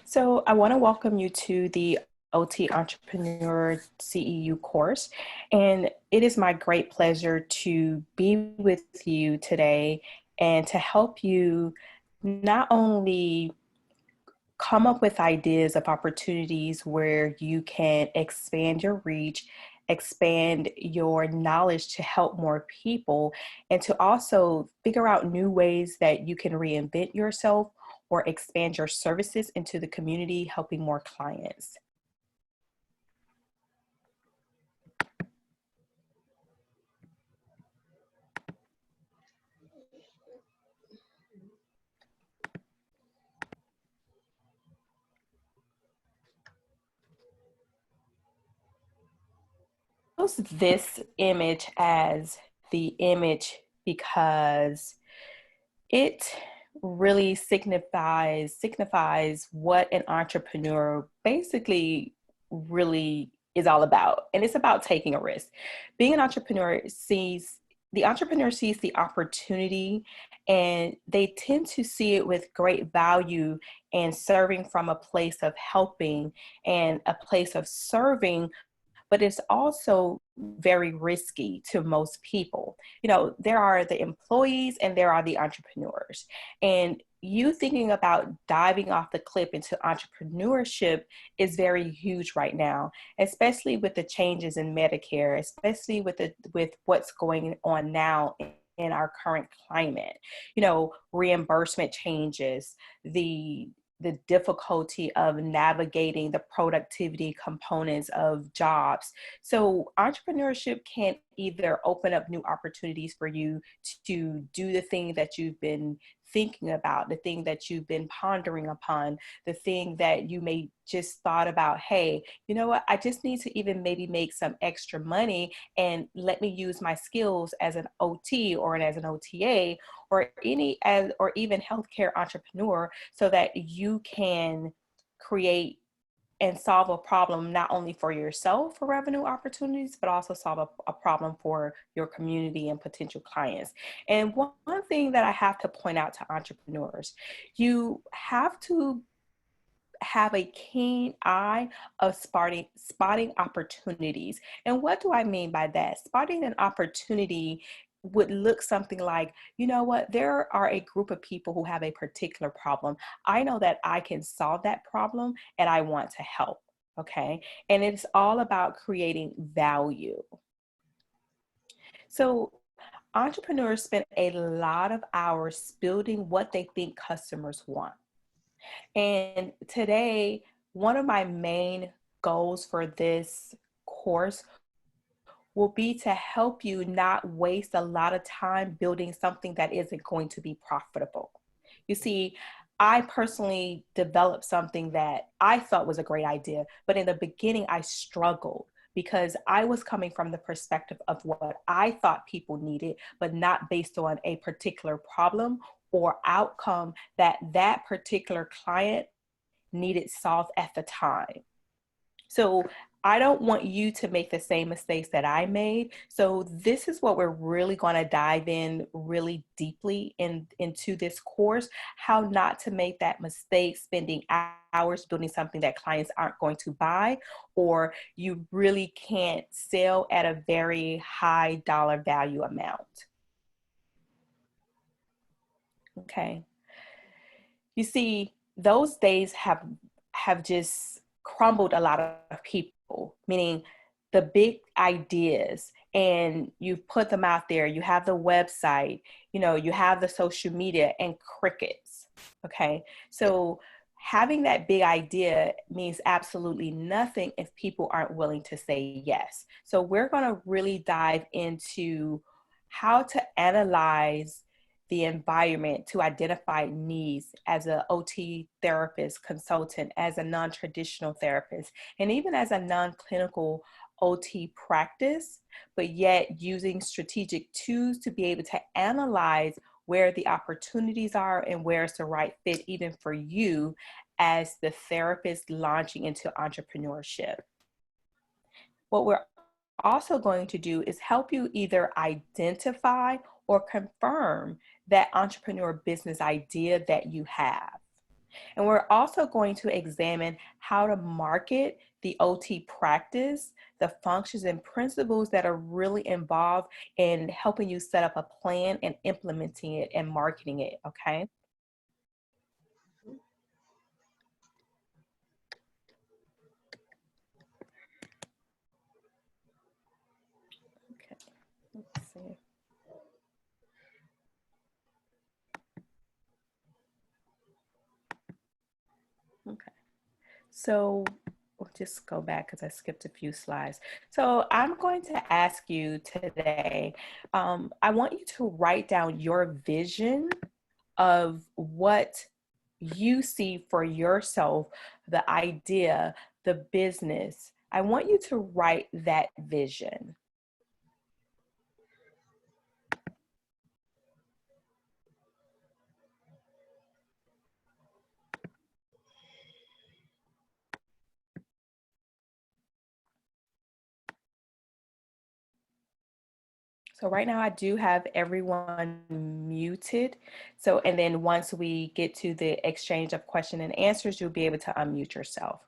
So I want to welcome you to the OT Entrepreneur CEU course. And it is my great pleasure to be with you today and to help you not only come up with ideas of opportunities where you can expand your reach, expand your knowledge to help more people, and to also figure out new ways that you can reinvent yourself or expand your services into the community, helping more clients. Use this image as the image because it really signifies what an entrepreneur basically really is all about. And it's about taking a risk. Being an entrepreneur sees the entrepreneur sees the opportunity, and they tend to see it with great value and serving from a place of helping and a place of serving, but it's also very risky to most people. You know, there are the employees and there are the entrepreneurs. And you thinking about diving off the cliff into entrepreneurship is very huge right now, especially with the changes in Medicare, especially with what's going on now in our current climate. You know, reimbursement changes, the difficulty of navigating the productivity components of jobs. So entrepreneurship can either open up new opportunities for you to do the thing that you've been thinking about, the thing that you've been pondering upon, the thing that you may just thought about, hey, you know what, I just need to even maybe make some extra money and let me use my skills as an OT or as an OTA or even healthcare entrepreneur so that you can create and solve a problem not only for yourself for revenue opportunities, but also solve a problem for your community and potential clients. And one thing that I have to point out to entrepreneurs, you have to have a keen eye of spotting opportunities. And what do I mean by that? Spotting an opportunity would look something like, you know what, there are a group of people who have a particular problem. I know that I can solve that problem and I want to help. Okay. And it's all about creating value. So entrepreneurs spend a lot of hours building what they think customers want. And today, one of my main goals for this course will be to help you not waste a lot of time building something that isn't going to be profitable. You see, I personally developed something that I thought was a great idea, but in the beginning, I struggled because I was coming from the perspective of what I thought people needed, but not based on a particular problem or outcome that that particular client needed solved at the time. So I don't want you to make the same mistakes that I made. So this is what we're really going to dive in really deeply into this course, how not to make that mistake, spending hours building something that clients aren't going to buy, or you really can't sell at a very high dollar value amount. Okay. You see, those days have just crumbled a lot of people, meaning the big ideas, and you put them out there. You have the website, you know, you have the social media, and crickets. Okay. So having that big idea means absolutely nothing if people aren't willing to say yes. So we're going to really dive into how to analyze the environment to identify needs as an OT therapist, consultant, as a non-traditional therapist, and even as a non-clinical OT practice, but yet using strategic tools to be able to analyze where the opportunities are and where it's the right fit, even for you as the therapist launching into entrepreneurship. What we're also going to do is help you either identify or confirm that entrepreneur business idea that you have. And we're also going to examine how to market the OT practice, the functions and principles that are really involved in helping you set up a plan and implementing it and marketing it, okay? Okay, let's see. Okay, so we'll just go back because I skipped a few slides. So I'm going to ask you today, I want you to write down your vision of what you see for yourself, the idea, the business. I want you to write that vision. So right now I do have everyone muted. So, and then once we get to the exchange of question and answers, you'll be able to unmute yourself.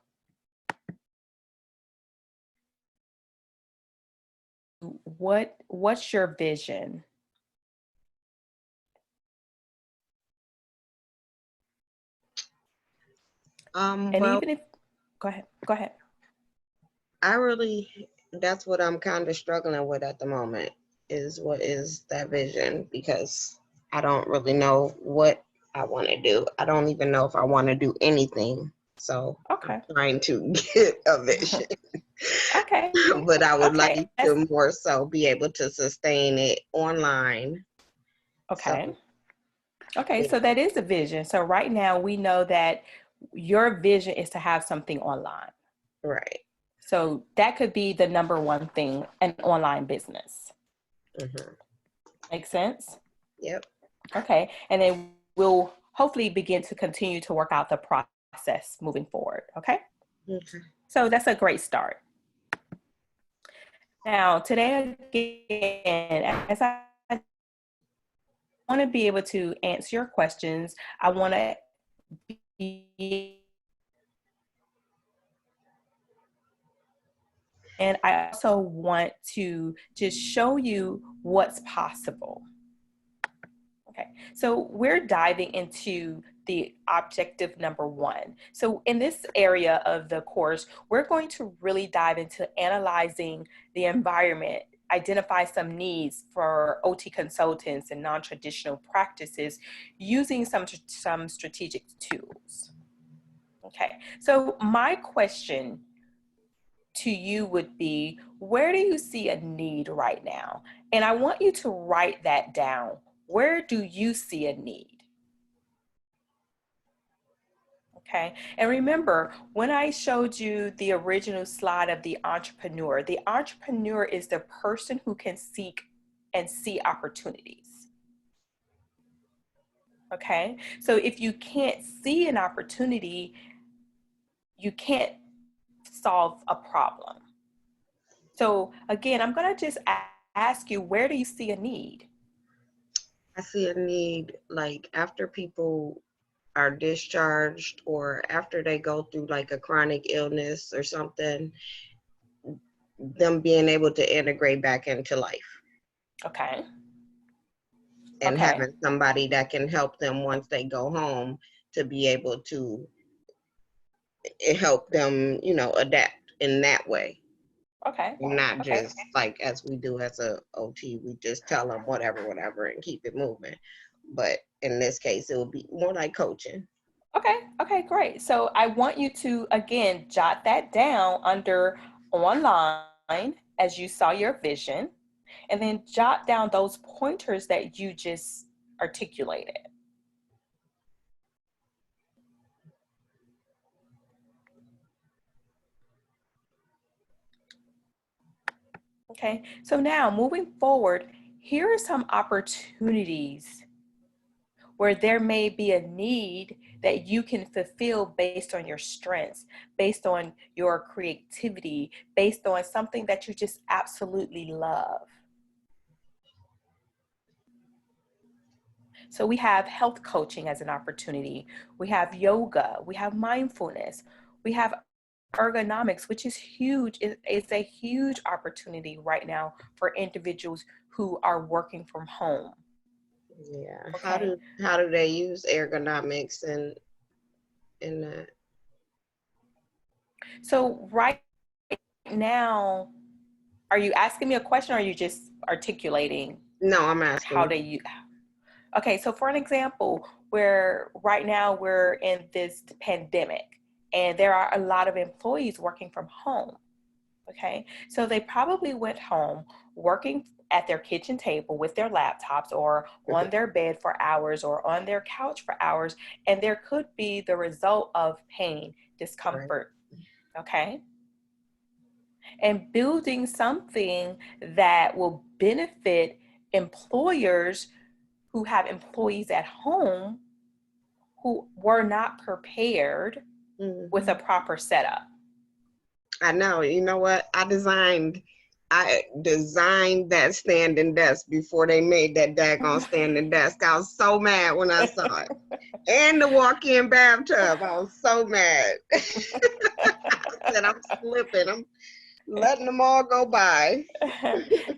What's your vision? And Well, even if, go ahead. that's what I'm kind of struggling with at the moment, is what is that vision, because I don't really know what I want to do. I don't even know if I want to do anything. So I'm Okay. trying to get a vision. Okay. But I would Okay. like to more so be able to sustain it online. Okay. So, Okay, yeah, so that is a vision. So right now we know that your vision is to have something online. right. So that could be the number one thing, an online business. Mm-hmm. Make sense? Yep. Okay, and then we'll hopefully begin to continue to work out the process moving forward. Okay, Okay. so that's a great start. Now, today again, as I want to be able to answer your questions, I want to be, and I also want to just show you what's possible. Okay, so we're diving into the objective number one. So in this area of the course, we're going to really dive into analyzing the environment, identify some needs for OT consultants and non-traditional practices using some strategic tools. Okay, so my question to you would be, where do you see a need right now? And I want you to write that down. Where do you see a need? Okay, and remember, when I showed you the original slide of the entrepreneur is the person who can seek and see opportunities. Okay, so if you can't see an opportunity, you can't solve a problem. So again, I'm going to just ask you, where do you see a need? I see a need, like, after people are discharged or after they go through like a chronic illness or something, them being able to integrate back into life Okay. and Okay. having somebody that can help them once they go home to be able to help them, adapt in that way. Okay. Not Okay. just like as we do as a OT, we just tell them whatever and keep it moving. But in this case, it would be more like coaching. Okay. Okay. Great. So I want you to, again, jot that down under online as you saw your vision, and then jot down those pointers that you just articulated. Okay. So now moving forward, here are some opportunities where there may be a need that you can fulfill based on your strengths, based on your creativity, based on something that you just absolutely love. So we have health coaching as an opportunity. We have yoga. We have mindfulness. We have ergonomics, which is huge. It's a huge opportunity right now for individuals who are working from home. Yeah. Okay. How do they use ergonomics in that? So right now, are you asking me a question or are you just articulating No, I'm how asking. they use? Okay, so for an example, where right now we're in this pandemic and there are a lot of employees working from home. Okay, so they probably went home working at their kitchen table with their laptops or on their bed for hours or on their couch for hours, and there could be the result of pain, Right. discomfort. Okay, and building something that will benefit employers who have employees at home who were not prepared with a Hmm. proper setup. I know. You know what? I designed that standing desk before they made that daggone standing desk. I was so mad when I saw it. And the walk-in bathtub. I was so mad. I said, I'm slipping. I'm letting them all go by.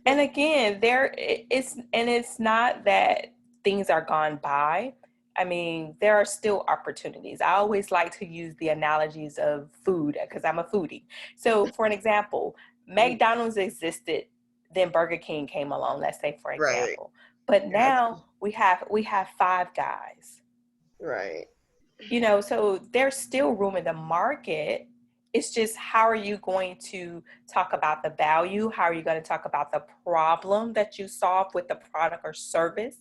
And again, it's not that things are gone by. I mean, there are still opportunities. I always like to use the analogies of food because I'm a foodie. So, for an example, McDonald's existed, then Burger King came along, let's say for Right. example. But Gotcha. now we have Five Guys. Right. So there's still room in the market. It's just how are you going to talk about the value? How are you going to talk about the problem that you solve with the product or service,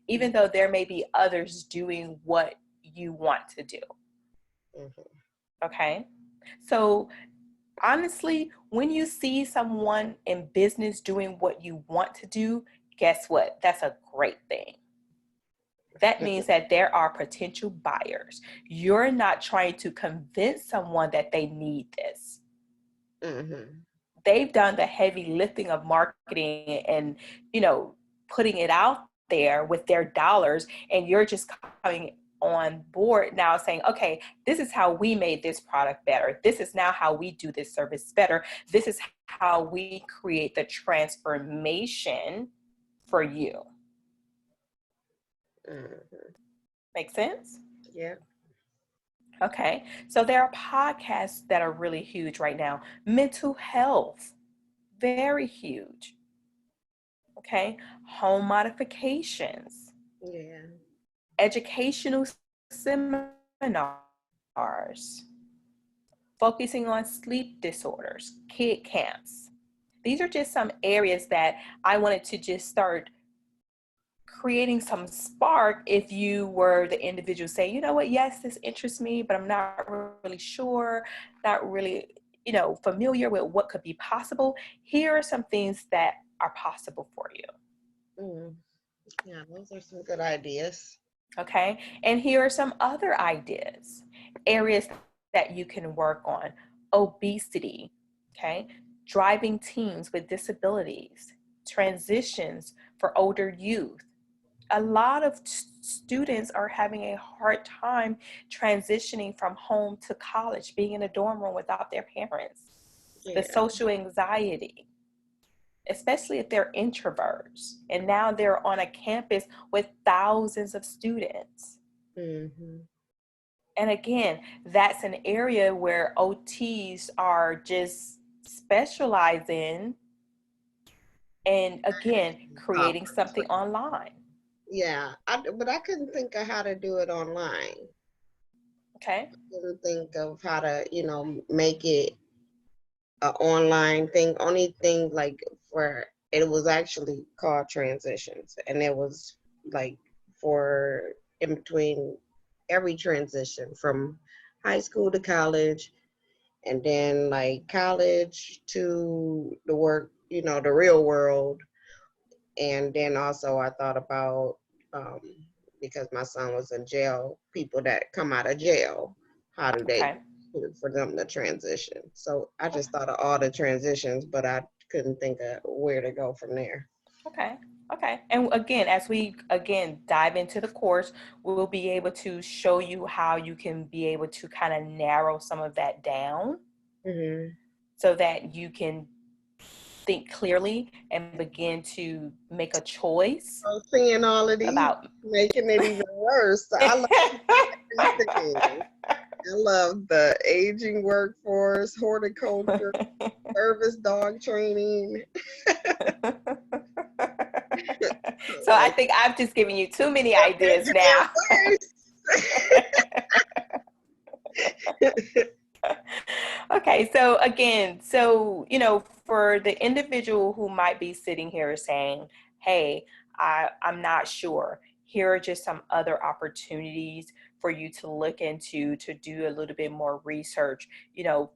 even though there may be others doing what you want to do? Mm-hmm. Okay. So honestly, when you see someone in business doing what you want to do, guess what? That's a great thing. That means that there are potential buyers. You're not trying to convince someone that they need this. Mm-hmm. They've done the heavy lifting of marketing and, you know, putting it out there with their dollars, and you're just coming on board now saying, okay, this is how we made this product better. This is now how we do this service better. This is how we create the transformation for you. Mm-hmm. Make sense? Yeah. Okay, so there are podcasts that are really huge right now. Mental health, very huge. Okay, home modifications, Yeah. educational seminars, focusing on sleep disorders, kid camps. These are just some areas that I wanted to just start creating some spark if you were the individual saying, you know what, yes, this interests me, but I'm not really sure, not really, familiar with what could be possible. Here are some things that are possible for you. Mm. Yeah, those are some good ideas. Okay. And here are some other ideas, areas that you can work on: obesity, okay, driving teens with disabilities, transitions for older youth. A lot of students are having a hard time transitioning from home to college, being in a dorm room without their parents. The Yeah. social anxiety, especially if they're introverts, and now they're on a campus with thousands of students. Mm-hmm. And again, that's an area where OTs are just specializing and again creating something Opportunity. online. Yeah, but I couldn't think of how to do it online. Okay. Couldn't think of how to, make it an online thing. Only thing like for it was actually called transitions, and it was like for in between every transition from high school to college, and then like college to the work, the real world. And then also I thought about um, because my son was in jail, people that come out of jail, how do they Okay. for them to transition? So I Okay. just thought of all the transitions, but I couldn't think of where to go from there. Okay. Okay. And again, as we again dive into the course, we'll be able to show you how you can be able to kind of narrow some of that down Mm-hmm. so that you can think clearly and begin to make a choice So seeing all of these, about making it even worse. I love everything. I love the aging workforce, horticulture, service dog training. So I Like, think I've just given you too many ideas making now. it worse. Okay, so again, so for the individual who might be sitting here saying, hey, I'm not sure, here are just some other opportunities for you to look into, to do a little bit more research,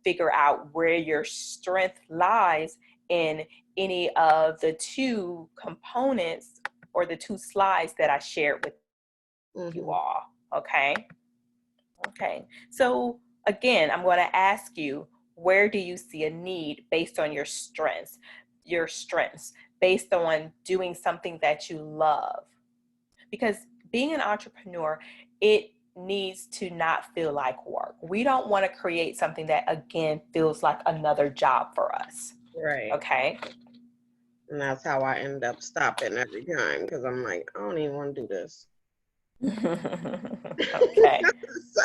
figure out where your strength lies in any of the two components or the two slides that I shared with you Mm-hmm. all. Okay. Okay. So again, I'm going to ask you, where do you see a need based on your strengths, based on doing something that you love? Because being an entrepreneur, it needs to not feel like work. We don't want to create something that again feels like another job for us. Right. Okay. And that's how I end up stopping every time because I'm like, I don't even want to do this. Okay. So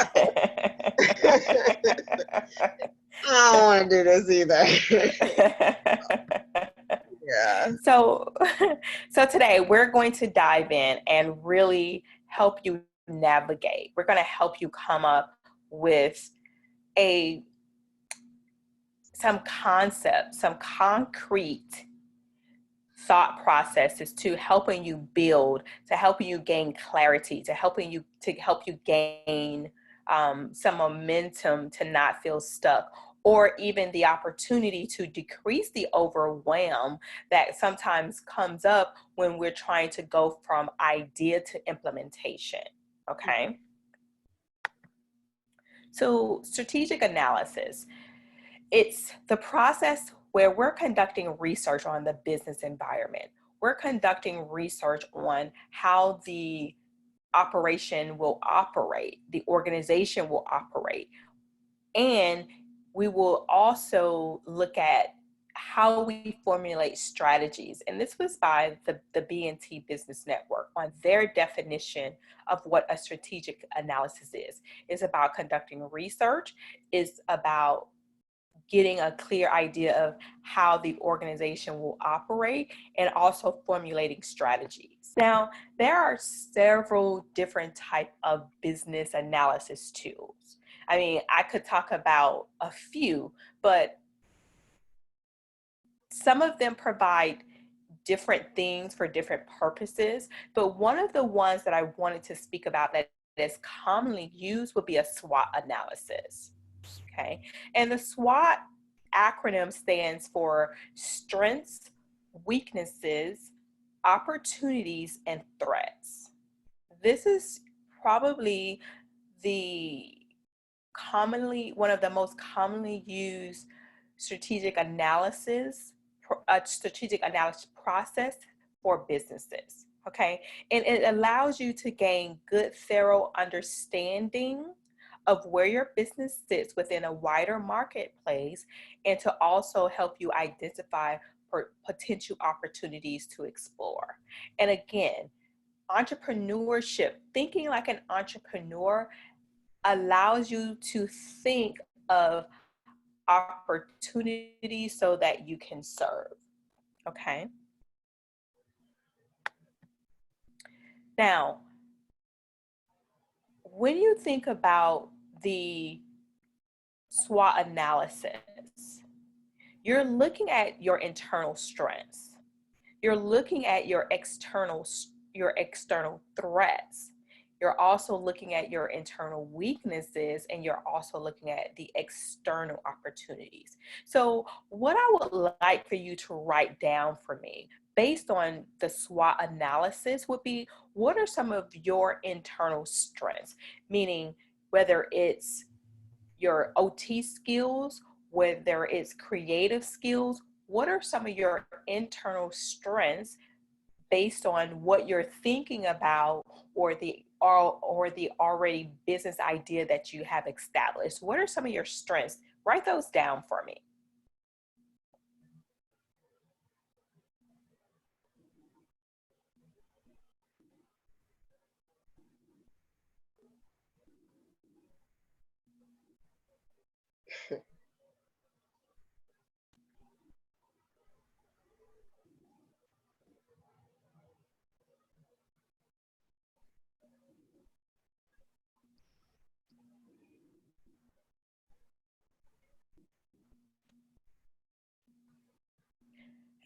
I don't want to do this either. Yeah. So, so today we're going to dive in and really help you navigate. We're going to help you come up with a some concept, some concrete thought processes to helping you build, to helping you gain clarity, to help you gain some momentum to not feel stuck, or even the opportunity to decrease the overwhelm that sometimes comes up when we're trying to go from idea to implementation. Okay. So strategic analysis, it's the process where we're conducting research on the business environment. We're conducting research on how the operation will operate, the organization will operate. And we will also look at how we formulate strategies. And this was by the B&T Business Network on their definition of what a strategic analysis is. It's about conducting research, it's about getting a clear idea of how the organization will operate, and also formulating strategies. Now, there are several different type of business analysis tools. I mean, I could talk about a few, but some of them provide different things for different purposes. But one of the ones that I wanted to speak about that is commonly used would be a SWOT analysis. Okay. And the SWOT acronym stands for strengths, weaknesses, opportunities, and threats. This is probably the one of the most commonly used strategic analysis process for businesses. Okay. And it allows you to gain good, thorough understanding of where your business sits within a wider marketplace, and to also help you identify potential opportunities to explore. And again, entrepreneurship, thinking like an entrepreneur, allows you to think of opportunities so that you can serve. Okay. Now, when you think about the SWOT analysis, you're looking at your internal strengths. You're looking at your external threats. You're also looking at your internal weaknesses, and you're also looking at the external opportunities. So what I would like for you to write down for me based on the SWOT analysis would be, what are some of your internal strengths? Meaning, whether it's your OT skills, whether it's creative skills, what are some of your internal strengths based on what you're thinking about, or the already business idea that you have established. What are some of your strengths? Write those down for me.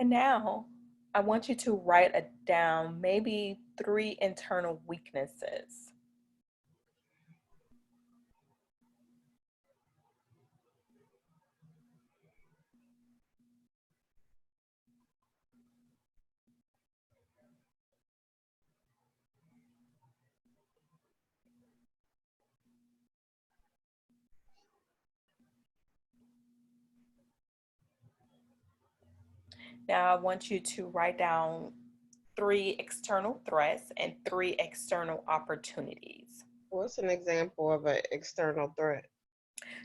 And now I want you to write down maybe 3 internal weaknesses. Now I want you to write down 3 external threats and 3 external opportunities. What's an example of an external threat?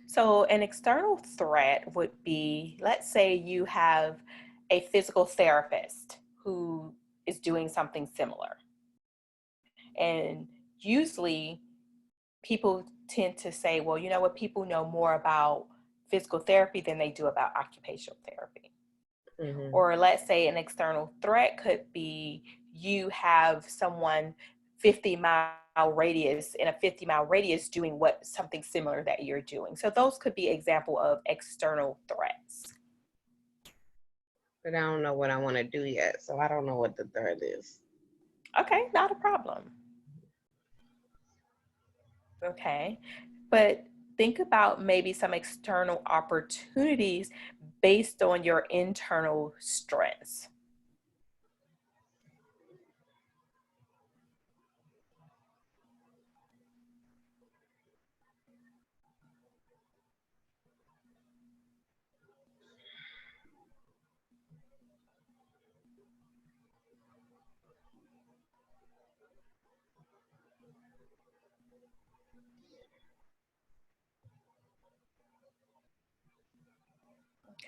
So, an external threat would be, let's say you have a physical therapist who is doing something similar. And usually people tend to say, well, you know what, people know more about physical therapy than they do about occupational therapy. Mm-hmm. Or let's say an external threat could be you have someone 50-mile radius in a 50-mile radius doing something similar that you're doing. So those could be example of external threats. But I don't know what I want to do yet, so I don't know what the threat is. Okay, not a problem. Okay. But think about maybe some external opportunities based on your internal strengths.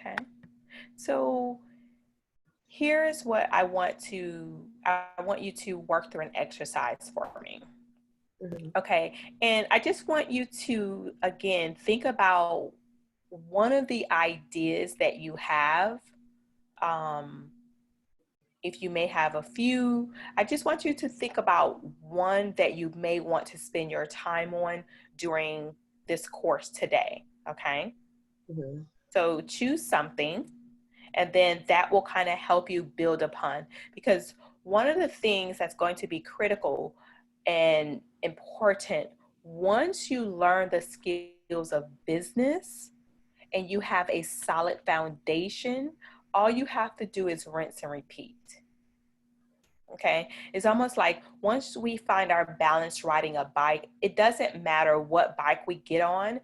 Okay. So here is what I want you to work through an exercise for me. Mm-hmm. Okay. And I just want you to, again, think about one of the ideas that you have. Um, if you may have a few, I just want you to think about one that you may want to spend your time on during this course today. Okay. Mm-hmm. So choose something, and then that will kind of help you build upon, because one of the things that's going to be critical and important once you learn the skills of business and you have a solid foundation, all you have to do is rinse and repeat. Okay, it's almost like once we find our balance riding a bike, it doesn't matter what bike we get on.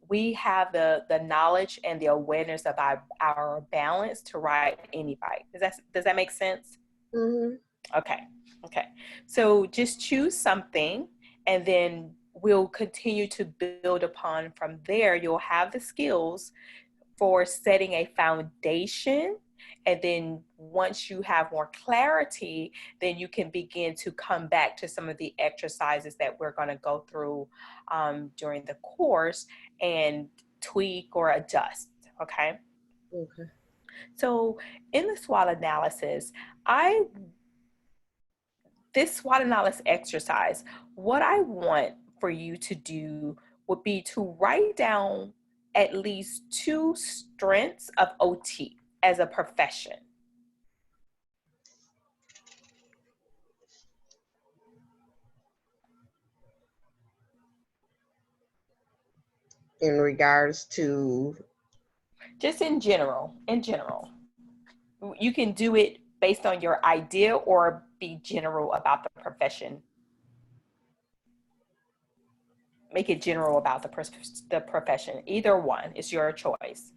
We have the knowledge and the awareness of our balance to ride any bike. Does that make sense? Mm-hmm. Okay. Okay. So just choose something, and then we'll continue to build upon from there. You'll have the skills for setting a foundation. And then once you have more clarity, then you can begin to come back to some of the exercises that we're going to go through during the course and tweak or adjust. Okay. Okay. So in the SWOT analysis, I this SWOT analysis exercise, what I want for you to do would be to write down at least 2 strengths of OT as a profession. In regards to, Just in general. You can do it based on your idea or be general about the profession. Make it general about the profession. Either one is your choice.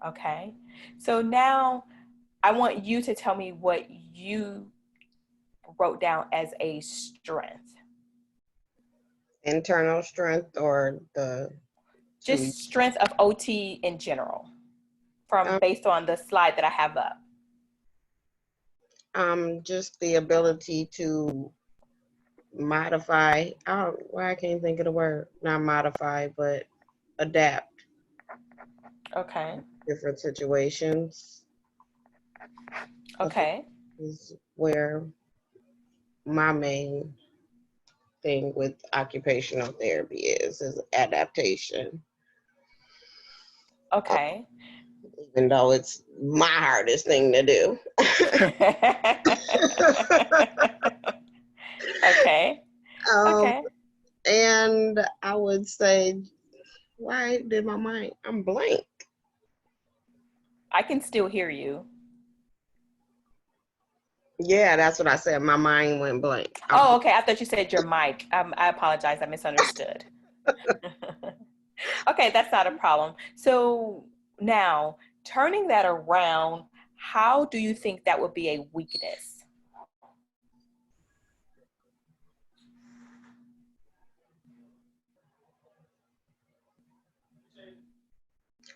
Okay. So now I want you to tell me what you wrote down as a strength. Internal strength or the two? Just strength of OT in general, from Um, based on the slide that I have up. just the ability to modify. Why I can't think of the word. Not modify, but adapt Okay. different situations. I think Okay. is where my main thing with occupational therapy is adaptation. Okay. Even though it's my hardest thing to do. Okay. um, Okay. and I would say, why did my mind? I'm blank. I can still hear you. Yeah, that's what I said. My mind went blank. Oh, okay. I thought you said your mic. I apologize. I misunderstood. Okay, that's not a problem. So now, turning that around, how do you think that would be a weakness?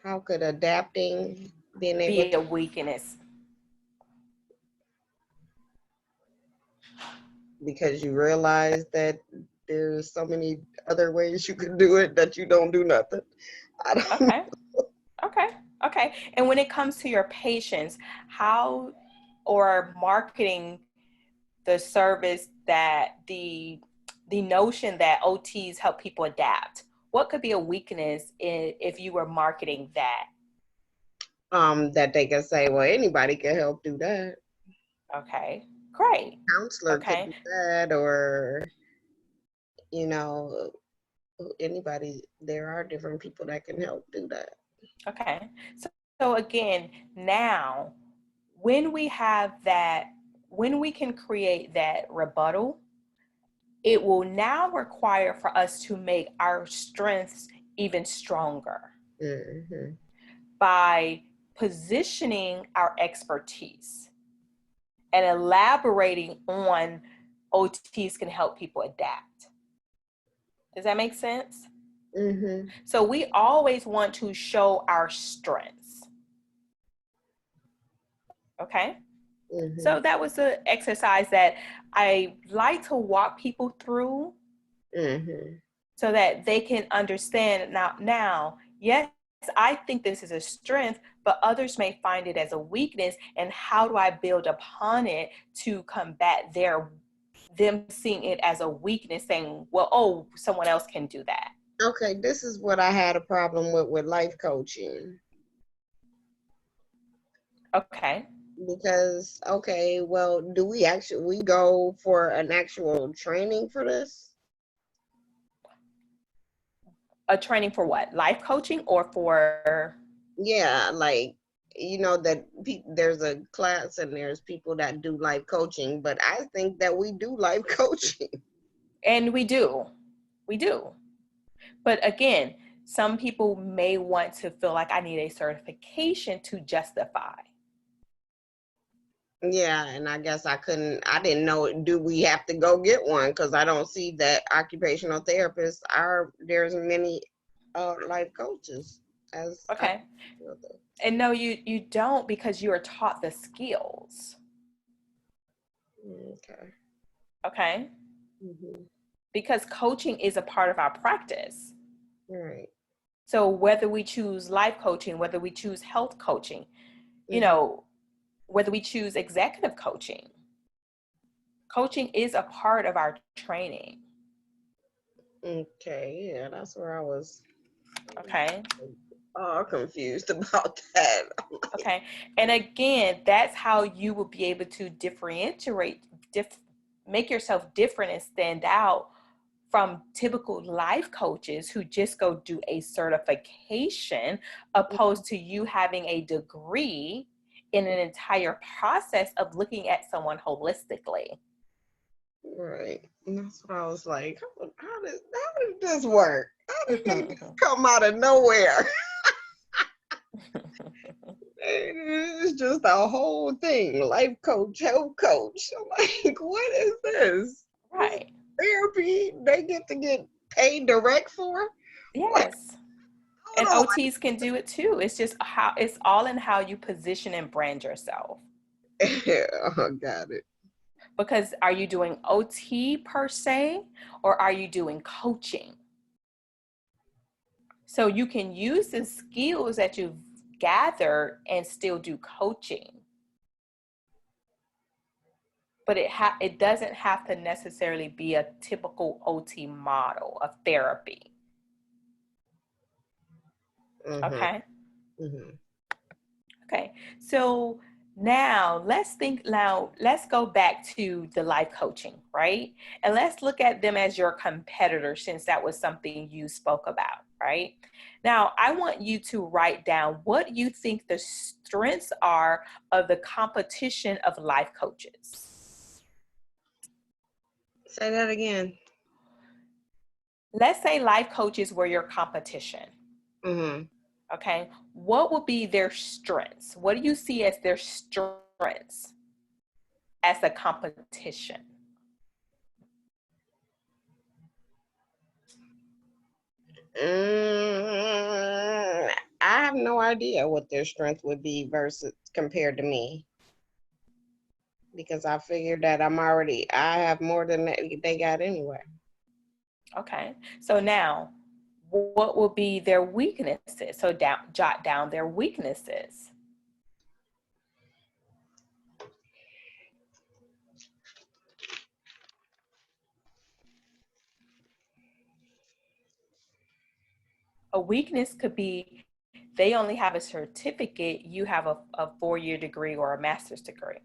How could adapting, being able Be to, a weakness. because you realize that there's so many other ways you can do it that you don't do nothing. I don't. Okay. Okay. Okay. And when it comes to your patients, how or marketing the service that the notion that OTs help people adapt, what could be a weakness if you were marketing that? That they can say, well, anybody can help do that. Okay. Great. Counselor could Okay. do that, or you know, anybody. There are different people that can help do that. Okay. So again, now when we have that, when we can create that rebuttal, it will now require for us to make our strengths even stronger Hmm. by positioning our expertise and elaborating on OTs can help people adapt. Does that make sense? Hmm. So we always want to show our strengths. Okay. Hmm. So that was the exercise that I like to walk people through Hmm. so that they can understand now, yes, I think this is a strength, but others may find it as a weakness. And how do I build upon it to combat them seeing it as a weakness, saying, well, oh, someone else can do that. Okay, this is what I had a problem with life coaching. Okay. Because okay, well, do we actually we go for an actual training for this? A training for what? Life coaching or for, Yeah, like that there's a class and there's people that do life coaching, but I think that we do life coaching. and we do. But again, some people may want to feel like I need a certification to justify. Yeah, and I guess I didn't know, do we have to go get one? Because I don't see that occupational therapists are, there's many life coaches as Okay. And no, you don't, because you are taught the skills. okay. Okay. Hmm. Because coaching is a part of our practice. Right. So whether we choose life coaching, whether we choose health coaching, you Hmm. know, whether we choose executive coaching, coaching is a part of our training. Okay, yeah, that's where I was Okay. all confused about that. Okay. And again, that's how you will be able to differentiate, make yourself different and stand out from typical life coaches who just go do a certification, opposed to you having a degree in an entire process of looking at someone holistically. Right. And that's what I was like, how did this work? How did that just come out of nowhere? It's just a whole thing. Life coach, health coach. I'm like, what is this? This is Right. therapy they get paid direct for? What? Yes. And Hold on. OTs can do it too. It's just how it's all in how you position and brand yourself. Oh, got it. Because are you doing OT per se, or are you doing coaching? So you can use the skills that you've gathered and still do coaching. But it doesn't have to necessarily be a typical OT model of therapy. Mm-hmm. Okay. Mm-hmm. Okay. So let's go back to the life coaching, right? And let's look at them as your competitor, since that was something you spoke about, right? Now, I want you to write down what you think the strengths are of the competition of life coaches. Say that again. Let's say life coaches were your competition. Mm-hmm. Okay. What would be their strengths? What do you see as their strengths as a competition? I have no idea what their strength would be versus compared to me, because I figured that I have more than they got anyway. Okay. So now, what will be their weaknesses? So jot down their weaknesses. A weakness could be they only have a certificate, you have a 4-year degree or a master's degree.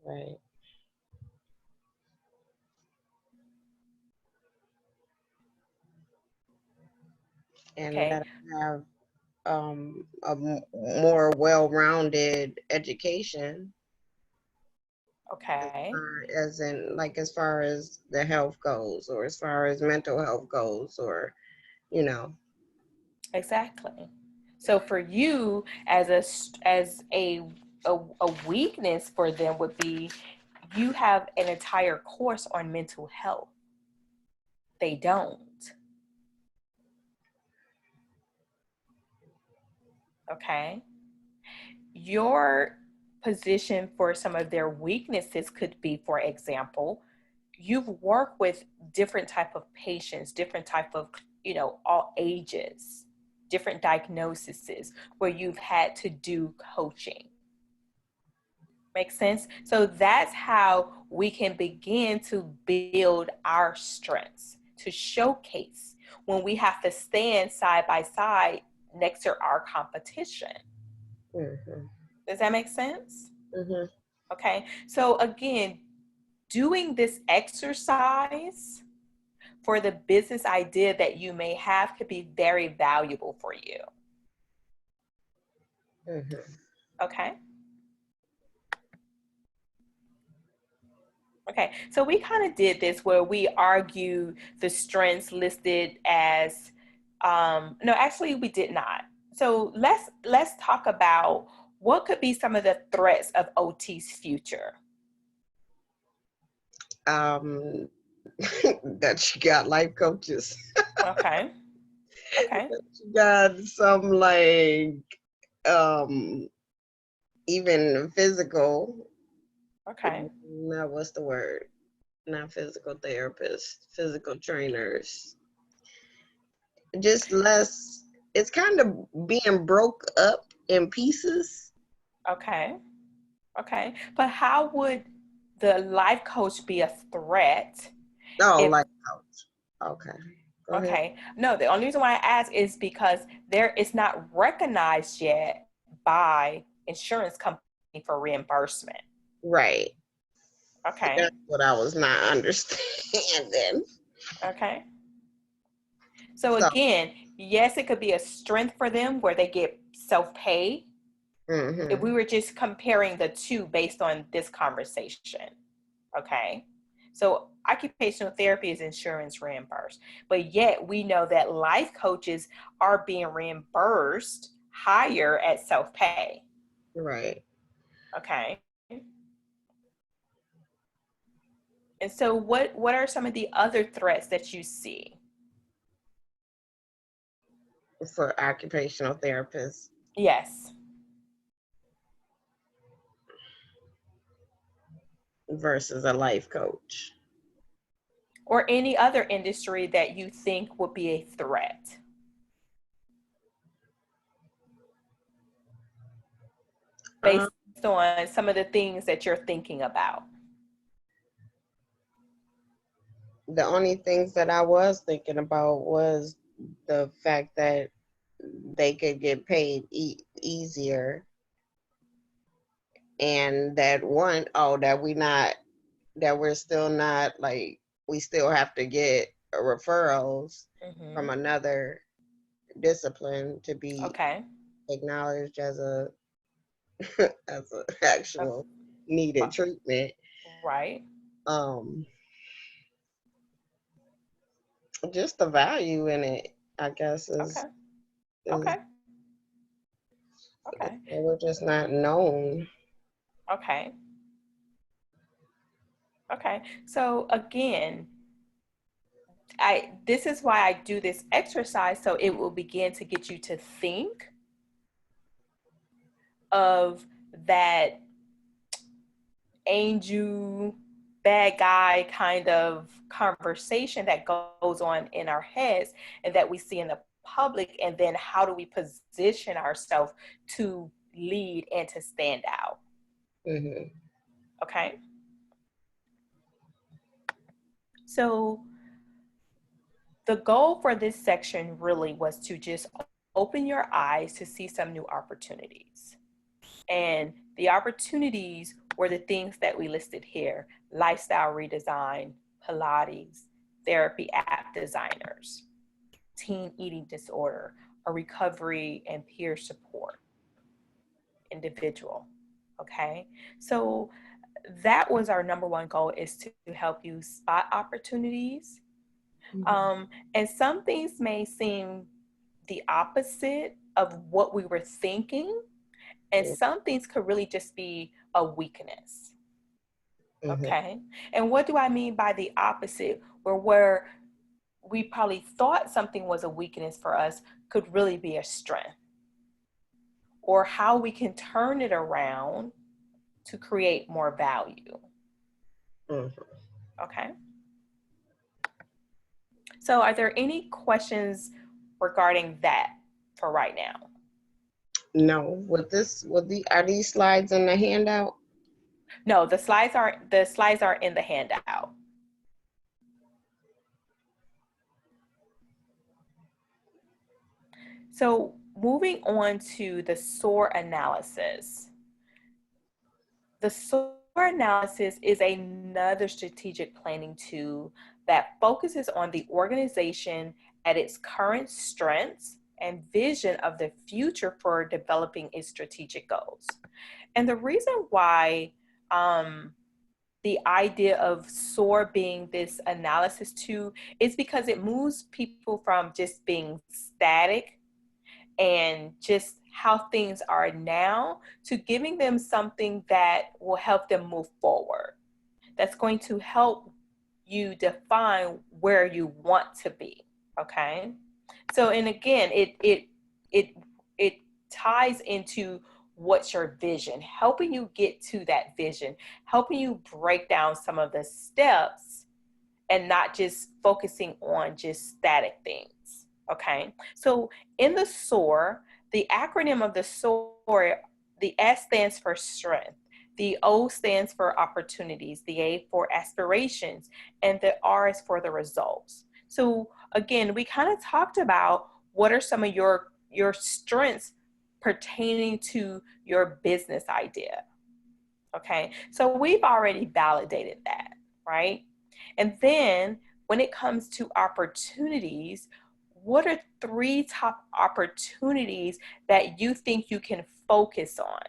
Right. And Okay. that I have more well-rounded education, Okay. as in like as far as the health goes, or as far as mental health goes, or you know. Exactly. So for you, as a weakness for them would be you have an entire course on mental health. They don't. Okay. Your position for some of their weaknesses could be, for example, you've worked with different type of patients, different type of, all ages, different diagnoses where you've had to do coaching. Make sense? So that's how we can begin to build our strengths, to showcase when we have to stand side by side next to our competition. Mm-hmm. Does that make sense? Mm-hmm. Okay. So again, doing this exercise for the business idea that you may have could be very valuable for you. Mm-hmm. Okay. Okay, so we kind of did this where we argue the strengths listed as, no, actually we did not. So let's talk about what could be some of the threats of OT's future. um that you got life coaches. Okay, okay, You got some like um even physical, okay, not what's the word, not physical therapists, physical trainers, just less. It's kind of being broke up in pieces. okay, okay. But how would the life coach be a threat Oh, if, like ouch. Okay, go ahead. okay, no, the only reason why I ask is because it's not recognized yet by insurance company for reimbursement. Right, Okay. that's what I was not understanding. Okay. So So again, yes, it could be a strength for them where they get self-pay. If we mm-hmm. were just comparing the two based on this conversation. Okay. So occupational therapy is insurance reimbursed, but yet we know that life coaches are being reimbursed higher at self-pay. Right. Okay. And so what are some of the other threats that you see? For occupational therapists Yes. versus a life coach. Or any other industry that you think would be a threat Um, based on some of the things that you're thinking about. the only things that I was thinking about was the fact that they could get paid easier, and that one, oh, that we're still not like, we still have to get referrals from Mm-hmm. another discipline to be Okay. acknowledged as a as a Uh, actual needed treatment. Right. Um, just the value in it, I guess, Okay. is Okay. Okay. they were just not known. Okay. Okay. So again, I this is why I do this exercise, so it will begin to get you to think of that angel bad guy kind of conversation that goes on in our heads and that we see in the public, and then how do we position ourselves to lead and to stand out. Hmm. Okay, so the goal for this section really was to just open your eyes to see some new opportunities. And the opportunities were the things that we listed here: lifestyle redesign, Pilates, therapy app designers, teen eating disorder, a recovery and peer support individual. Okay, so that was our number one goal, is to help you spot opportunities. Hmm. And some things may seem the opposite of what we were thinking, and some things could really just be a weakness. Hmm. Okay. And what do I mean by the opposite? Where we probably thought something was a weakness for us could really be a strength, or how we can turn it around to create more value. Hmm. Okay. So are there any questions regarding that for right now? No, are these slides in the handout? No, the slides are in the handout. So moving on to the SOAR analysis. The SOAR analysis is another strategic planning tool that focuses on the organization at its current strengths and vision of the future for developing its strategic goals. And the reason why the idea of SOAR being this analysis tool is because it moves people from just being static and just how things are now to giving them something that will help them move forward. That's going to help you define where you want to be. Okay. So, and again, it it ties into what's your vision, helping you get to that vision, helping you break down some of the steps and not just focusing on just static things. Okay. So in the SOAR, the acronym of the SOAR, the S stands for strength, the O stands for opportunities, the A for aspirations, and the R is for the results. So again, we kind of talked about what are some of your strengths pertaining to your business idea. Okay. So we've already validated that, right? And then when it comes to opportunities, what are three top opportunities that you think you can focus on?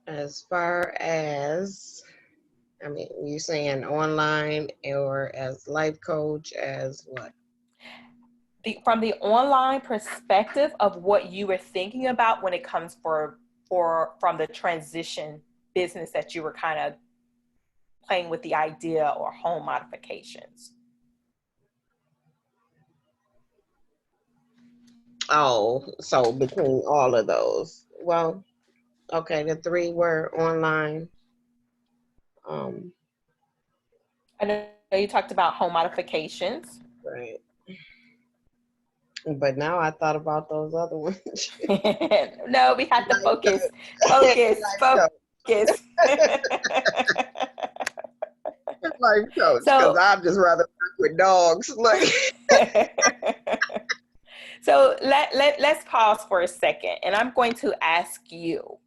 As far as, I mean, you saying online or as life coach, as what? from the online perspective of what you were thinking about when it comes from the transition business that you were kind of playing with the idea or home modifications. Oh, so between all of those, well, okay, the three were online. Um, I know you talked about home modifications. right. But now I thought about those other ones. No, we have to Life focus, coach. focus, Life focus. coach. Life coach. Because So, I'd just rather work with dogs. Like, so let's pause for a second, and I'm going to ask you,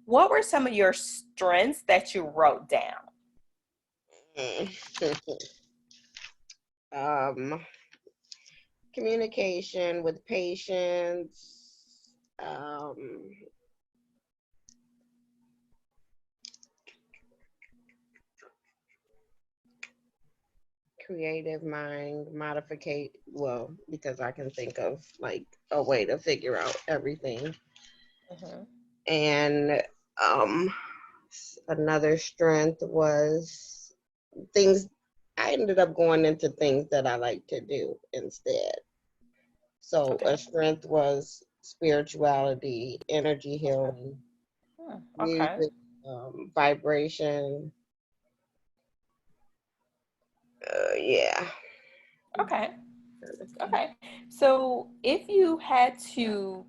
what were some of your strengths that you wrote down? um, communication with patients. Creative mind, modificate. Well, because I can think of like a way to figure out everything. Mm-hmm. And um, another strength was things. I ended up going into things that I like to do instead. So a Okay. strength was spirituality, energy Okay. healing, Okay. music, vibration. Yeah. Okay. Okay. So if you had to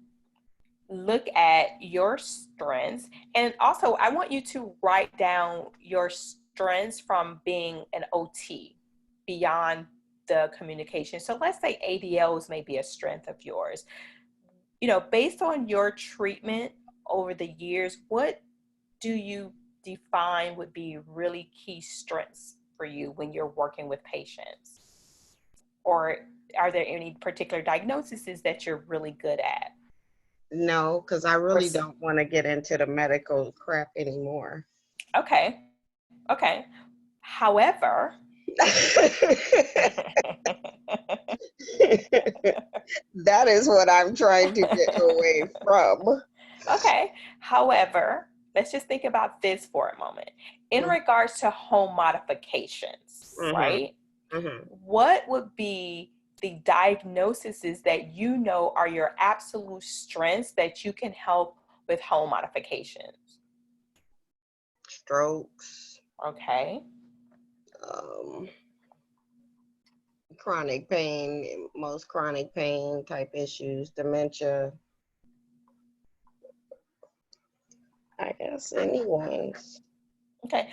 look at your strengths, and also I want you to write down your strengths from being an OT beyond the communication. So let's say ADLs may be a strength of yours. Based on your treatment over the years, what do you define would be really key strengths for you when you're working with patients? Or are there any particular diagnoses that you're really good at? No, because I Or really don't want to get into the medical crap anymore. okay, okay. However, That is what I'm trying to get away from. okay. However, let's just think about this for a moment. In regards to home modifications, Mm-hmm. right? Mm-hmm. What would be the diagnoses that you know are your absolute strengths that you can help with home modifications? Strokes, Okay. um, chronic pain, most chronic pain type issues, dementia. I guess anyone's. Okay.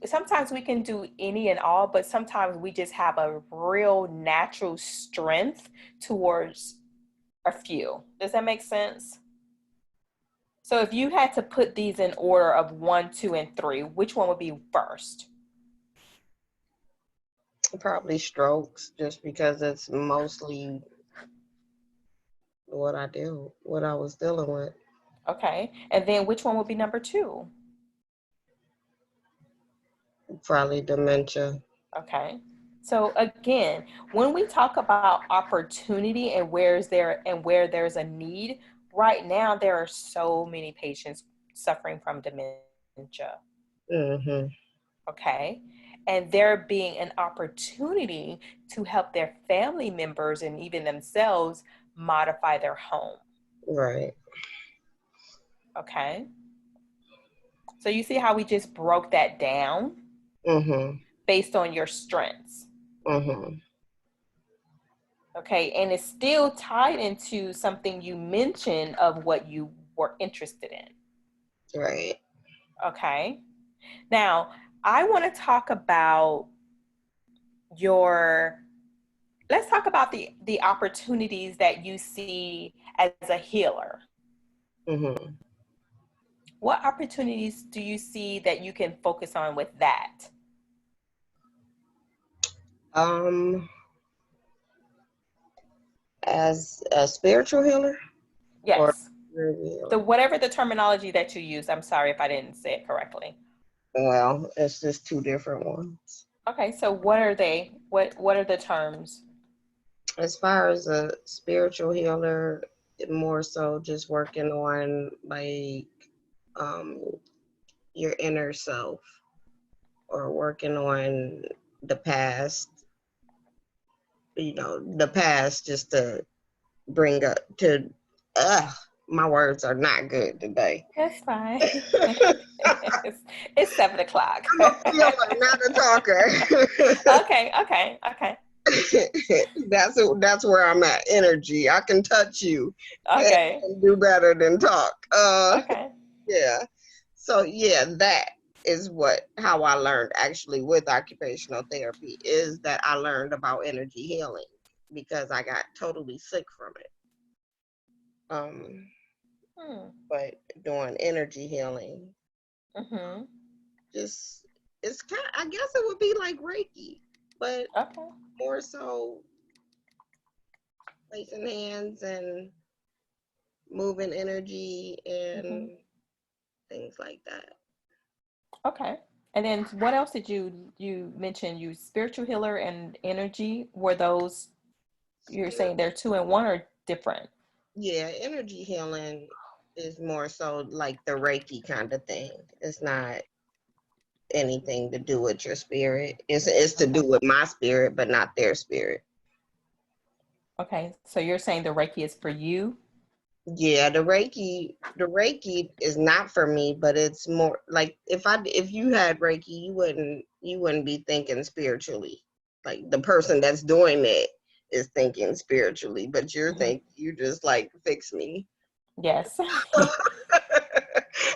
Sometimes we can do any and all, but sometimes we just have a real natural strength towards a few. Does that make sense? So if you had to put these in order of 1, 2, and 3, which one would be first? Probably strokes, just because it's mostly what I do, what I was dealing with. Okay. And then which one would be number 2? Probably dementia. Okay. So again, when we talk about opportunity and where there's a need, right now there are so many patients suffering from dementia. Mm-hmm. Okay. And there being an opportunity to help their family members and even themselves modify their home. Right. Okay. So you see how we just broke that down Mm-hmm. based on your strengths. Mm-hmm. Okay. And it's still tied into something you mentioned of what you were interested in. Right. Okay. Now, I want to talk about your let's talk about the opportunities that you see as a healer. Mm-hmm. What opportunities do you see that you can focus on with that? Um, as a spiritual healer or Yes. healer? Whatever the terminology that you use, I'm sorry if I didn't say it correctly. Well, it's just two different ones. Okay, so what are they? What are the terms? As far as a spiritual healer, more so just working on like um, your inner self or working on the past, the past just to bring up to, my words are not good today. That's fine. It's 7 o'clock. I'm a feeler, not a talker. Okay, okay, okay, That's where I'm at. Energy. I can touch you okay, and do better than talk. okay. Yeah. So yeah, that is how I learned actually with occupational therapy is that I learned about energy healing because I got totally sick from it. Um, Hmm. but doing energy healing, Mm-hmm. just it's kind of, I guess it would be like Reiki, but Okay. more so placing hands and moving energy Mm-hmm. and things like that. Okay. And then what else did you mention? You spiritual healer and energy. Were those you're Spirit, saying they're two and one or different? yeah, energy healing is more so like the Reiki kind of thing. It's not anything to do with your spirit. It's to Okay. do with my spirit, but not their spirit. Okay. So you're saying the Reiki is for you? Yeah, the Reiki is not for me, but it's more like if you had Reiki, you wouldn't be thinking spiritually. Like the person that's doing it is thinking spiritually, but Hmm. you just like fix me. Yes.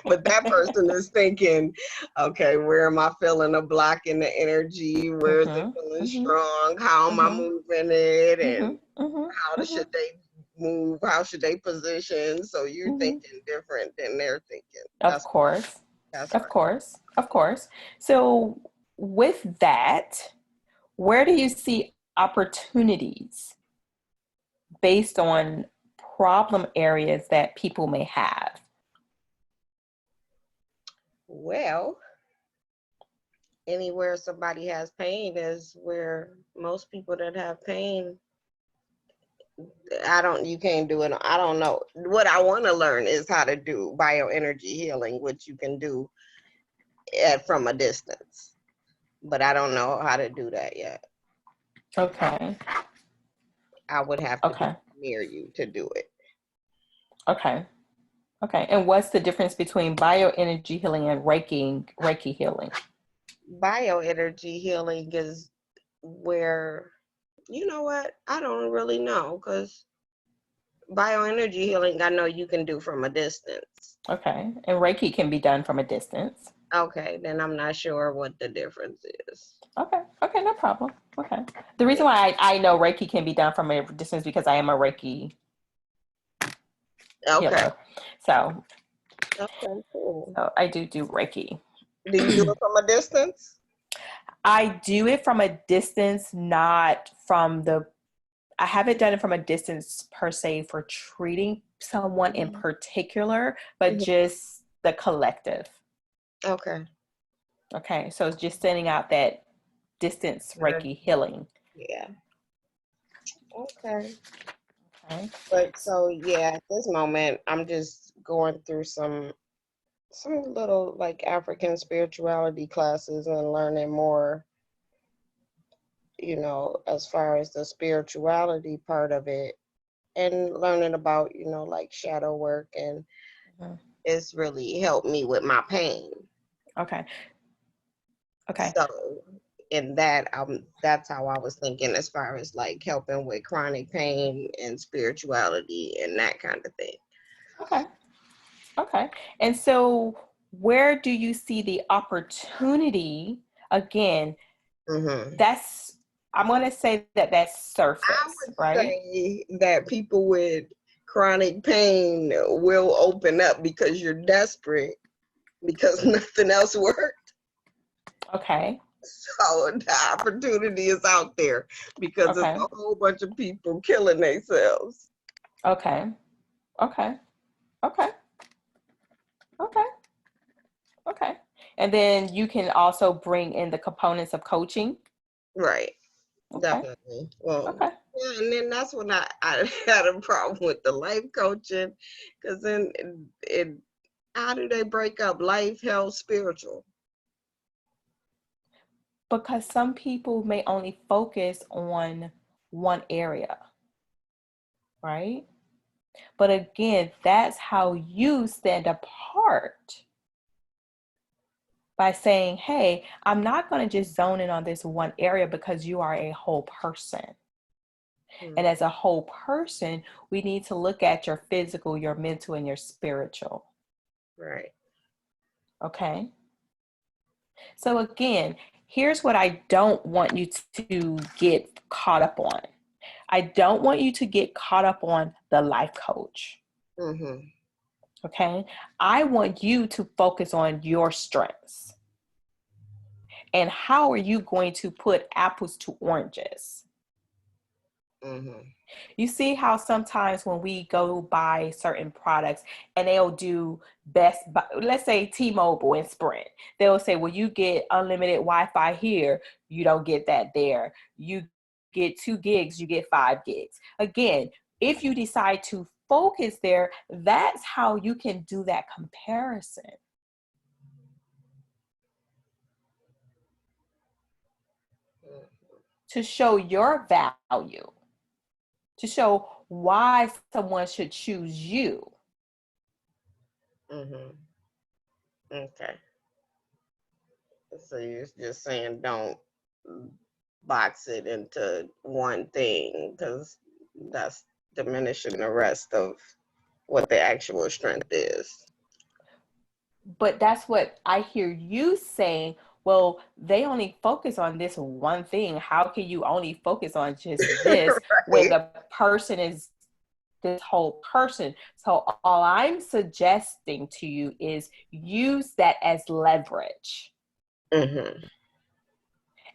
But that person is thinking, okay, where am I feeling a block in the energy? Where is it Mm-hmm. feeling Mm-hmm. strong? How am I Mm-hmm. moving it? Mm-hmm. And Mm-hmm. should Mm-hmm. they move? How should they position? So you're Mm-hmm. thinking different than they're thinking. Of course. That's Of right. course. Of course. So with that, where do you see opportunities based on problem areas that people may have? Well, anywhere somebody has pain is where most people that have pain, you can't do it. I don't know. What I want to learn is how to do bioenergy healing, which you can do from a distance. But I don't know how to do that yet. Okay. I would have to be Okay. near you to do it. Okay. Okay. And what's the difference between bioenergy healing and Reiki healing? Bioenergy healing is where, you know what? I don't really know because bioenergy healing, I know you can do from a distance. Okay. And Reiki can be done from a distance. Okay, then I'm not sure what the difference is. Okay. Okay. No problem. Okay. The Yeah. reason why I know Reiki can be done from a distance because I am a Reiki Okay. healer. So, Okay, cool. so I do Reiki. Do you do it from a distance? I do it from a distance, not from the I haven't done it from a distance per se for treating someone in Mhm. particular, but Mhm. just the collective. Okay. Okay. So it's just sending out that distance Reiki healing. Yeah. Okay. Okay. But so yeah, at this moment, I'm just going through some little like African spirituality classes and learning more, as far as the spirituality part of it and learning about, like shadow work, and Mhm. it's really helped me with my pain. Okay. Okay. So in that, that's how I was thinking as far as like helping with chronic pain and spirituality and that kind of thing. Okay. Okay. And so where do you see the opportunity again? Hmm. That's I'm going to say that that's I surface, would right? say that people with chronic pain will open up because you're desperate because nothing else works. Okay. So the opportunity is out there because it's Okay. a whole bunch of people killing themselves. Okay. Okay. Okay. Okay. Okay. And then you can also bring in the components of coaching. Right. Okay. Definitely. Well, Okay. Yeah, and then that's when I had a problem with the life coaching, because then how do they break up life, health, spiritual? Because some people may only focus on one area, right? But again, that's how you stand apart by saying, hey, I'm not going to just zone in on this one area because you are a whole person. And Mm, as a whole person, we need to look at your physical, your mental, and your spiritual. right. Okay. So again, here's what I don't want you to get caught up on. I don't want you to get caught up on the life coach. Mm-hmm. Okay. I want you to focus on your strengths and how are you going to put apples to oranges. Mm-hmm. You see how sometimes when we go buy certain products and they'll do best, let's say T-Mobile and Sprint, they'll say, well, you get unlimited Wi-Fi here. You don't get that there. You get 2 gigs, you get 5 gigs. Again, if you decide to focus there, that's how you can do that comparison to show your value, to show why someone should choose you. Mm-hmm. Okay. So you're just saying don't box it into one thing, because that's diminishing the rest of what the actual strength is. But that's what I hear you saying. Well, they only focus on this one thing. How can you only focus on just this when Right. the person is this whole person? So all I'm suggesting to you is use that as leverage. Mm-hmm.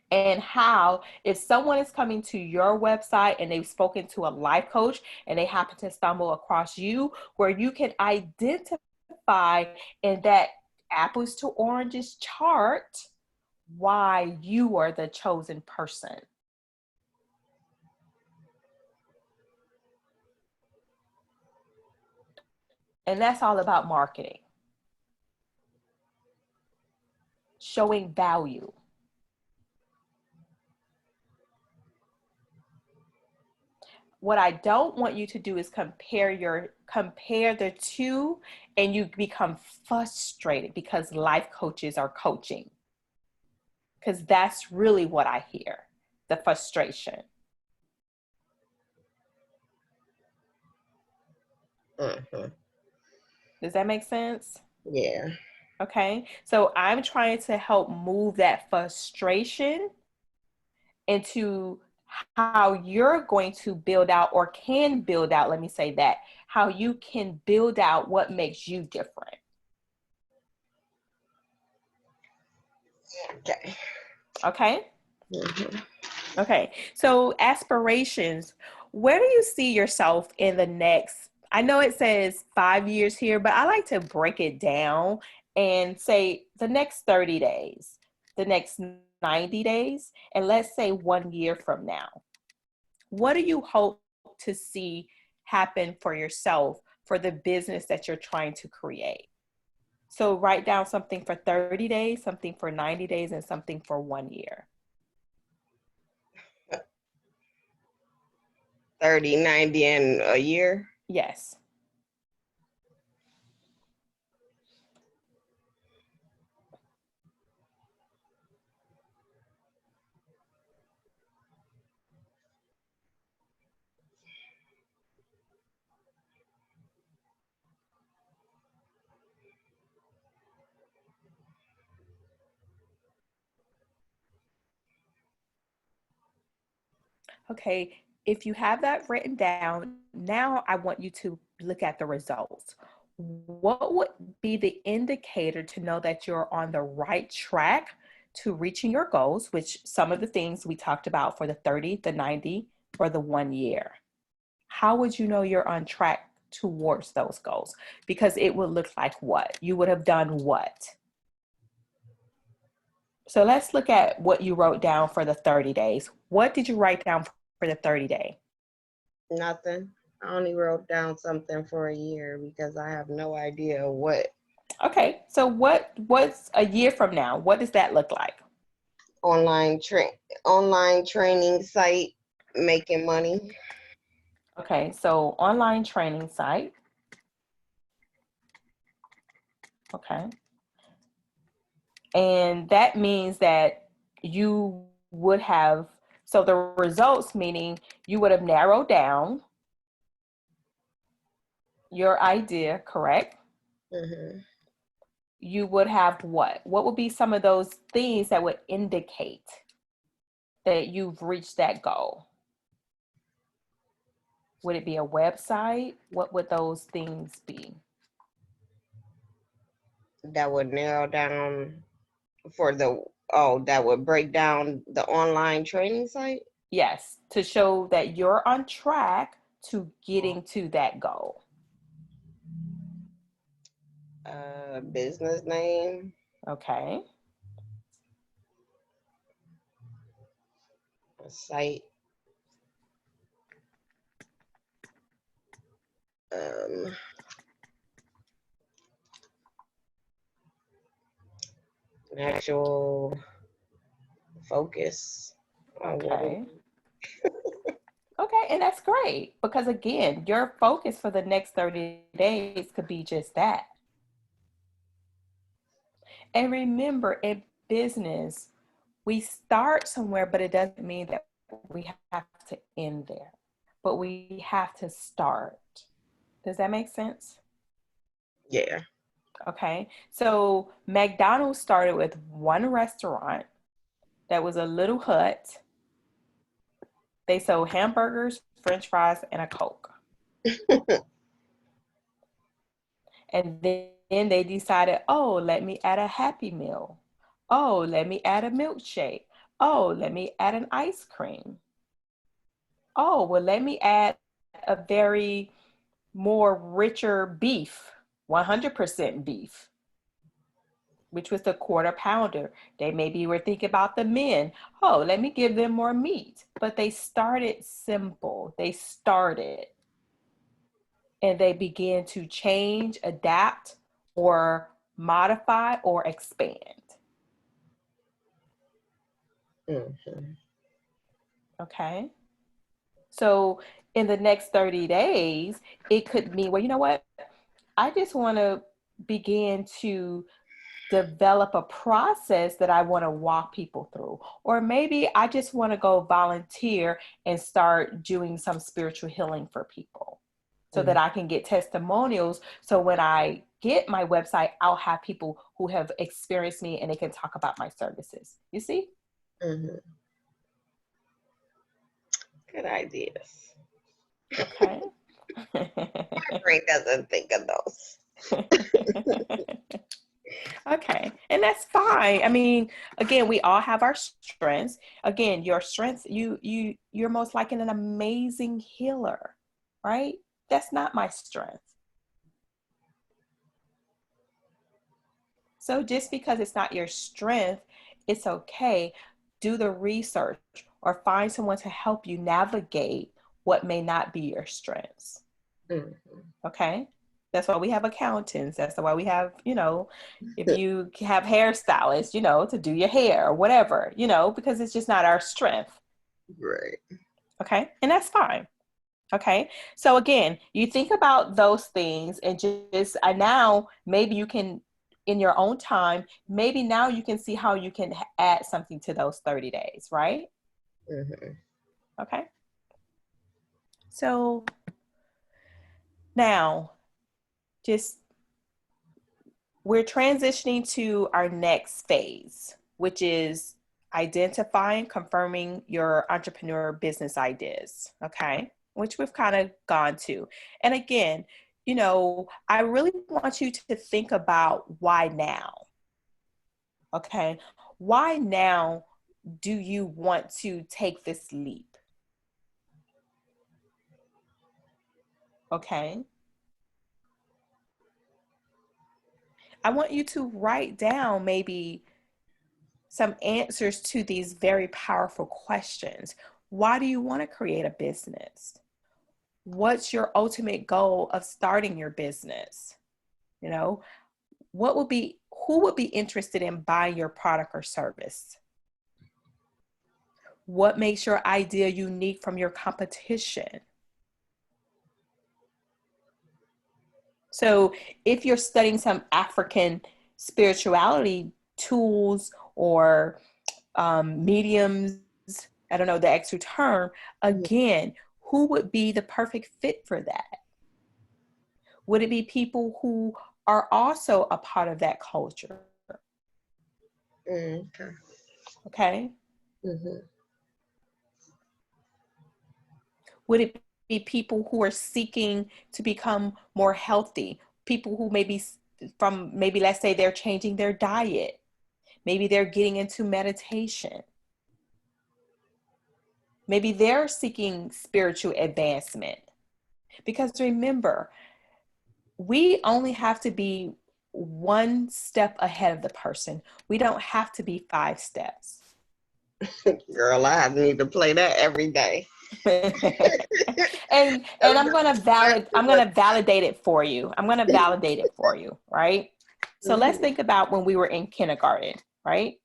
And how, if someone is coming to your website and they've spoken to a life coach and they happen to stumble across you, where you can identify in that apples to oranges chart why you are the chosen person. And that's all about marketing, showing value. What I don't want you to do is compare the two and you become frustrated because life coaches are coaching. Because that's really what I hear, the frustration. Mm-hmm. Does that make sense? Yeah. Okay. So I'm trying to help move that frustration into how you're going to build out or can build out, let me say that, how you can build out what makes you different. Okay. Okay. Mm-hmm. Okay. So aspirations, where do you see yourself in the next, I know it says 5 years here, but I like to break it down and say the next 30 days, the next 90 days, and let's say 1 year from now. What do you hope to see happen for yourself for the business that you're trying to create? So write down something for 30 days, something for 90 days, and something for 1 year. 30, 90, and a year. Yes. Okay, if you have that written down, now I want you to look at the results. What would be the indicator to know that you're on the right track to reaching your goals, which some of the things we talked about for the 30, the 90, or the 1 year? How would you know you're on track towards those goals? Because it would look like what? You would have done what? So let's look at what you wrote down for the 30 days. What did you write down for the 30 day? Nothing. I only wrote down something for a year because I have no idea what. Okay, so what's a year from now? What does that look like? online train online training site making money. Okay, so online training site. Okay. And that means that you would have, so the results meaning you would have narrowed down your idea, correct? Mm-hmm. You would have what? What would be some of those things that would indicate that you've reached that goal? Would it be a website? What would those things be? That would narrow down for the that would break down the online training site. Yes, to show that you're on track to getting to that goal. Business name, Okay. a site, um, an actual focus on what it Okay. Okay, and that's great because again, your focus for the next 30 days could be just that. And remember, in business, we start somewhere, but it doesn't mean that we have to end there. But we have to start. Does that make sense? Yeah. Okay. So McDonald's started with one restaurant that was a little hut. They sold hamburgers, French fries, and a Coke. And then they decided, oh, let me add a Happy Meal. Oh, let me add a milkshake. Oh, let me add an ice cream. Oh, well, let me add a very more richer beef, 100% beef, which was the quarter pounder. They maybe were thinking about the men. Oh, let me give them more meat. But they started simple. They started and they began to change, adapt, or modify or expand. Mm-hmm. Okay. So in the next 30 days, it could mean, well, you know what? I just want to begin to develop a process that I want to walk people through. Or maybe I just want to go volunteer and start doing some spiritual healing for people so that I can get testimonials. So when I get my website, I'll have people who have experienced me and they can talk about my services. You see? Mm-hmm. Good ideas. Okay. My brain doesn't think of those. Okay, and that's fine. I mean, again, we all have our strengths. Again, your strengths, you're most likely an amazing healer, right? That's not my strength. So just because it's not your strength, it's okay. Do the research or find someone to help you navigate what may not be your strengths. Mm-hmm. Okay. That's why we have accountants. That's why we have, if you have hairstylists, to do your hair or whatever, because it's just not our strength. Right. Okay. And that's fine. Okay. So again, you think about those things and just now maybe you can, in your own time, maybe now you can see how you can add something to those 30 days, right? Mm-hmm. Okay. So now just we're transitioning to our next phase, which is identifying, confirming your entrepreneur business ideas. Okay. Which we've kind of gone to. And again, I really want you to think about why now. Okay. Why now do you want to take this leap? Okay. I want you to write down maybe some answers to these very powerful questions. Why do you want to create a business? what's your ultimate goal of starting your business? You know, who would be interested in buying your product or service? What makes your idea unique from your competition? So if you're studying some African spirituality tools or mediums, I don't know the actual term, again, who would be the perfect fit for that? Would it be people who are also a part of that culture? Okay. Okay. Mm-hmm. Would it be people who are seeking to become more healthy? People who maybe maybe let's say they're changing their diet. Maybe they're getting into meditation. Maybe they're seeking spiritual advancement. Because remember, we only have to be one step ahead of the person. We don't have to be 5 steps. Girl, I need to play that every day. and I'm gonna validate it for you. I'm gonna validate it for you, right? So let's think about when we were in kindergarten, right?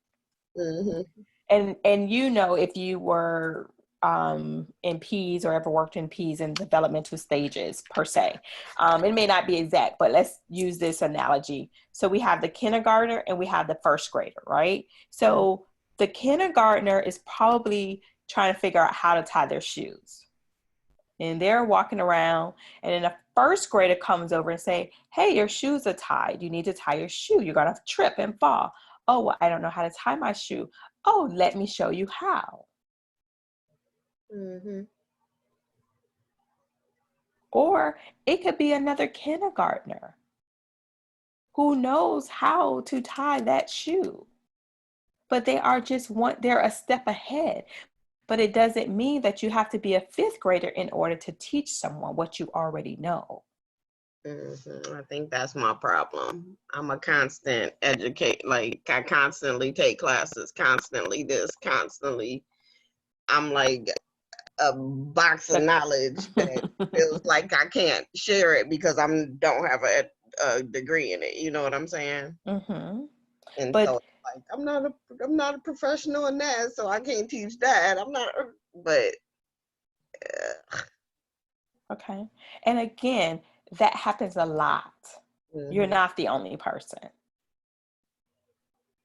Mm-hmm. And you know, if you were in P's or ever worked in P's in developmental stages per se, it may not be exact, but let's use this analogy. So we have the kindergartner and we have the first grader, right? So the kindergartner is probably trying to figure out how to tie their shoes. And they're walking around, and then a first grader comes over and say, hey, your shoes are tied. You need to tie your shoe. You're going to trip and fall. Oh, well, I don't know how to tie my shoe. Oh, let me show you how. Mm-hmm. Or it could be another kindergartner who knows how to tie that shoe, but they're a step ahead. But it doesn't mean that you have to be a fifth grader in order to teach someone what you already know. Mm-hmm. I think that's my problem. I'm a constant educate, like I constantly take classes, constantly this, constantly. I'm like a box of knowledge that feels like I can't share it because don't have a degree in it. You know what I'm saying? Mm-hmm. And so But like I'm not a professional in that, so I can't teach that. I'm not, but okay. And again, that happens a lot. You're mm-hmm. not the only person.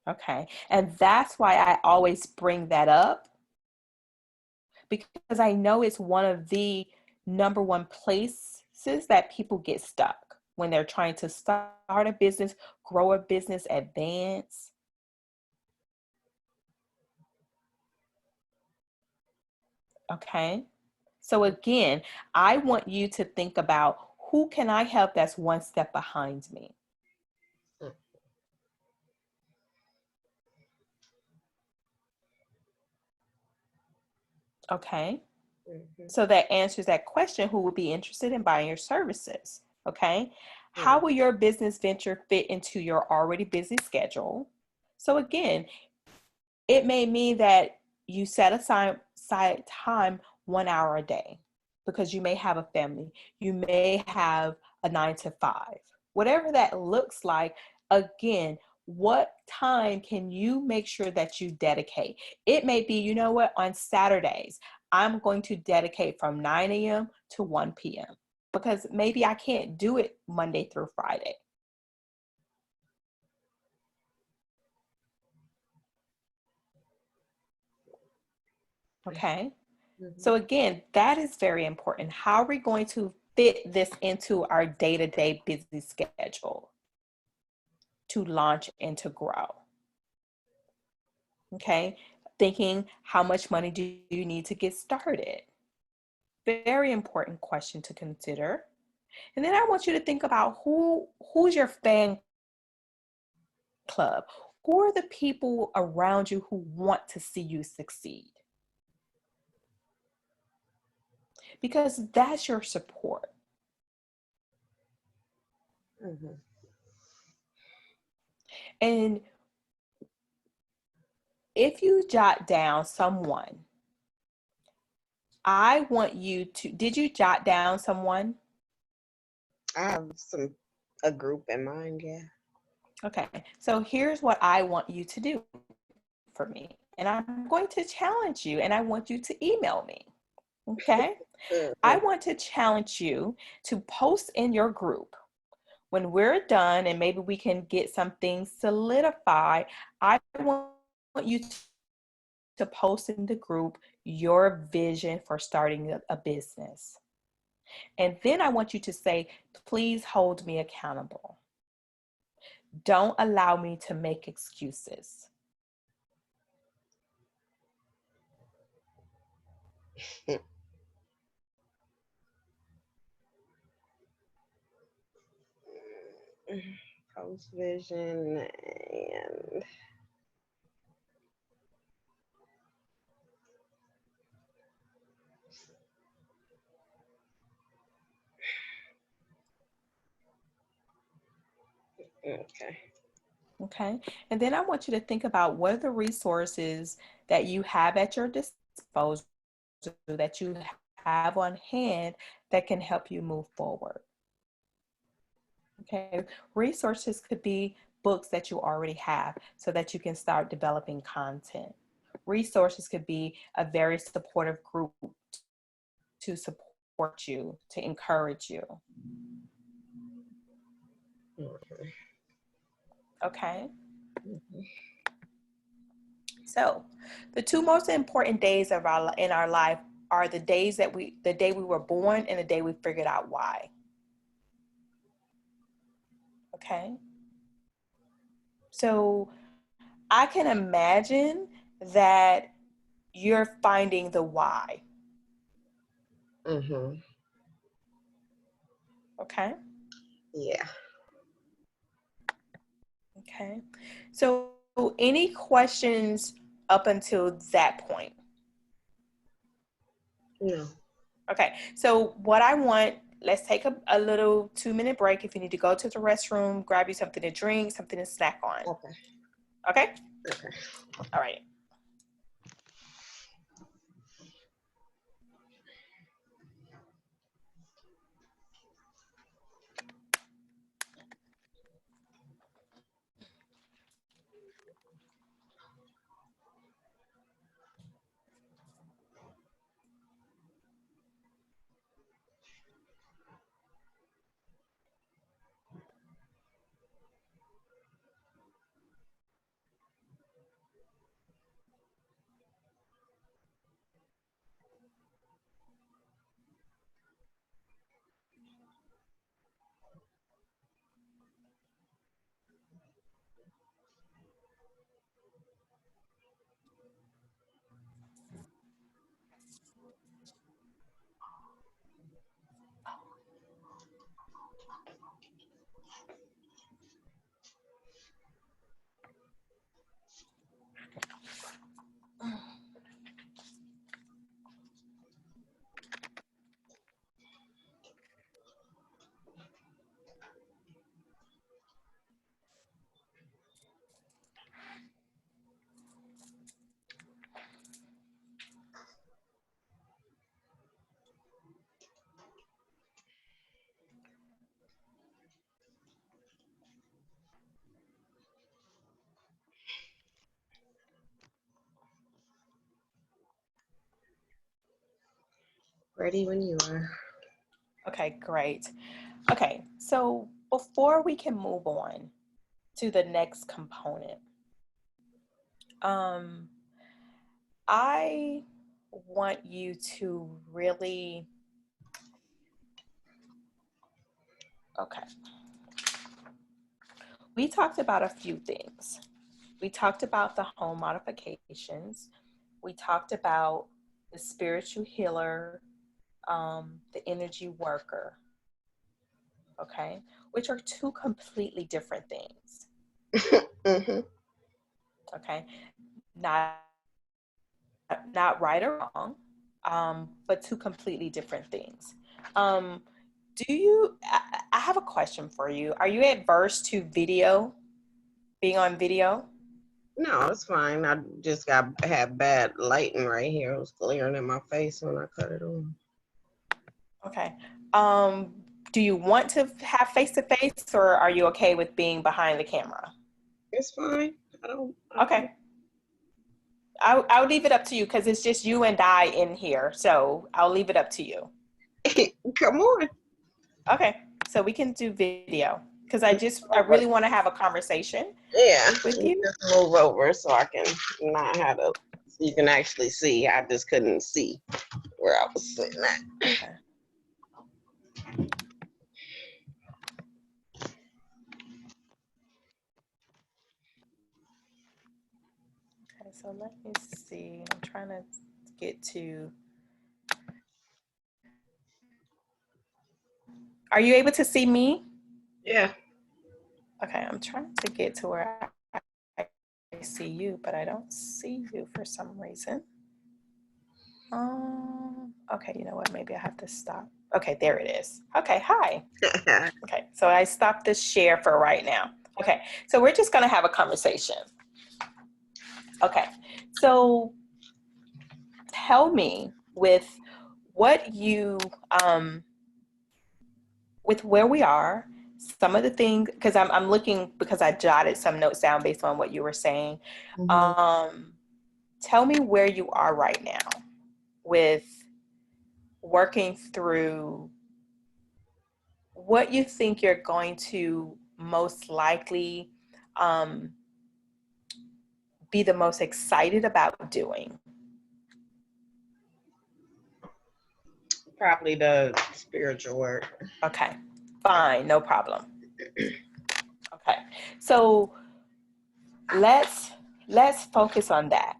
Okay. And that's why I always bring that up, because I know it's one of the number one places that people get stuck when they're trying to start a business, grow a business, advance. Okay. So again, I want you to think about, who can I help that's one step behind me? Okay. Mm-hmm. So that answers that question, who would be interested in buying your services? Okay. How will your business venture fit into your already busy schedule? So again, it may mean that you set aside time 1 hour a day, because you may have a family, you may have a 9 to 5, whatever that looks like. Again, what time can you make sure that you dedicate? It may be, you know what, on Saturdays, I'm going to dedicate from 9 a.m. to 1 p.m. because maybe I can't do it Monday through Friday. Okay. Mm-hmm. So again, that is very important. How are we going to fit this into our day-to-day busy schedule to launch and to grow? Okay. Thinking, how much money do you need to get started? Very important question to consider. And then I want you to think about, who's your fan club? Who are the people around you who want to see you succeed? Because that's your support. Mm-hmm. And if you jot down someone, I want you to, did you jot down someone? I have a group in mind, yeah. Okay, so here's what I want you to do for me. And I'm going to challenge you and I want you to email me. Okay? I Mm-hmm. want to challenge you to post in your group. When we're done and maybe we can get something solidified, I want you to post in the group your vision for starting a business. And then I want you to say, please hold me accountable. Don't allow me to make excuses. Post vision and okay. Okay. And then I want you to think about what are the resources that you have at your disposal, that you have on hand that can help you move forward. Okay. Resources could be books that you already have so that you can start developing content. Resources could be a very supportive group to support you, to encourage you. Mm-hmm. Okay. Mm-hmm. So, the two most important days of our life are the day we were born and the day we figured out why. Okay? So, I can imagine that you're finding the why. Mm-hmm. Okay? Yeah. Okay. So, any questions up until that point? No. Okay. So, what I want, let's take a little 2-minute break. If you need to go to the restroom, grab you something to drink, something to snack on. Okay. Okay? Okay. All right. Ready when you are. Okay, great. Okay, so before we can move on to the next component, um, I want you to really, okay, we talked about a few things. We talked about the home modifications. We talked about the spiritual healer, the energy worker, okay, which are two completely different things, Mm-hmm. okay? Not not right or wrong, but two completely different things. Um, I have a question for you. Are you adverse to video, being on video? No, it's fine. I just had bad lighting right here. It was glaring in my face when I cut it on. Okay. Um, do you want to have face to face, or are you okay with being behind the camera? It's fine. I don't. Okay. I'll leave it up to you because it's just you and I in here. So I'll leave it up to you. Come on. Okay. So we can do video because I really want to have a conversation Yeah, with you. just move over so I can not have to. You can actually see. I just couldn't see where I was sitting at. Okay. Okay. So let me see. I'm trying to get to. Are you able to see me? Yeah. Okay. I'm trying to get to where I see you, but I don't see you for some reason. Okay, you know what? Maybe I have to stop. Okay, there it is. Okay, hi. Okay, so I stopped the share for right now. Okay, so we're just gonna have a conversation. Okay, so tell me what you, with where we are, some of the things, because I'm looking, because I jotted some notes down based on what you were saying. Mhm. Um, Tell me where you are right now with working through what you think you're going to most likely um, be the most excited about doing. Probably the spiritual work. Okay, fine, no problem. Okay, so let's focus on that.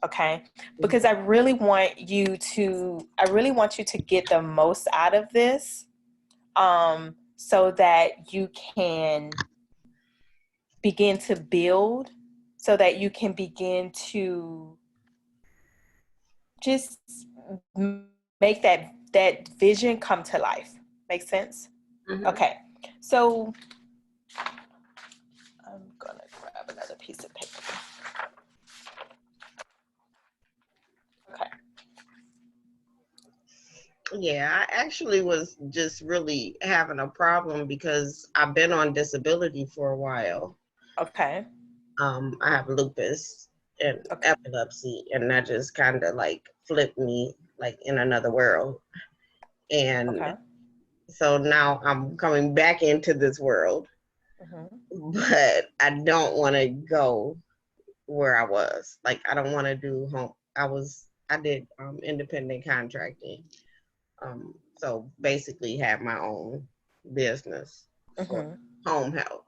Okay, because I really want you to get the most out of this, so that you can begin to build, so that you can begin to just make that vision come to life. Make sense? Mhm. Okay. So I'm gonna grab another piece of paper. Okay. Yeah, I actually was just really having a problem because I've been on disability for a while. Okay. I have lupus and Okay. epilepsy, and that just kind of like flipped me like in another world. And Okay. so now I'm coming back into this world, Hmm. but I don't want to go where I was. Like I don't want to do home. I did independent contracting. So basically have my own business for Hmm. home health.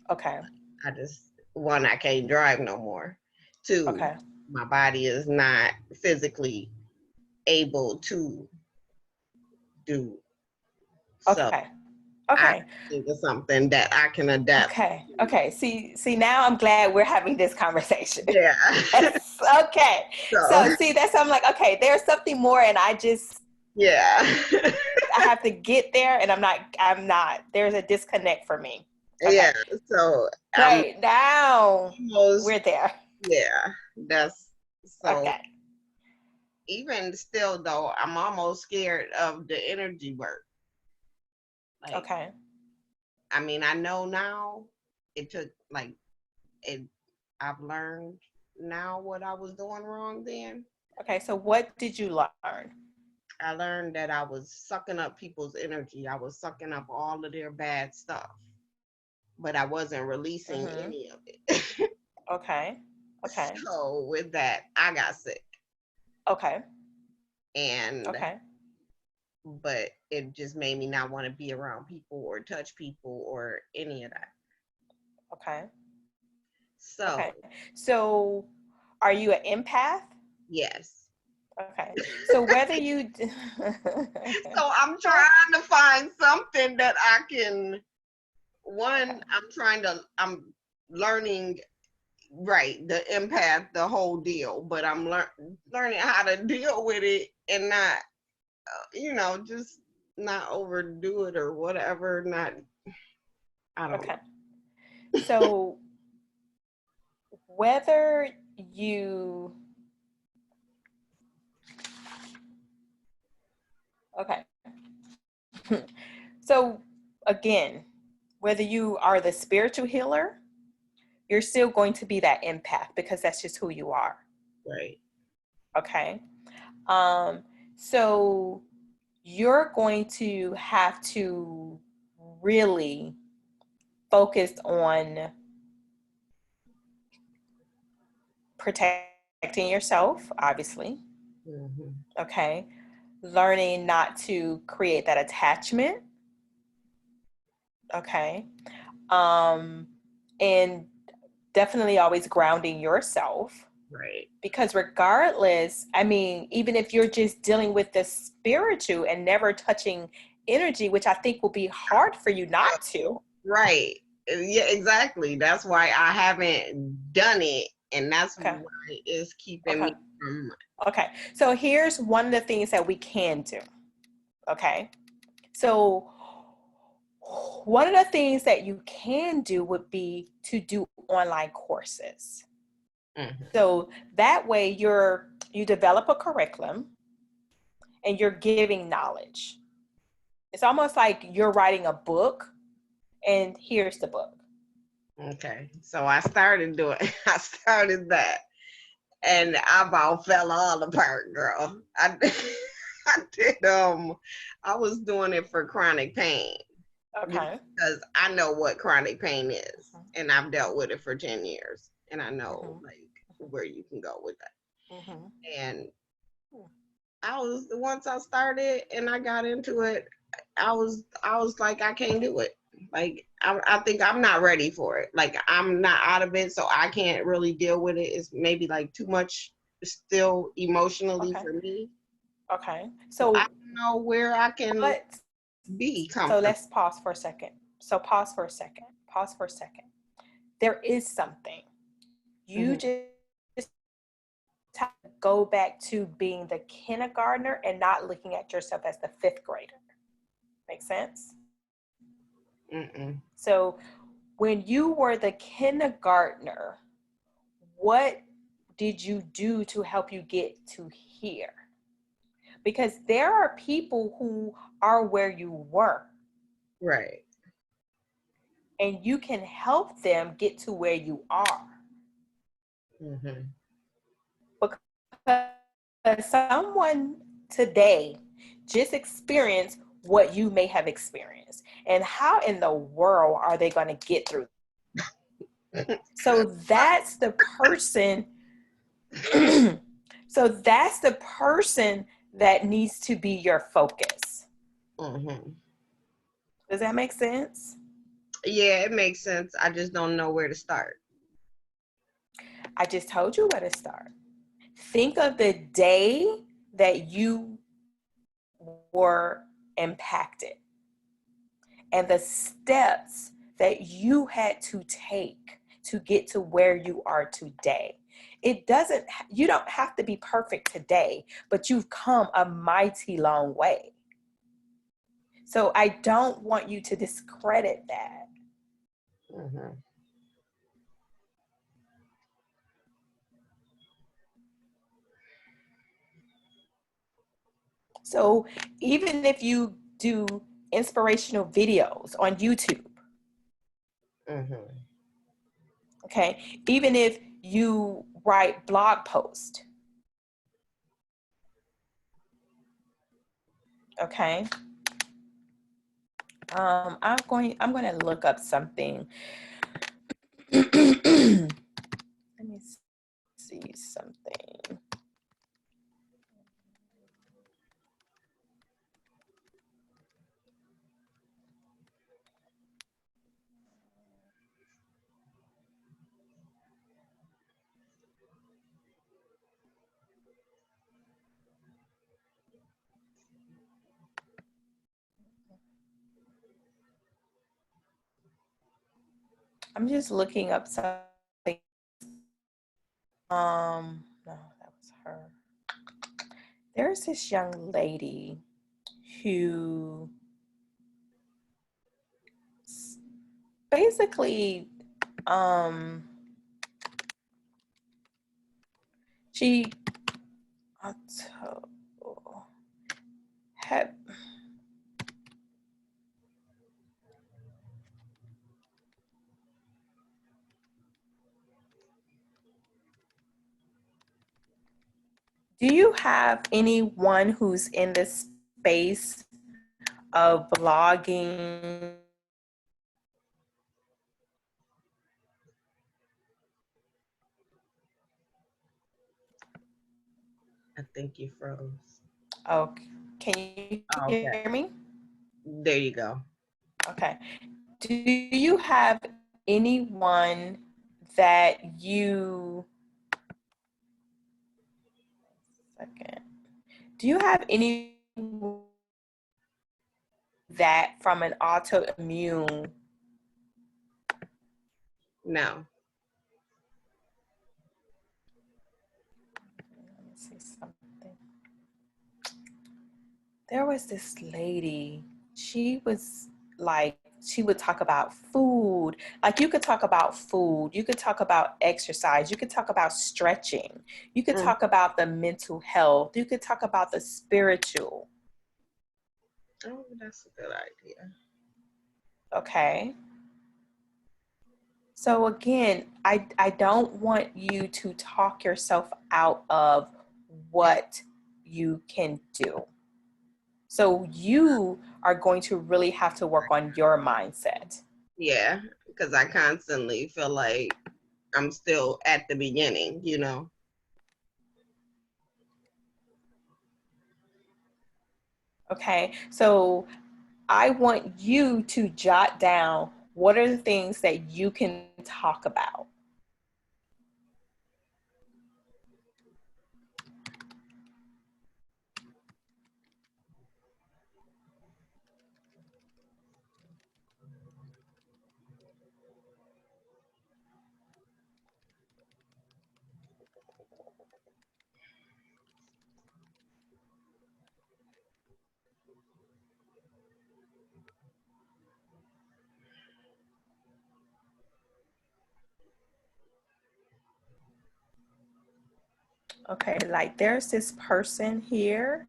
Okay. I just one, I can't drive no more. Two, Okay. my body is not physically able to do. So Okay. I Okay. think of something that I can adapt. Okay. Okay. See, now I'm glad we're having this conversation. Yeah. Yes. Okay. So So see, that's, I'm like, okay, there's something more, and yeah. I have to get there, and I'm not, there's a disconnect for me. Yeah. Okay. So I'm Great. Now almost, we're there. yeah. That's so Okay. even still though, I'm almost scared of the energy work. Like, Okay. I mean, I know now it took like it I've learned now what I was doing wrong then. Okay. So what did you learn? I learned that I was sucking up people's energy. I was sucking up all of their bad stuff, but I wasn't releasing Mm-hmm. any of it. Okay. Okay. So with that, I got sick. Okay. And Okay. but it just made me not want to be around people or touch people or any of that. Okay. Okay. So, So are you an empath? yes. Okay. So whether you So I'm trying to find something that I can okay. I'm learning right the empath the whole deal, but I'm learning how to deal with it and not just not overdo it or whatever, not I don't Okay. know. So whether you, okay. So again, whether you are the spiritual healer, you're still going to be that empath because that's just who you are. Right. Okay. Um, so you're going to have to really focus on protecting yourself, obviously. Mm-hmm. Okay. Learning not to create that attachment. Okay. Um, and definitely always grounding yourself. Right. Because regardless, I mean, even if you're just dealing with the spiritual and never touching energy, which I think will be hard for you not to. Right. Yeah, exactly. That's why I haven't done it. And that's Okay. why it's keeping Okay. me from. Okay. So here's one of the things that we can do. Okay. So one of the things that you can do would be to do online courses. Mm-hmm. So that way you develop a curriculum and you're giving knowledge. It's almost like you're writing a book and here's the book. Okay. So I started doing, I started that. And I about fell all apart, girl. I did, I was doing it for chronic pain. Okay. Because I know what chronic pain is. Mhm. And I've dealt with it for 10 years. And I know, Mhm. like, where you can go with that. Mhm. And once I started and I got into it, I was like, I can't do it. Like, I think I'm not ready for it. Like, I'm not out of it, so I can't really deal with it. It's maybe like too much still emotionally Okay. for me. Okay. So I So don't know where I can what? be So comfortable. let's pause for a second. So pause for a second. Pause for a second. There is something. You Mm-hmm. just have to go back to being the kindergartner and not looking at yourself as the fifth grader. Make sense? Mm-mm. So when you were the kindergartner, what did you do to help you get to here? Because there are people who are where you were Right. and you can help them get to where you are. Mm-hmm. Because someone today just experienced what you may have experienced. And how in the world are they going to get through? So that's the person. So that's the person that needs to be your focus. Mm-hmm. Does that make sense? Yeah, it makes sense. I just don't know where to start. I just told you where to start. Think of the day that you were impacted and the steps that you had to take to get to where you are today. It doesn't, you don't have to be perfect today, but you've come a mighty long way. So I don't want you to discredit that. Mm-hmm. So even if you do inspirational videos on YouTube, Mm-hmm. okay, even if you write blog posts, okay, I'm going to look up something. Let me see something. I'm just looking up something. No, that was her. There's this young lady who basically, um, She auto have. Do you have anyone who's in this space of blogging? I think you froze. Oh, can you Oh, okay. hear me? There you go. Okay. Do you have anyone that you, second, do you have any that from an autoimmune? No. Let me see something. There was this lady, she was like, she would talk about food. Like you could talk about food, you could talk about exercise, you could talk about stretching, you could Mm. talk about the mental health, you could talk about the spiritual. Oh, that's a good idea. Okay. So again, I don't want you to talk yourself out of what you can do. So you are going to really have to work on your mindset. Yeah, because I constantly feel like I'm still at the beginning, you know? Okay. So I want you to jot down what are the things that you can talk about. Okay. Like there's this person here.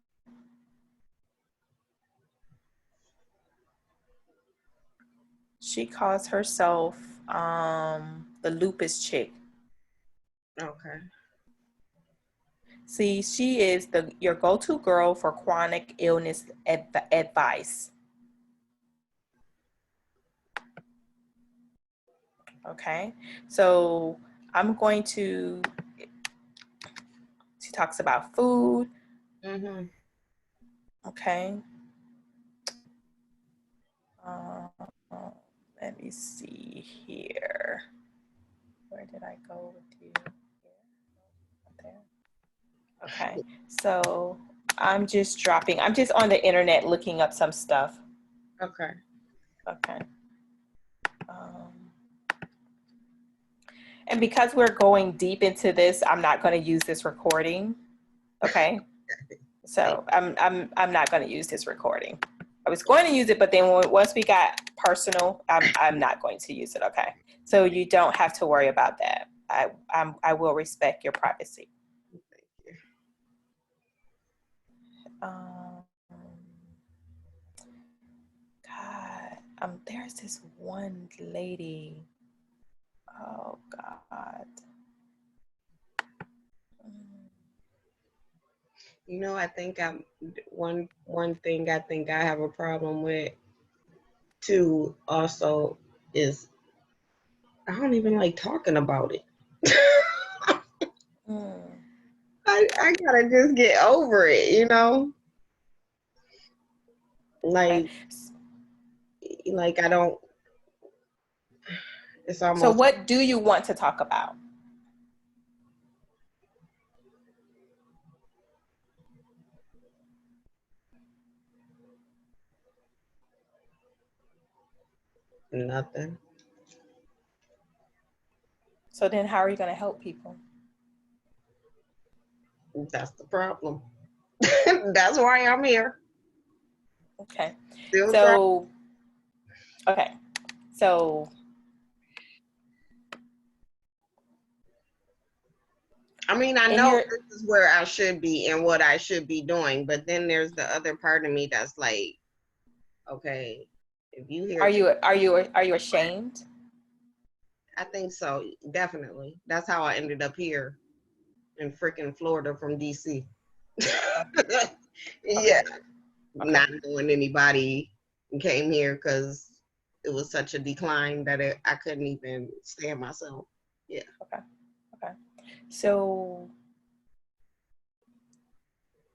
She calls herself the lupus chick. Okay. See, she is your go-to girl for chronic illness advice. Okay, so I'm going to. She talks about food. Mm-hmm. Okay. Uh, Let me see here. Where did I go with you? There. Okay, so I'm just dropping. I'm just on the internet looking up some stuff. Okay. Okay. Um, and because we're going deep into this, I'm not going to use this recording. Okay. So I'm not going to use this recording. I was going to use it, but then once we got personal, I'm not going to use it. Okay. So you don't have to worry about that. I will respect your privacy. Thank you. Um, God, there's this one lady. Oh God. You know, I think I'm one thing I think I have a problem with too also is I don't even like talking about it. Mm. I gotta just get over it, you know? Okay. Like I don't it's So almost what do you want to talk about? nothing. So then how are you going to help people? That's the problem. That's why I'm here. Okay. Still trying. So, okay. So I mean, I And know you're, this is where I should be and what I should be doing, but then there's the other part of me that's like, okay, if you hear, are you ashamed? I think so, definitely. That's how I ended up here in freaking Florida from DC. Yeah, Okay. Okay. not knowing anybody, came here because it was such a decline that I couldn't even stand myself. Yeah. Okay. Okay. So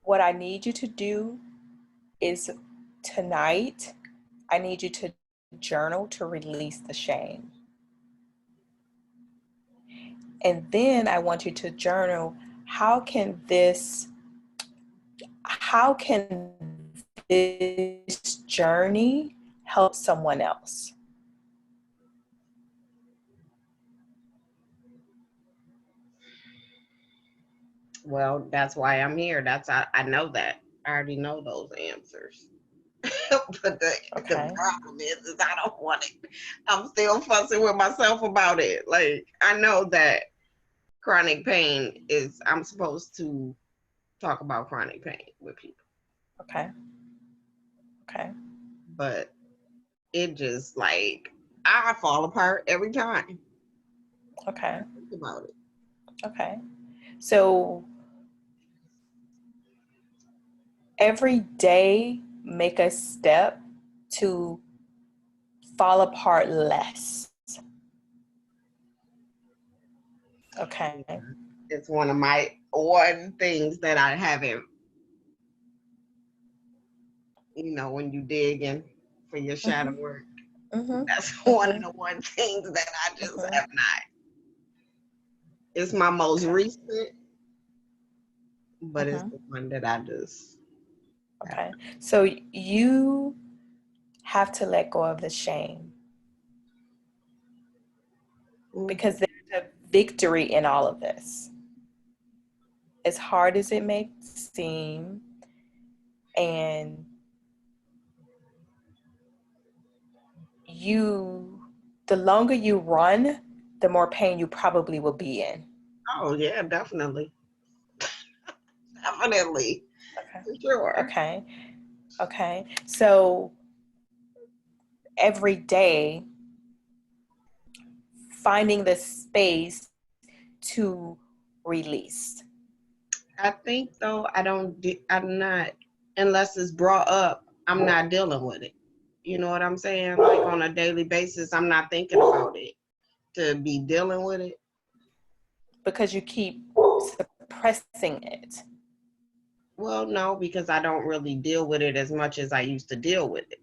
what I need you to do is tonight, I need you to journal to release the shame. And then I want you to journal, how can this how can this journey help someone else? Well, that's why I'm here. I know that. I already know those answers. But the Okay. problem is I don't want it. I'm still fussing with myself about it. Like I know that chronic pain is I'm supposed to talk about chronic pain with people, Okay. Okay. but it just like I fall apart every time I Okay. think about it. Okay. So every day, make a step to fall apart less. Okay. It's one of my one things that I haven't, when you dig in for your shadow Mm-hmm. work. Mm-hmm. That's one of Mm-hmm. the one things that I just Mm-hmm. have not. It's my most Okay. recent, but it's Mm-hmm. the one that I just have. Okay. So you have to let go of the shame Mm-hmm. because there's a victory in all of this. As hard as it may seem, and you, the longer you run, the more pain you probably will be in. Oh yeah, definitely, definitely, Okay. for sure. Okay. Okay. So every day, finding the space to release. I think though I'm not, unless it's brought up, I'm not dealing with it. You know what I'm saying? Like on a daily basis, I'm not thinking about it to be dealing with it. Because you keep suppressing it. Well, no, because I don't really deal with it as much as I used to deal with it.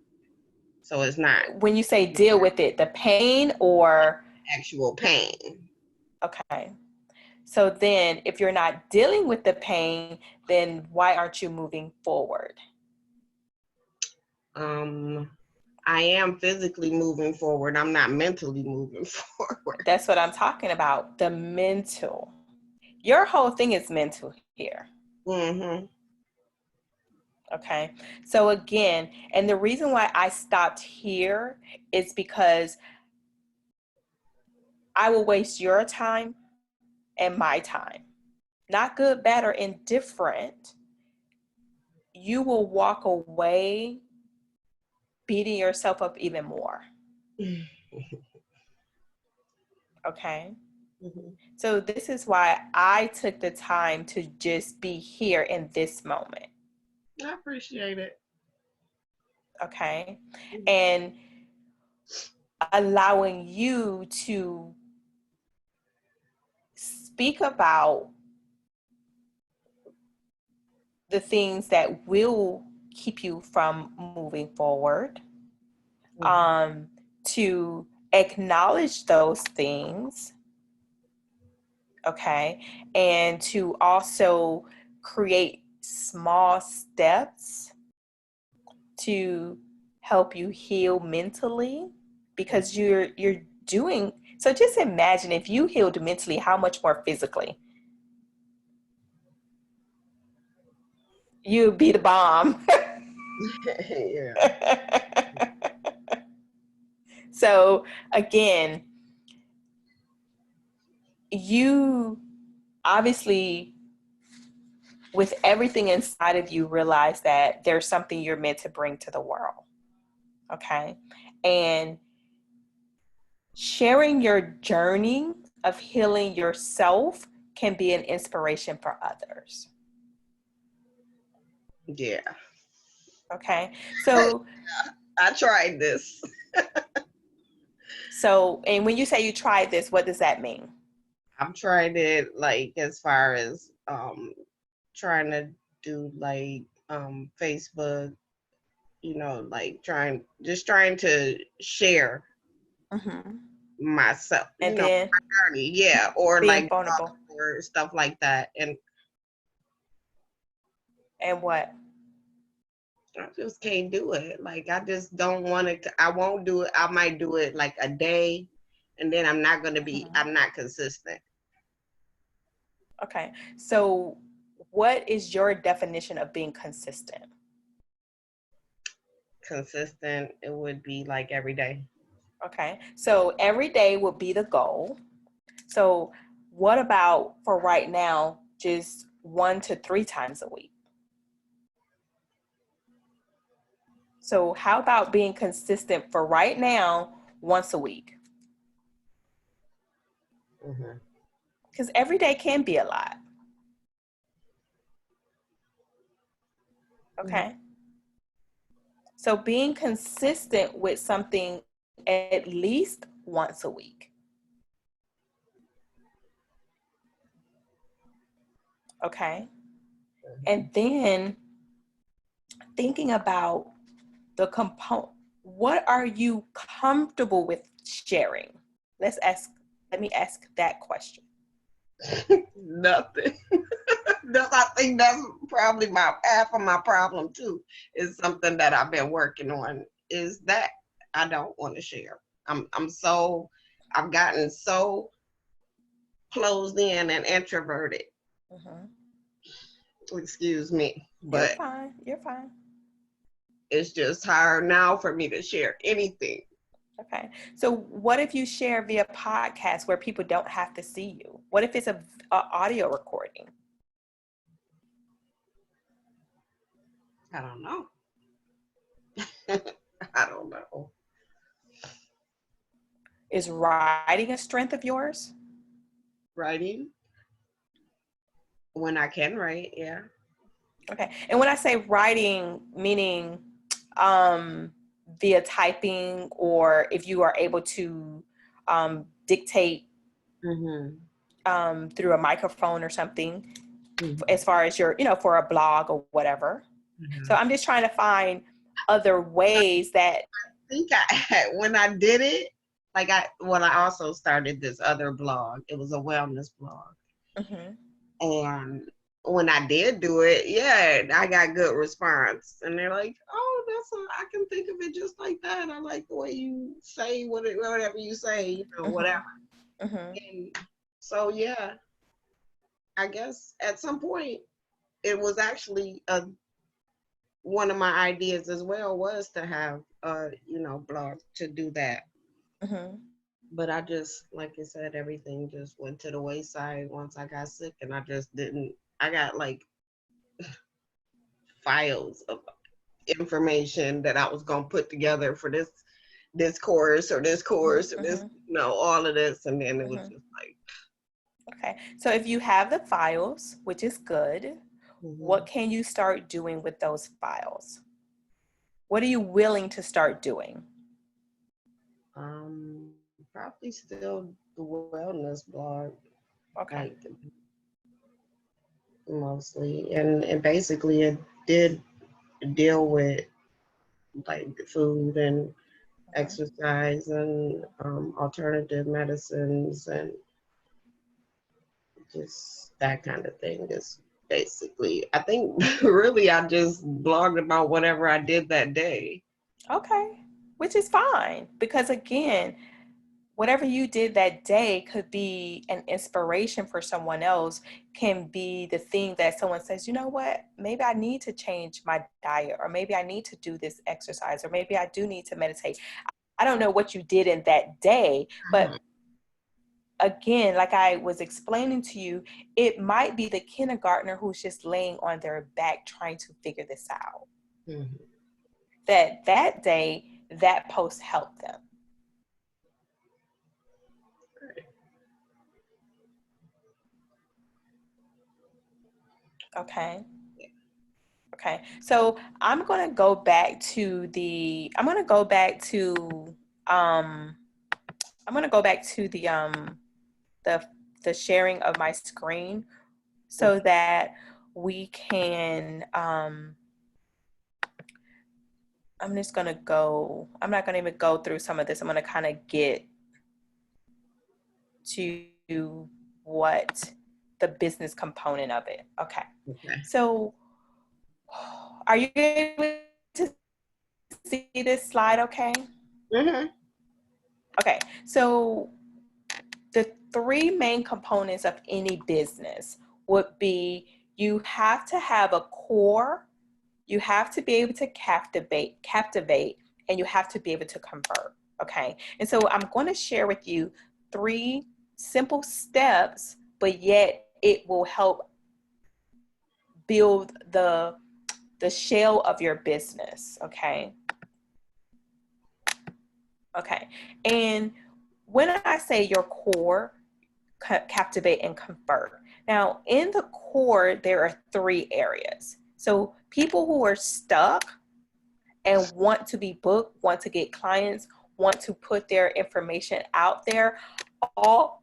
So it's not When you say deal with it, the pain or, actual pain. okay. So then if you're not dealing with the pain, then why aren't you moving forward? Um, I am physically moving forward. I'm not mentally moving forward. That's what I'm talking about, the mental. Your whole thing is mental here. Mm-hmm. Okay. So again, and the reason why I stopped here is because I will waste your time and my time. Not good, bad, or indifferent. You will walk away beating yourself up even more. Okay. Mm-hmm. So this is why I took the time to just be here in this moment. I appreciate it. Okay. And allowing you to speak about the things that will keep you from moving forward, Mm-hmm. to acknowledge those things, okay, and to also create small steps to help you heal mentally because you're doing so. Just imagine if you healed mentally, how much more physically you'd be the bomb. Yeah. So again, you obviously, with everything inside of you, realize that there's something you're meant to bring to the world. Okay. And sharing your journey of healing yourself can be an inspiration for others. Yeah. Okay. So, I tried this. and when you say you tried this, what does that mean? I've tried it like as far as trying to do like Facebook, like trying to share Mm-hmm. myself, And then my journey, yeah, or being like vulnerable. or stuff like that. And And what? I just can't do it. Like I just don't want it to, I won't do it. I might do it like a day and then I'm not consistent. Okay. So, what is your definition of being consistent? Consistent, it would be like every day. Okay. So, every day would be the goal. So, what about for right now, just 1 to 3 times a week? So, how about being consistent for right now, once a week? Mm-hmm. Because every day can be a lot. Okay. So, being consistent with something at least once a week. Okay. And then thinking about the component, what are you comfortable with sharing? Let me ask that question. Nothing. I think that's probably my half of my problem too. Is something that I've been working on. Is that I don't want to share. I've gotten so closed in and introverted. Mm-hmm. Excuse me, You're but fine. You're fine. it's just hard now for me to share anything. Okay. So what if you share via podcast where people don't have to see you? What if it's a audio recording? I don't know. I don't know. Is writing a strength of yours? Writing when I can write, yeah. Okay. And when I say writing, meaning um, via typing, or if you are able to dictate Mm-hmm. through a microphone or something, Mm-hmm. as far as your, for a blog or whatever. So Mm-hmm. I'm just trying to find other ways that. I think when I did it, I also started this other blog. It was a wellness blog. Mhm. And when I did do it, yeah, I got good response. And they're like, "Oh, I can think of it just like that. I like the way you say whatever you say, whatever." Mhm. Mhm. And so, yeah, I guess at some point it was actually one of my ideas as well was to have blog to do that. Mhm. But I just, like I said, everything just went to the wayside once I got sick, and I just didn't. I got like files of information that I was gonna put together for this course or this Mhm. course or this, Mhm. all of this, and then it was Mhm. just like, Okay. So if you have the files, which is good, mm-hmm. what can you start doing with those files? What are you willing to start doing? Probably still the wellness blog, Okay. like mostly, and basically it did deal with like food and Mhm. exercise and alternative medicines and just that kind of thing is basically, I think really I just blogged about whatever I did that day. Okay. Which is fine because again, whatever you did that day could be an inspiration for someone else, can be the thing that someone says, you know what, maybe I need to change my diet, or maybe I need to do this exercise, or maybe I do need to meditate. I don't know what you did in that day, but again, like I was explaining to you, it might be the kindergartner who's just laying on their back trying to figure this out. Mm-hmm. That day, that post helped them. Right. Okay. Okay. So I'm going to go back to um, the, the sharing of my screen so Okay. that we can, I'm not going to even go through some of this. I'm going to kind of get to what the business component of it. Okay. Okay. So are you able to see this slide okay? Mm-hmm. Okay. So the three main components of any business would be you have to have a core, you have to be able to captivate, and you have to be able to convert. Okay. And so I'm going to share with you three simple steps, but yet it will help build the shell of your business. Okay. Okay. And when I say your core, captivate and convert. Now, in the core, there are three areas. So people who are stuck and want to be booked, want to get clients, want to put their information out there, all,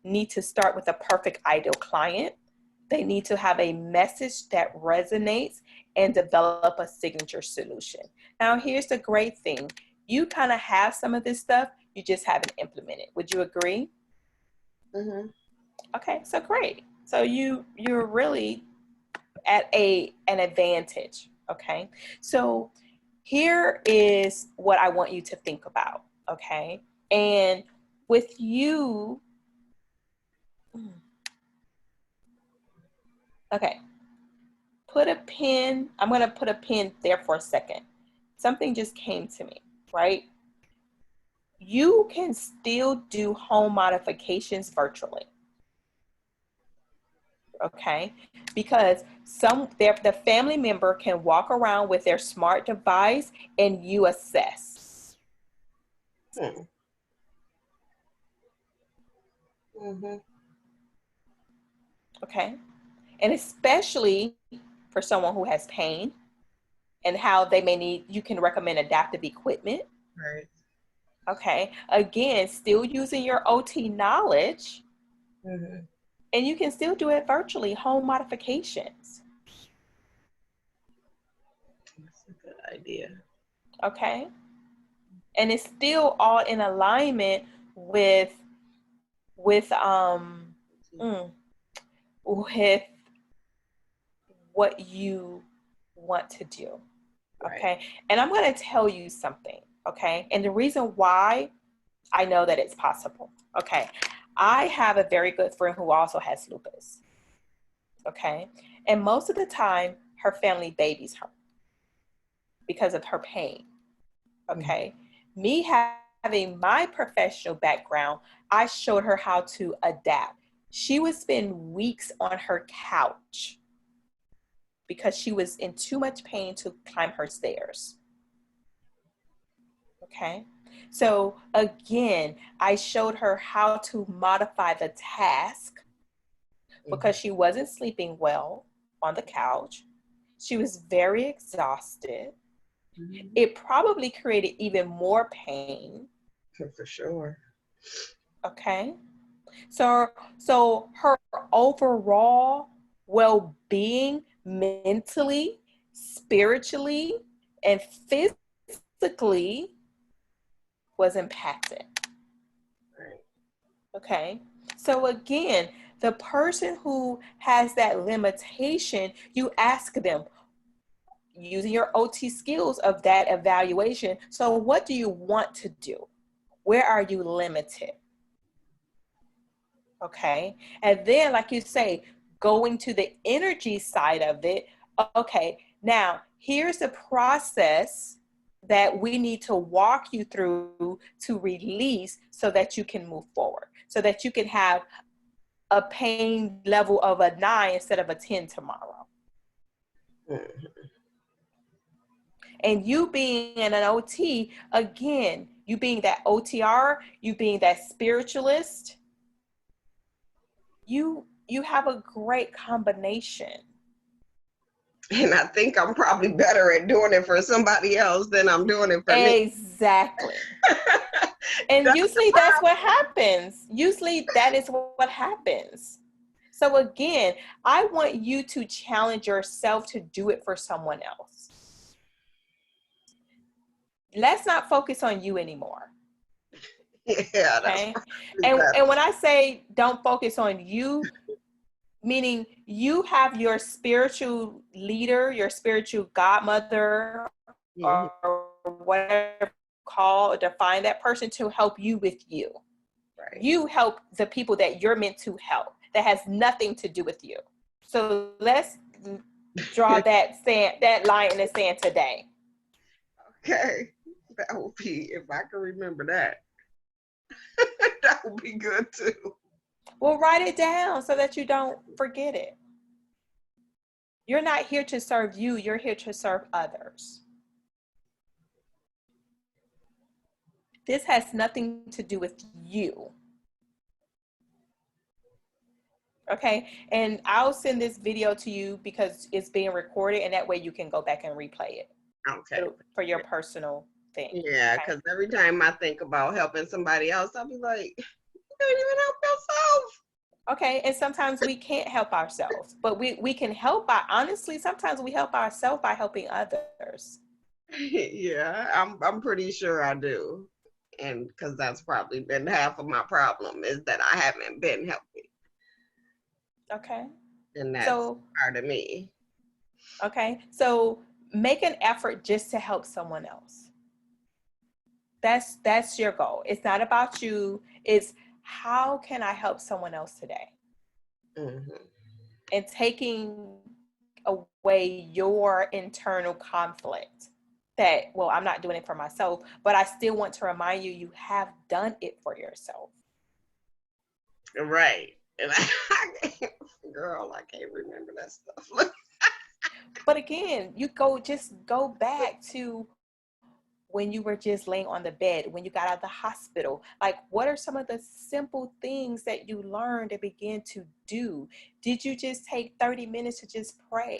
need to start with a perfect ideal client. They need to have a message that resonates and develop a signature solution. Now, here's the great thing. You kind of have some of this stuff, you just haven't implemented. Would you agree? Mm-hmm. Okay, so great. So you're really at an advantage. Okay. So here is what I want you to think about. Okay. And with you, okay, I'm going to put a pin there for a second. Something just came to me, right? You can still do home modifications virtually. Okay, because the family member can walk around with their smart device and you assess. Mm-hmm. Okay, and especially for someone who has pain and how they may need, you can recommend adaptive equipment. Right. Okay, again, still using your OT knowledge, Mm-hmm. and you can still do it virtually, home modifications. That's a good idea. Okay, and it's still all in alignment with with um mm, with what you want to do. Right. Okay, and I'm going to tell you something. Okay, and the reason why I know that it's possible. Okay, I have a very good friend who also has lupus. Okay, and most of the time her family babies her because of her pain. Mm-hmm. Okay, me having my professional background, I showed her how to adapt. She would spend weeks on her couch because she was in too much pain to climb her stairs. Okay. So again, I showed her how to modify the task Mm-hmm. because she wasn't sleeping well on the couch. She was very exhausted. Mm-hmm. It probably created even more pain. For sure. Okay. So her overall well-being mentally, spiritually, and physically was impacted. Right. Okay. So again, the person who has that limitation, you ask them using your OT skills of that evaluation. So what do you want to do? Where are you limited? Okay. And then, like you say, going to the energy side of it. Okay. Now, here's the process that we need to walk you through to release so that you can move forward, so that you can have a pain level of a 9 instead of a 10 tomorrow. Mm-hmm. And you being an OT, again, you being that OTR, you being that spiritualist, you have a great combination. And I think I'm probably better at doing it for somebody else than I'm doing it for me. Exactly. And usually that's what happens. Usually that is what happens. So again, I want you to challenge yourself to do it for someone else. Let's not focus on you anymore. Yeah, that's Okay. better. And when I say don't focus on you, meaning you have your spiritual leader, your spiritual godmother, Mm-hmm. or whatever call or define that person to help you with you. Right. You help the people that you're meant to help. That has nothing to do with you. So let's draw that line in the sand today. Okay. That would be, if I can remember that, that would be good too. Well, write it down so that you don't forget it. You're not here to serve you, you're here to serve others. This has nothing to do with you. Okay, and I'll send this video to you because it's being recorded, and that way you can go back and replay it. Okay. For your personal thing. Yeah, okay? because every time I think about helping somebody else, I'll be like, you can't even help yourself. Okay, and sometimes we can't help ourselves, but we can help by, honestly, sometimes we help ourselves by helping others. Yeah, I'm pretty sure I do. And because that's probably been half of my problem is that I haven't been helping. Okay. And that's So, part of me. okay. So make an effort just to help someone else. That's your goal. It's not about you. It's how can I help someone else today? Mm-hmm. And taking away your internal conflict that, well, I'm not doing it for myself, but I still want to remind you, you have done it for yourself. Right. And girl, I can't remember that stuff. But again, just go back to when you were just laying on the bed, when you got out of the hospital. Like, what are some of the simple things that you learned and began to do? Did you just take 30 minutes to just pray?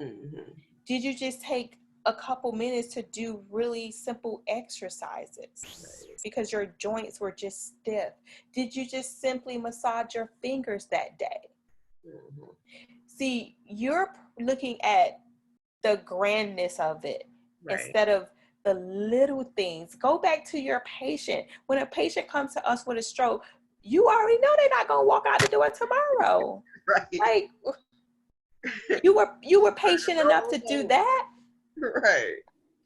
Mm-hmm. Did you just take a couple minutes to do really simple exercises because your joints were just stiff? Did you just simply massage your fingers that day? Mm-hmm. See, you're looking at the grandness of it Right. instead of the little things. Go back to your patient. When a patient comes to us with a stroke, you already know they're not going to walk out the door tomorrow. Right. Like, you were patient enough to do that. Right.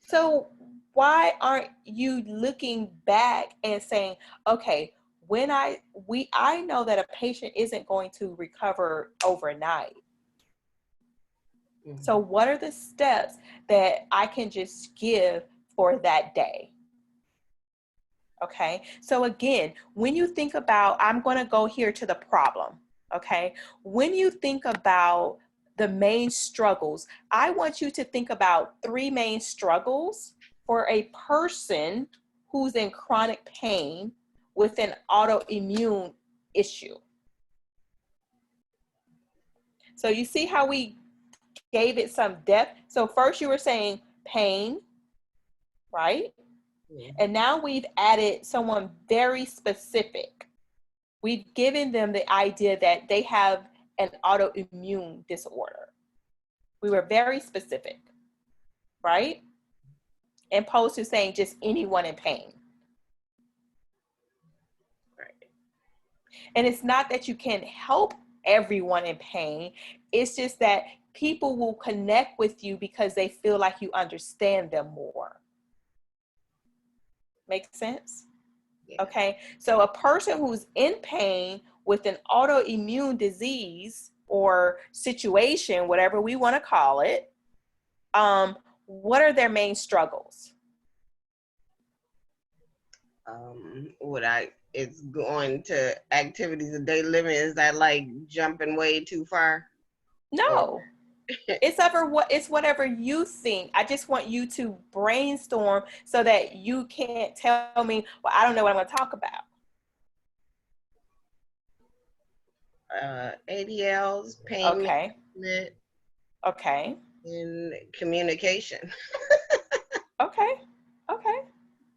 So why aren't you looking back and saying, okay, when I know that a patient isn't going to recover overnight. Mm-hmm. So what are the steps that I can just give for that day? Okay. So again, when you think about, I'm going to go here to the problem. Okay. When you think about the main struggles, I want you to think about 3 main struggles for a person who's in chronic pain with an autoimmune issue. So you see how we gave it some depth. So first you were saying pain, right? Mm-hmm. And now we've added someone very specific. We've given them the idea that they have an autoimmune disorder. We were very specific, right? And opposed to saying just anyone in pain. Right. And it's not that you can't help everyone in pain. It's just that people will connect with you because they feel like you understand them more. Make sense? Yeah. Okay. So a person who's in pain with an autoimmune disease or situation, whatever we want to call it, what are their main struggles? It's going to activities of daily living. Is that like jumping way too far? Or No. It's whatever you think. I just want you to brainstorm so that you can't tell me, well, I don't know what I'm going to talk about. ADLs, pain Okay. management, Okay. and communication. Okay. Okay.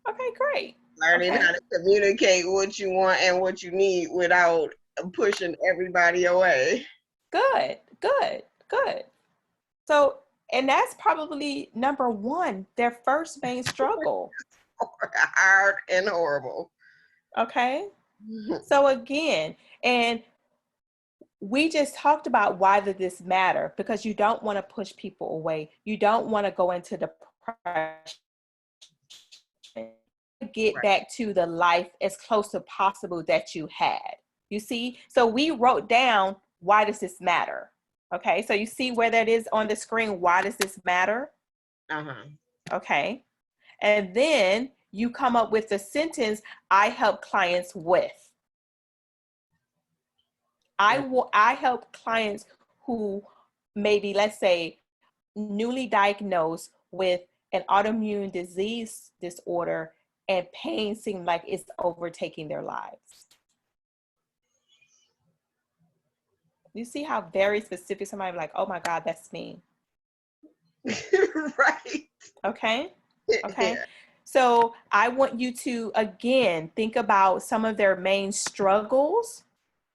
Okay, great. Learning Okay. how to communicate what you want and what you need without pushing everybody away. Good. Good. Good. So, and that's probably number one, their first main struggle. Hard and horrible. Okay. So again, and we just talked about why did this matter, because you don't want to push people away. You don't want to go into depression. Get Right. back to the life as close as possible that you had. You see? So we wrote down, why does this matter? Okay. So you see where that is on the screen. Why does this matter? Uh-huh. Okay. And then you come up with the sentence, I help clients with. I help clients who maybe, let's say, newly diagnosed with an autoimmune disease disorder, and pain seems like it's overtaking their lives. You see how very specific somebody like, oh my God, that's me. Right. Okay. Okay. Yeah. So I want you to, again, think about some of their main struggles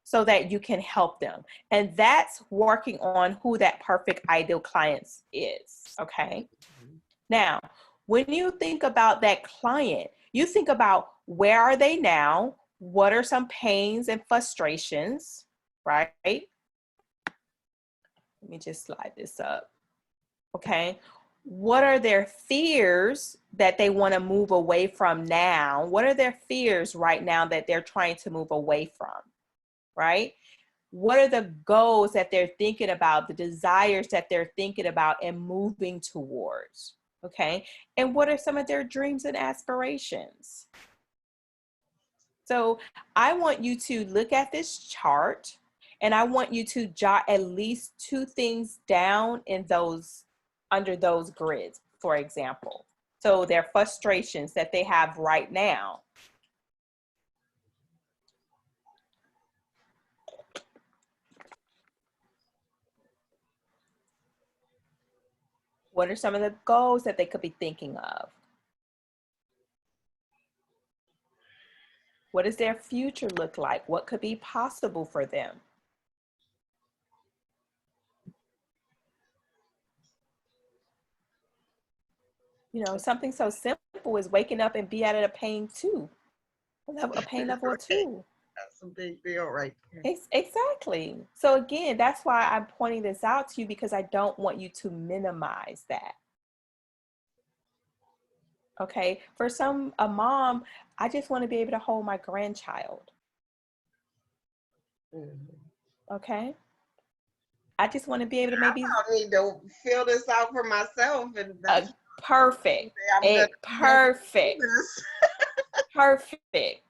so that you can help them. And that's working on who that perfect ideal client is. Okay. Now, when you think about that client, you think about, where are they now? What are some pains and frustrations, right? Let me just slide this up. Okay. What are their fears that they want to move away from now? What are their fears right now that they're trying to move away from, right? What are the goals that they're thinking about, the desires that they're thinking about and moving towards? Okay. And what are some of their dreams and aspirations? So I want you to look at this chart, and I want you to jot at least 2 things down in those, under those grids, for example. So their frustrations that they have right now. What are some of the goals that they could be thinking of? What does their future look like? What could be possible for them? You know, something so simple as waking up and be at a pain 2, a pain level 2. That's a big deal right there. Exactly. So again, that's why I'm pointing this out to you, because I don't want you to minimize that. Okay. For a mom, I just want to be able to hold my grandchild. Mm-hmm. Okay. I just want to be able to maybe. I need to fill this out for myself, and that's Perfect. I'm gonna Perfect. Perfect.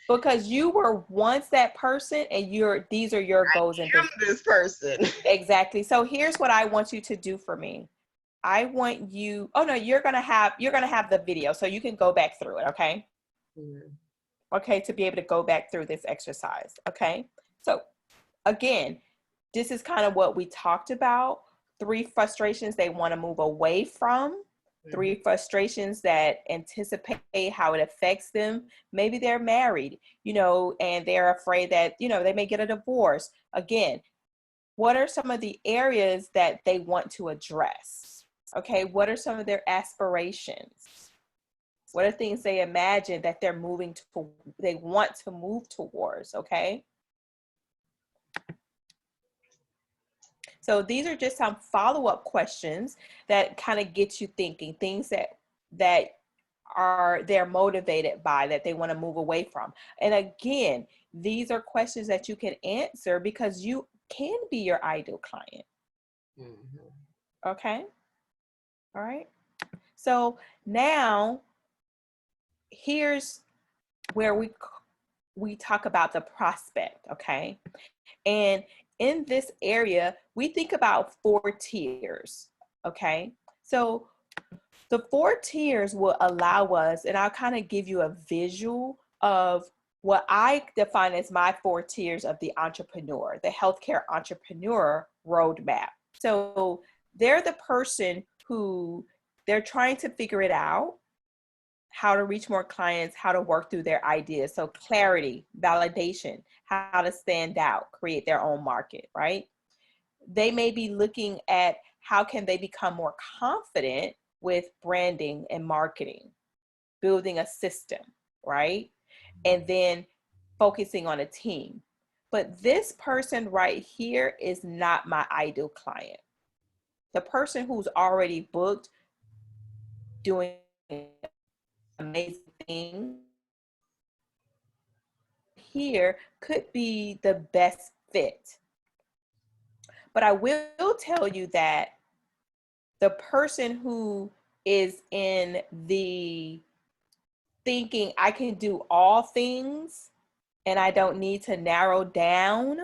Because you were once that person, and these are your goals and I am this person. Exactly. So here's what I want you to do for me. I want you, oh no, you're gonna have the video, so you can go back through it, okay? Mm-hmm. Okay, to be able to go back through this exercise, okay? So again, this is kind of what we talked about. 3 frustrations they want to move away from. 3 frustrations that anticipate how it affects them. Maybe they're married, and they're afraid that, they may get a divorce. Again, what are some of the areas that they want to address? Okay, what are some of their aspirations? What are things they imagine that they want to move towards? Okay. So these are just some follow-up questions that kind of get you thinking, things that they're motivated by, that they want to move away from. And again, these are questions that you can answer because you can be your ideal client. Mm-hmm. Okay. All right. So now here's where we talk about the prospect, okay? And in this area, we think about 4 tiers, okay? So the 4 tiers will allow us, and I'll kind of give you a visual of what I define as my 4 tiers of the entrepreneur, the healthcare entrepreneur roadmap. So they're the person who they're trying to figure it out, how to reach more clients, how to work through their ideas. So clarity, validation, how to stand out, create their own market, right? They may be looking at how can they become more confident with branding and marketing, building a system, right? And then focusing on a team. But this person right here is not my ideal client. The person who's already booked, doing amazing things here could be the best fit. But I will tell you that the person who is in the thinking I can do all things and I don't need to narrow down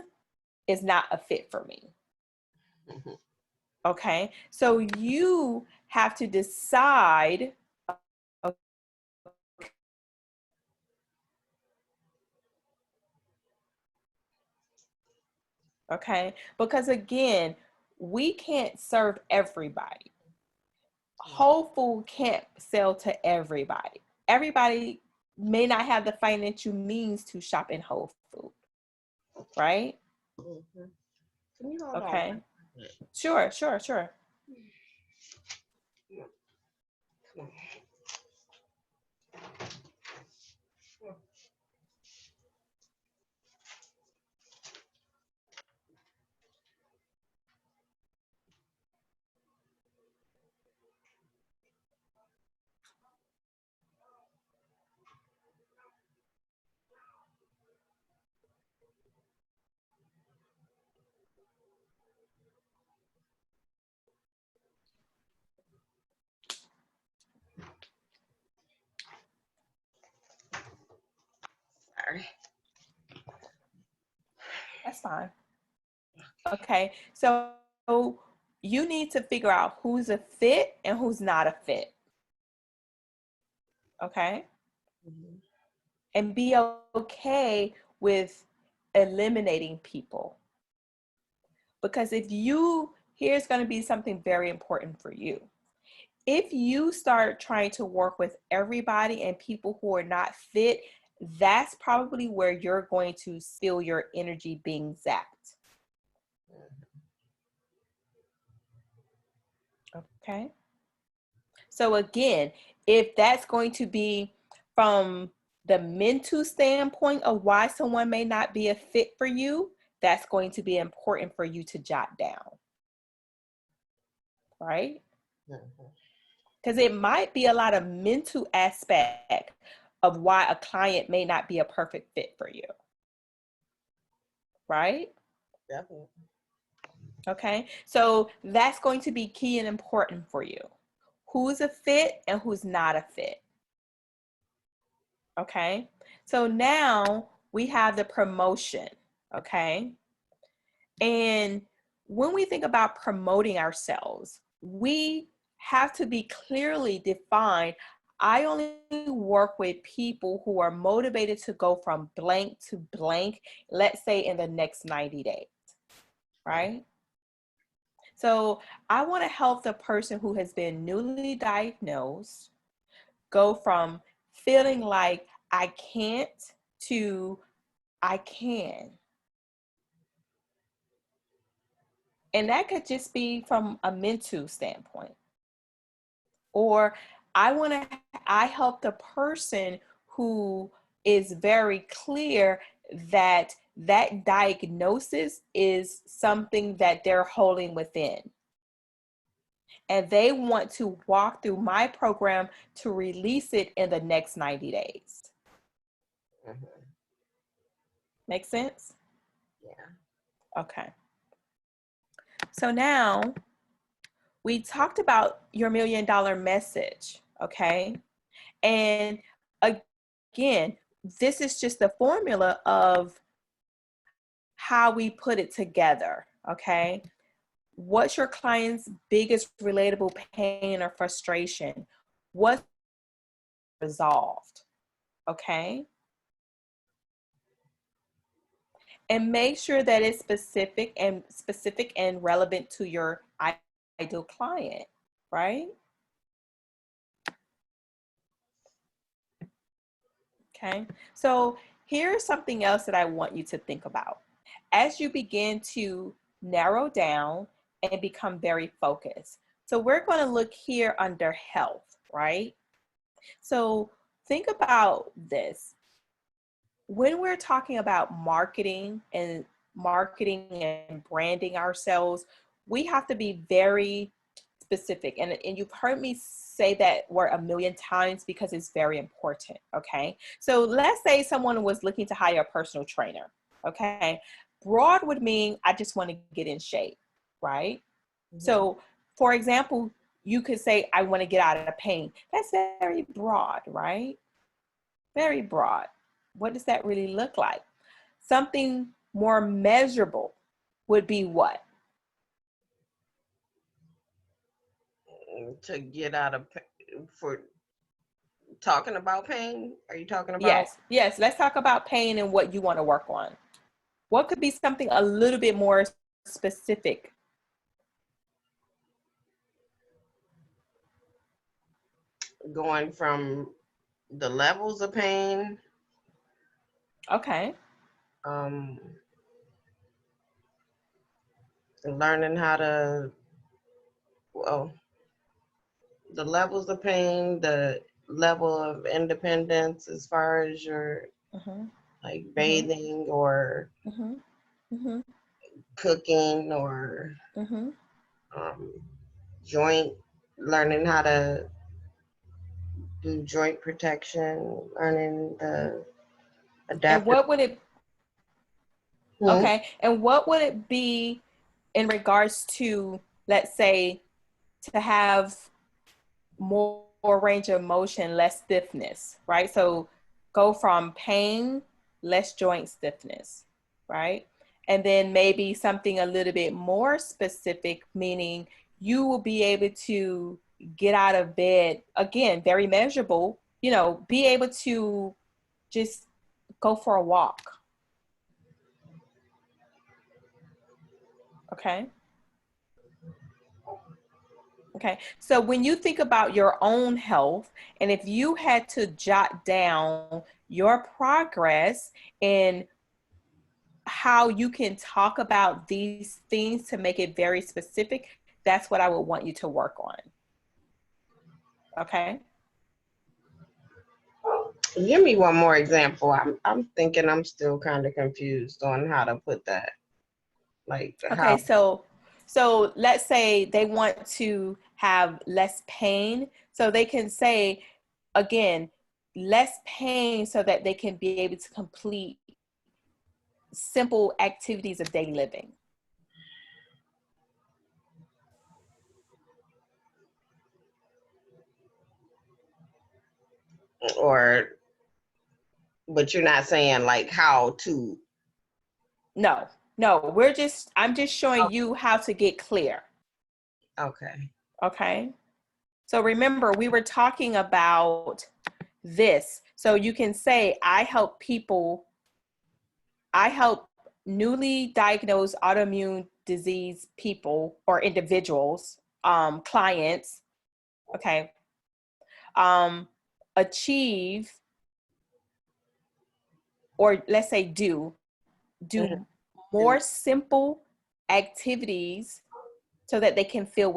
is not a fit for me. Okay, so you have to decide. Okay, because again, we can't serve everybody. Whole Food can't sell to everybody. Everybody may not have the financial means to shop in Whole Food, right? Mm-hmm. Can you hold on? Okay, sure, sure, sure. Come on. Sorry. That's fine. Okay, so you need to figure out who's a fit and who's not a fit. Okay, Mm-hmm. and be okay with eliminating people. Because if you, here's going to be something very important for you. If you start trying to work with everybody and people who are not fit, that's probably where you're going to feel your energy being zapped. Okay. So again, if that's going to be from the mental standpoint of why someone may not be a fit for you, that's going to be important for you to jot down, right? Mm-hmm. Because it might be a lot of mental aspect of why a client may not be a perfect fit for you, right? Definitely. Okay, so that's going to be key and important for you. Who's a fit and who's not a fit. Okay, so now we have the promotion. Okay, and when we think about promoting ourselves, we have to be clearly defined. I only work with people who are motivated to go from blank to blank, let's say in the next 90 days, right? So I want to help the person who has been newly diagnosed go from feeling like I can't to I can. And that could just be from a mental standpoint. Or I help the person who is very clear that that diagnosis is something that they're holding within. And they want to walk through my program to release it in the next 90 days. Mm-hmm. Make sense? Yeah. Okay. So now we talked about your $1 million message, okay? And again, this is just the formula of how we put it together, okay? What's your client's biggest relatable pain or frustration? What's resolved, okay? And make sure that it's specific and relevant to your ideal client, right? Okay, so here's something else that I want you to think about. As you begin to narrow down and become very focused. So we're going to look here under health, right? So think about this. When we're talking about marketing and branding ourselves, we have to be very specific. And you've heard me say that word a million times because it's very important, okay? So let's say someone was looking to hire a personal trainer, okay? Broad would mean I just want to get in shape, right? Mm-hmm. So for example, you could say, I want to get out of pain. That's very broad, right? Very broad. What does that really look like? Something more measurable would be what? To get out of, for talking about pain, are you talking about? Yes, let's talk about pain and what you want to work on. What could be something a little bit more specific? Going from the levels of pain. Okay. Learning how to, well, the levels of pain, the level of independence as far as your like bathing or cooking or joint, learning how to do joint protection, learning the And adaptive. what would it, okay, and what would it be in regards to, let's say, to have more range of motion, less stiffness, right? So go from pain, less joint stiffness, right? And then maybe something a little bit more specific, meaning you will be able to get out of bed, again, very measurable, you know, be able to just go for a walk. Okay. Okay, so when you think about your own health, and if you had to jot down your progress and how you can talk about these things to make it very specific, that's what I would want you to work on. Okay. Give me one more example. I'm thinking I'm still kind of confused on how to put that. Like Okay, how. so let's say they want to have less pain, so they can say again, less pain so that they can be able to complete simple activities of daily living. Or, but you're not saying like how to. No, I'm just showing you how to get clear. Okay. Okay. So remember, we were talking about this. So you can say, I help newly diagnosed autoimmune disease people or individuals, clients, okay, achieve, or let's say do more simple activities so that they can feel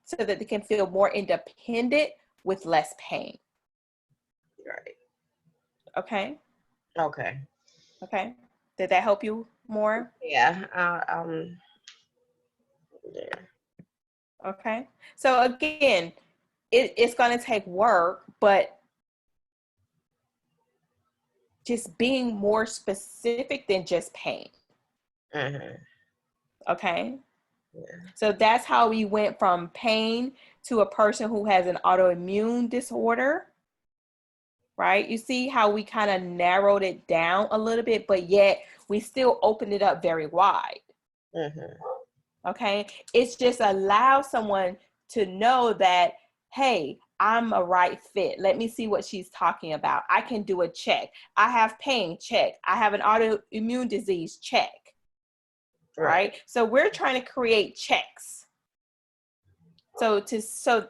so that they can feel more independent with less pain. Right. Okay. Okay. Okay. Did that help you more? Yeah. Yeah. Okay. So again, it's going to take work, but just being more specific than just pain. Okay. Yeah. So that's how we went from pain to a person who has an autoimmune disorder. right? You see how we kind of narrowed it down a little bit, but yet we still opened it up very wide. Okay. It's just allow someone to know that, hey, I'm a right fit. Let me see what she's talking about. I can do a check. I have pain, check. I have an autoimmune disease, check. Right. So we're trying to create checks. So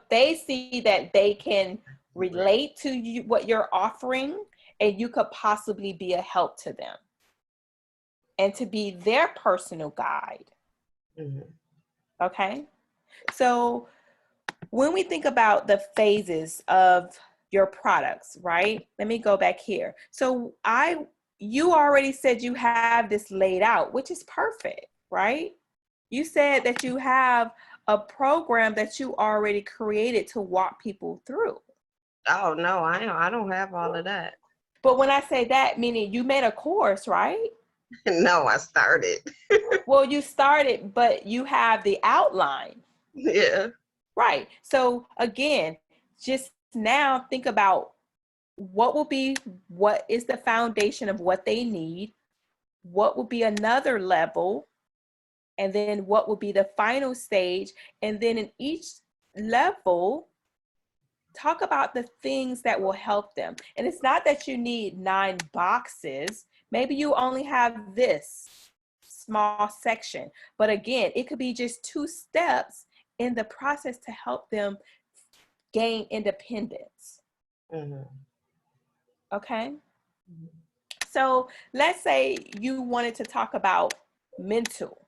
they see that they can relate to you, what you're offering, and you could possibly be a help to them and to be their personal guide. Okay. So when we think about the phases of your products, right? Let me go back here. So you already said you have this laid out, which is perfect, right? You said that you have a program that you already created to walk people through. Oh no, I don't have all of that. But when I say that, meaning you made a course, right? No, I started. Well, you started, but you have the outline. Yeah. Right. So again, just now think about what is the foundation of what they need, what will be another level, and then what will be the final stage. And then in each level, talk about the things that will help them. And it's not that you need 9 boxes. Maybe you only have this small section. But again, it could be just 2 steps in the process to help them gain independence. Okay. So let's say you wanted to talk about mental,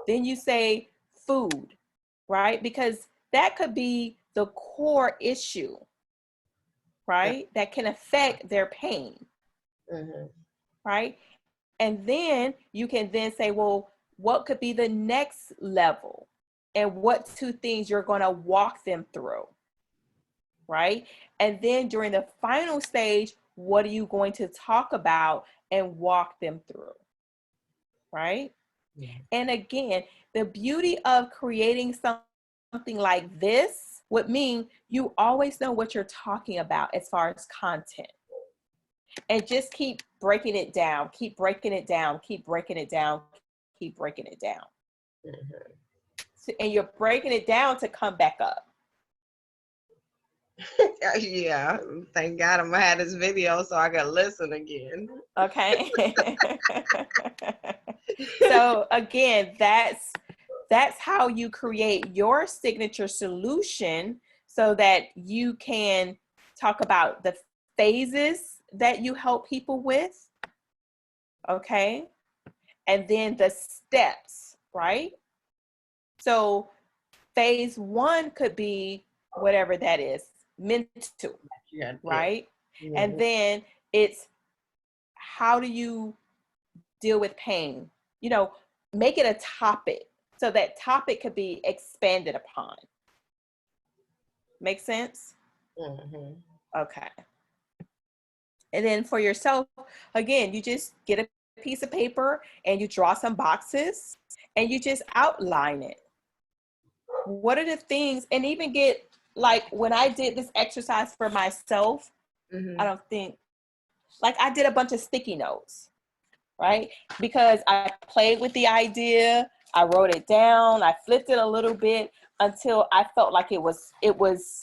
then you say food, right? Because that could be the core issue, right? That can affect their pain, right? And then you can then say, well, what could be the next level? And what 2 things you're going to walk them through, right? And then during the final stage, what are you going to talk about and walk them through, right? And again, the beauty of creating something like this would mean you always know what you're talking about as far as content. And just keep breaking it down, keep breaking it down, keep breaking it down, keep breaking it down. And you're breaking it down to come back up. Yeah, thank God I'm gonna have this video so I can listen again. Okay. So again, that's how you create your signature solution so that you can talk about the phases that you help people with. Okay. And then the steps, right? So phase 1 could be whatever that is, mental, right? And then it's how do you deal with pain? You know, make it a topic so that topic could be expanded upon. Make sense? Okay. And then for yourself, again, you just get a piece of paper and you draw some boxes and you just outline it. What are the things, and even get, like when I did this exercise for myself, I don't think, like I did a bunch of sticky notes, right? Because I played with the idea, I wrote it down, I flipped it a little bit until I felt like it was,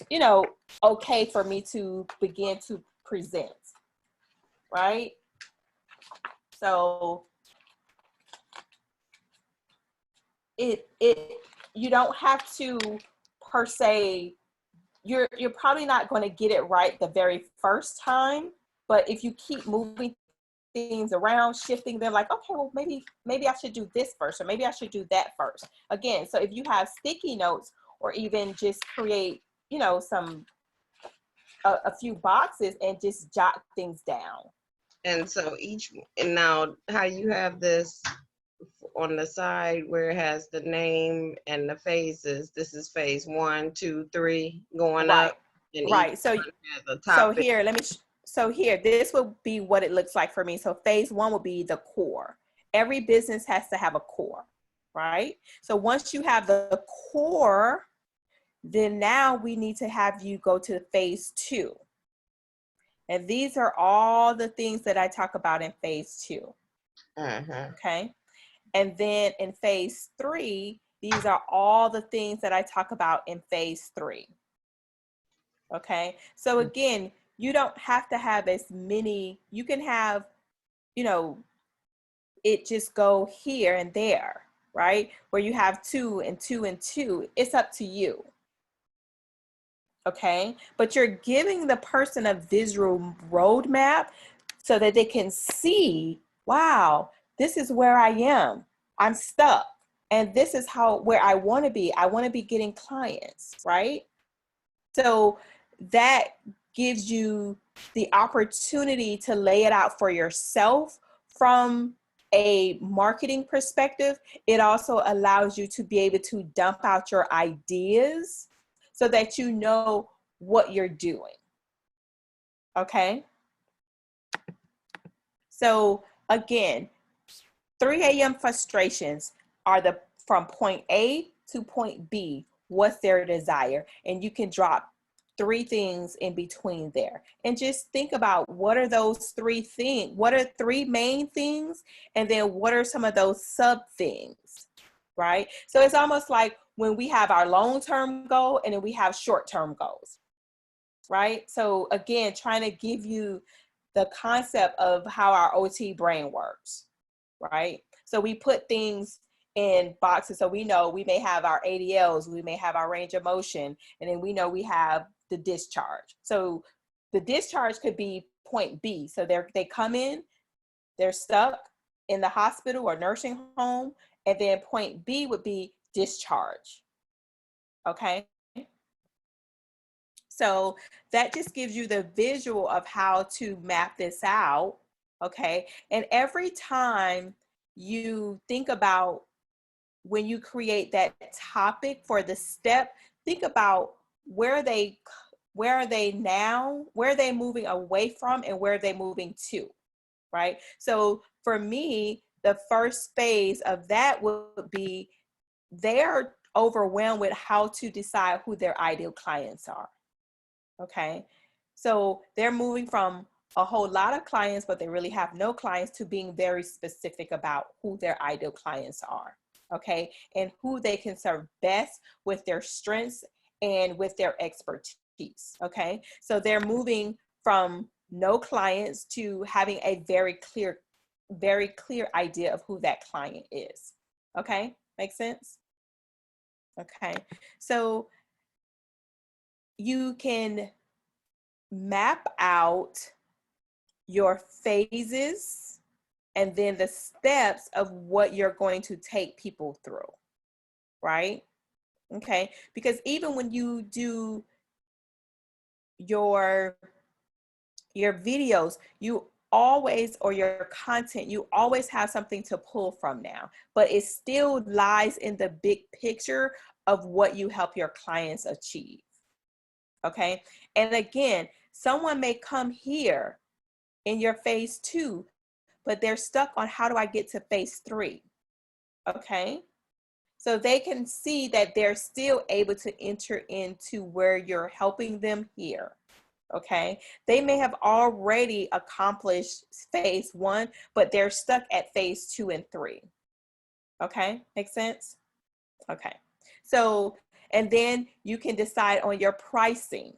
you know, okay for me to begin to present, right? So it you don't have to per se, you're probably not going to get it right the very first time, but if you keep moving things around, shifting them, like, okay, well, maybe I should do this first, or maybe I should do that first. Again, so if you have sticky notes, or even just create, you know, a few boxes and just jot things down. And so and now how you have this on the side where it has the name and the phases, this is phase 1, 2, 3 going Right. up, and Right. each one has a topic. Here, so here, this will be what it looks like for me. So phase 1 will be the core. Every business has to have a core, right? So once you have the core, then now we need to have you go to phase 2. And these are all the things that I talk about in phase 2. Mm-hmm. Okay. And then in phase 3, these are all the things that I talk about in phase 3. Okay. So again, you don't have to have as many, you can have, you know, it just go here and there, right? Where you have 2 and 2 and 2. It's up to you. Okay. But you're giving the person a visual roadmap so that they can see, wow, this is where I am. I'm stuck. And this is where I want to be. I want to be getting clients, right? So that gives you the opportunity to lay it out for yourself from a marketing perspective. It also allows you to be able to dump out your ideas so that you know what you're doing. Okay. So again, 3 a.m. frustrations are from point A to point B. What's their desire? And you can drop 3 things in between there. And just think about, what are those 3 things? What are 3 main things? And then what are some of those sub things, right? So it's almost like when we have our long-term goal and then we have short-term goals, right? So again, trying to give you the concept of how our OT brain works, right? So we put things in boxes. So we know we may have our ADLs, we may have our range of motion, and then we know we have the discharge. So the discharge could be point B. So they come in, they're stuck in the hospital or nursing home, and then point B would be discharge. Okay. So that just gives you the visual of how to map this out. Okay. And every time you think about, when you create that topic for the step, think about where are they now, where are they moving away from, and where are they moving to, right? So for me, the first phase of that would be, they're overwhelmed with how to decide who their ideal clients are. Okay. So they're moving from a whole lot of clients, but they really have no clients, to being very specific about who their ideal clients are. Okay. And who they can serve best with their strengths and with their expertise. Okay. So they're moving from no clients to having a very clear idea of who that client is. Okay. Makes sense? Okay. So you can map out your phases and then the steps of what you're going to take people through, right? Okay, because even when you do your videos, you always, or your content, you always have something to pull from now, but it still lies in the big picture of what you help your clients achieve. Okay, and again, someone may come here in your phase 2, but they're stuck on, how do I get to phase 3? Okay. So they can see that they're still able to enter into where you're helping them here. Okay. They may have already accomplished phase 1, but they're stuck at phase 2 and 3. Okay. Make sense? Okay. So, and then you can decide on your pricing.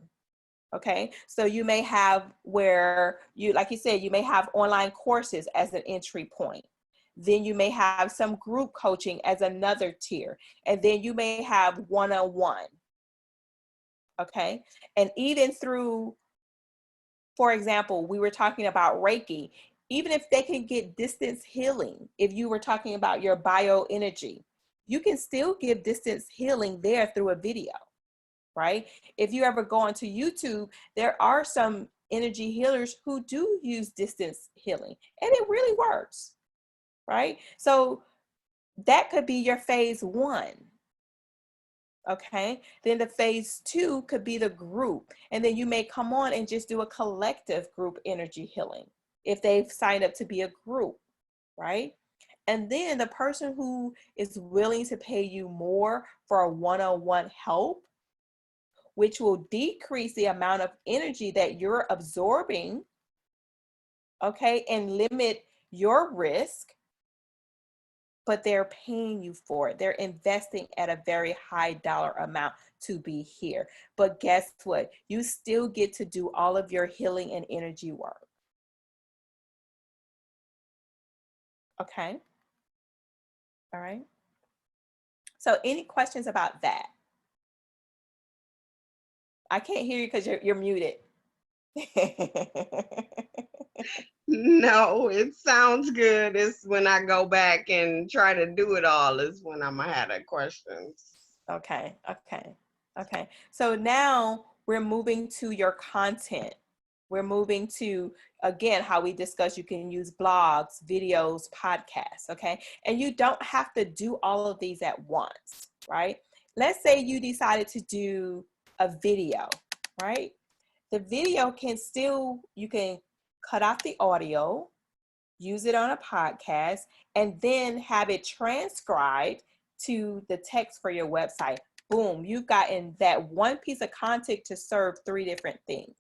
Okay, so you may have, where you, like you said, you may have online courses as an entry point. Then you may have some group coaching as another tier. And then you may have one-on-one. Okay, and even through, for example, we were talking about Reiki. Even if they can get distance healing, if you were talking about your bioenergy, you can still give distance healing there through a video. Right? If you ever go onto YouTube, there are some energy healers who do use distance healing, and it really works, right? So that could be your phase 1. Okay. Then the phase 2 could be the group. And then you may come on and just do a collective group energy healing if they've signed up to be a group, right? And then the person who is willing to pay you more for a one-on-one help which will decrease the amount of energy that you're absorbing, okay, and limit your risk, but they're paying you for it. They're investing at a very high dollar amount to be here. But guess what? You still get to do all of your healing and energy work. Okay. All right. So any questions about that? I can't hear you because you're muted. No, it sounds good. It's when I go back and try to do it all is when I'm gonna have the questions. Okay, okay, okay. So now we're moving to your content. We're moving to, again, how we discussed, you can use blogs, videos, podcasts, okay? And you don't have to do all of these at once, right? Let's say you decided to do a video, right? The video can still, you can cut out the audio, use it on a podcast, and then have it transcribed to the text for your website. Boom, you've gotten that one piece of content to serve 3 different things.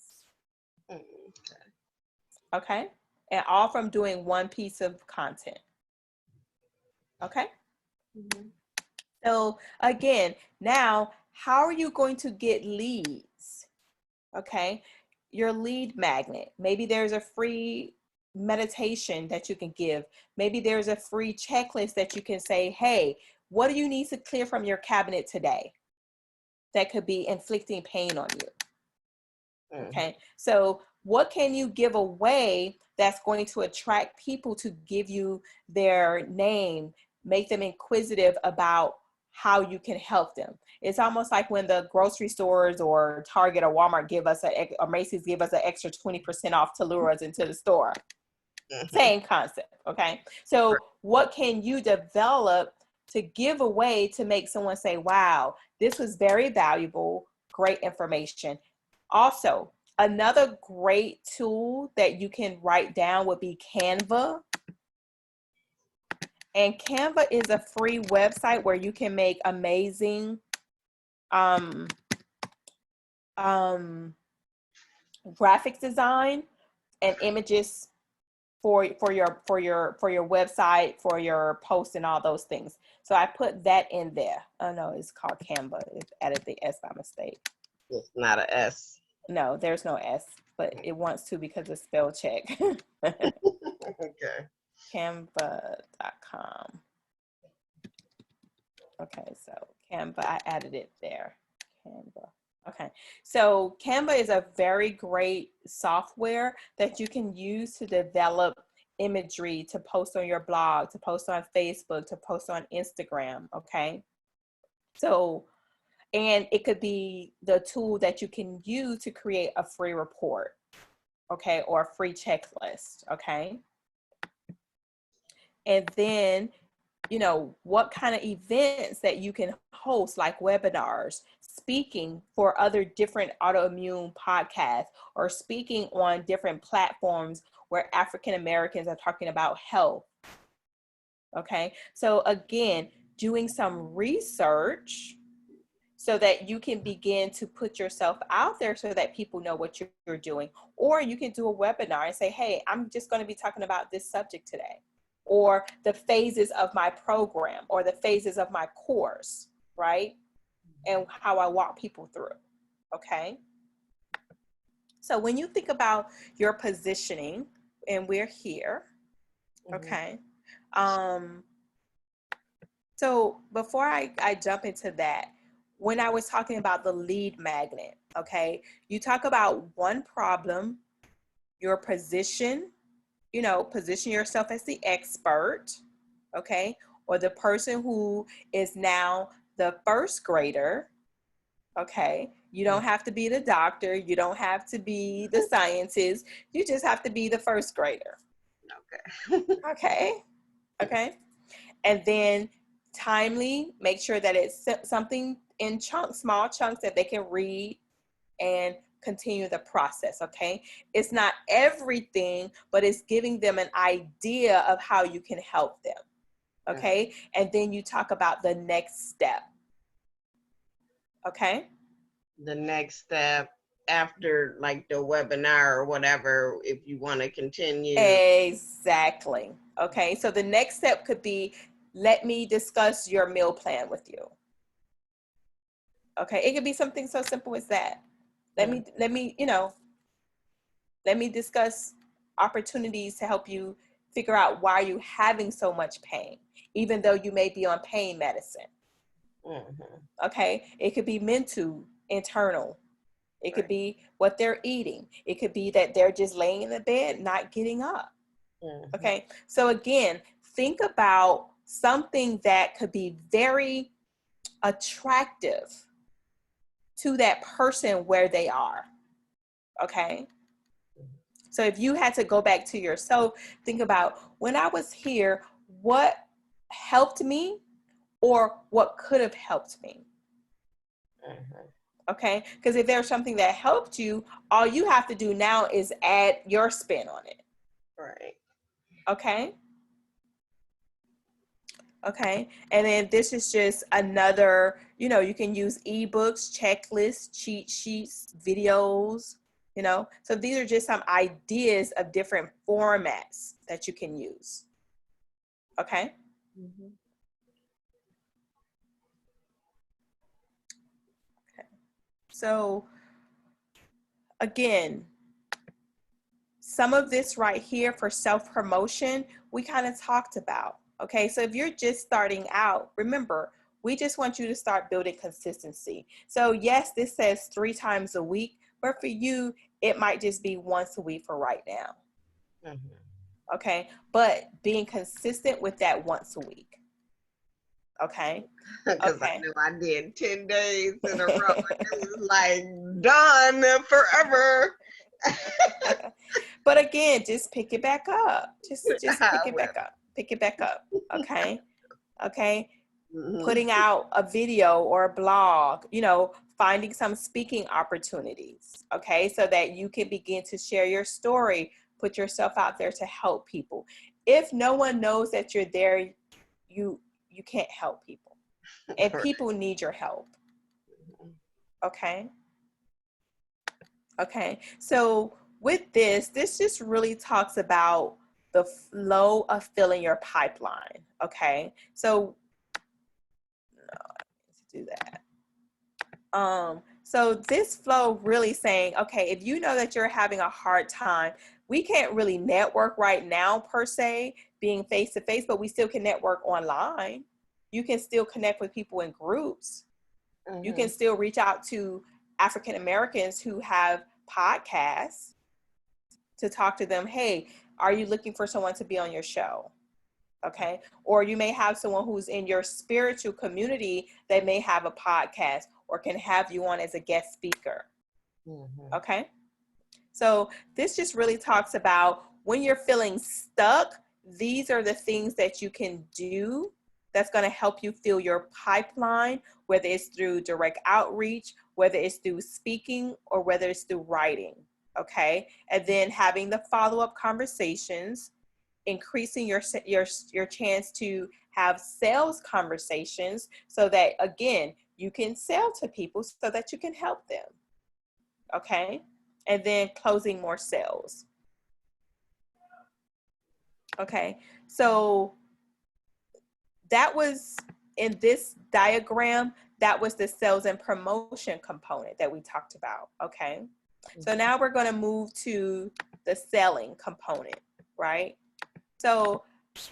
Okay? And all from doing one piece of content. Okay? Mm-hmm. So again, now, how are you going to get leads? Okay? Your lead magnet. Maybe there's a free meditation that you can give. Maybe there's a free checklist that you can say, hey, what do you need to clear from your cabinet today that could be inflicting pain on you? Okay, so what can you give away that's going to attract people to give you their name, make them inquisitive about how you can help them? It's almost like when the grocery stores or Target or Walmart give us or Macy's give us an extra 20% off to lure us into the store. Same concept, okay? So what can you develop to give away to make someone say, wow, this was very valuable, great information. Also, another great tool that you can write down would be Canva. And Canva is a free website where you can make amazing graphic design and images for your website, for your posts and all those things. So I put that in there. Oh no, it's called Canva. It added the S by mistake. It's not a S. No, there's no S, but it wants to because it's spell check. Okay. Canva.com. Okay, so Canva, I added it there. Canva. Okay, so Canva is a very great software that you can use to develop imagery, to post on your blog, to post on Facebook, to post on Instagram, okay? So, and it could be the tool that you can use to create a free report, okay, or a free checklist, okay? And then, you know, what kind of events that you can host, like webinars, speaking for other different autoimmune podcasts, or speaking on different platforms where African Americans are talking about health. Okay, so again, doing some research so that you can begin to put yourself out there so that people know what you're doing. Or you can do a webinar and say, hey, I'm just going to be talking about this subject today, or the phases of my program, or the phases of my course, right? And how I walk people through, okay? So when you think about your positioning, and we're here, okay? So before I jump into that, when I was talking about the lead magnet, okay, you talk about one problem, your position, you know, position yourself as the expert, okay, or the person who is now the first grader, okay. You don't have to be the doctor, you don't have to be the scientist, you just have to be the first grader. Okay. Okay. And then timely, make sure that it's something in chunks, small chunks that they can read and continue the process, okay? It's not everything, but it's giving them an idea of how you can help them, okay? And then you talk about the next step, okay? the next step after like the webinar or whatever, if you want to continue. Exactly. Okay, so the next step could be, let me discuss your meal plan with you. Okay, it could be something so simple as that. Let me discuss opportunities to help you figure out why you're having so much pain, even though you may be on pain medicine. Okay, it could be mental, internal. It could be what they're eating. It could be that they're just laying in the bed, not getting up. Okay, so again, think about something that could be very attractive to that person where they are. Okay, so if you had to go back to yourself, think about, when I was here, what helped me or what could have helped me. Okay, because if there's something that helped you, all you have to do now is add your spin on it. Right. Okay. Okay, and then this is just another, you can use ebooks, checklists, cheat sheets, videos, so these are just some ideas of different formats that you can use. Okay. Okay, so again, some of this right here for self-promotion, we kind of talked about. Okay, so if you're just starting out, remember, we just want you to start building consistency. So yes, this says 3 times a week, but for you, it might just be once a week for right now. Okay, but being consistent with that once a week. Okay. Because I Okay. knew I did 10 days in a row. It was like done forever. But again, just pick it back up. Just I pick it will. back up. Pick it back up. Okay. Okay. Putting out a video or a blog, finding some speaking opportunities. Okay. So that you can begin to share your story, put yourself out there to help people. If no one knows that you're there, you can't help people. And people need your help. Okay. Okay, so with this just really talks about the flow of filling your pipeline. Okay, so no, I need to do that. So this flow really saying, okay, if you know that you're having a hard time, we can't really network right now per se, being face to face, but we still can network online. You can still connect with people in groups. You can still reach out to African Americans who have podcasts to talk to them. Hey, are you looking for someone to be on your show? Okay. Or you may have someone who's in your spiritual community that may have a podcast or can have you on as a guest speaker. Okay. So this just really talks about when you're feeling stuck, these are the things that you can do that's going to help you fill your pipeline, whether it's through direct outreach, whether it's through speaking, or whether it's through writing. Okay. And then having the follow-up conversations, increasing your chance to have sales conversations so that, again, you can sell to people so that you can help them. Okay. And then closing more sales. Okay. So that was in this diagram, that was the sales and promotion component that we talked about. Okay. So now we're going to move to the selling component, right? So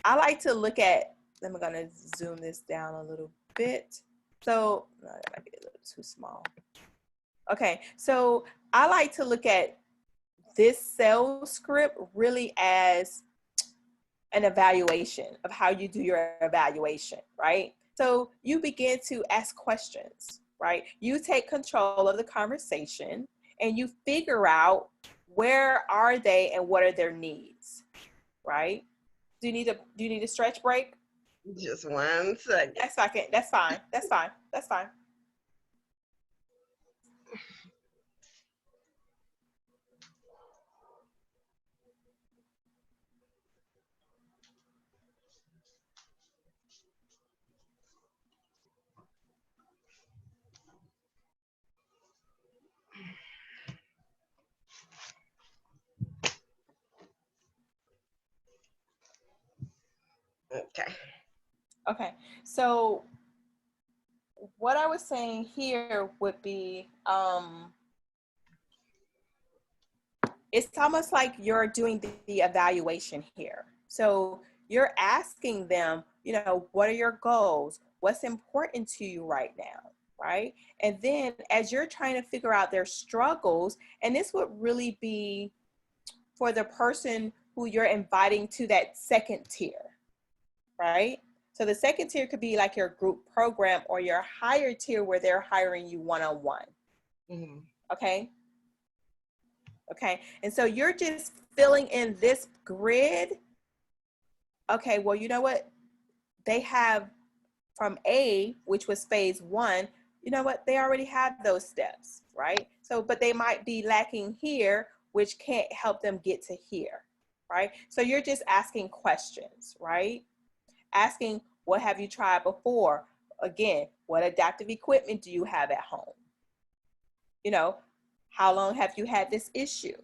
I like to look at, I'm going to zoom this down a little bit. So no, that might be a little too small. Okay. So I like to look at this sales script really as an evaluation of how you do your evaluation, right? So you begin to ask questions, right? You take control of the conversation and you figure out where are they and what are their needs, right? Do you need a stretch break? Just 1 second. That's fine. That's fine. That's fine. That's fine. Okay. Okay. So what I was saying here would be, it's almost like you're doing the evaluation here. So you're asking them, you know, what are your goals? What's important to you right now? Right. And then as you're trying to figure out their struggles, and this would really be for the person who you're inviting to that second tier, right? So the second tier could be like your group program or your higher tier where they're hiring you one-on-one. Mm-hmm. Okay. Okay. And so you're just filling in this grid. Okay. Well, you know what? They have from A, which was phase one, you know what? They already have those steps, right? So, but they might be lacking here, which can't help them get to here, right? So you're just asking questions, right? Asking, what have you tried before? Again, what adaptive equipment do you have at home? You know, how long have you had this issue?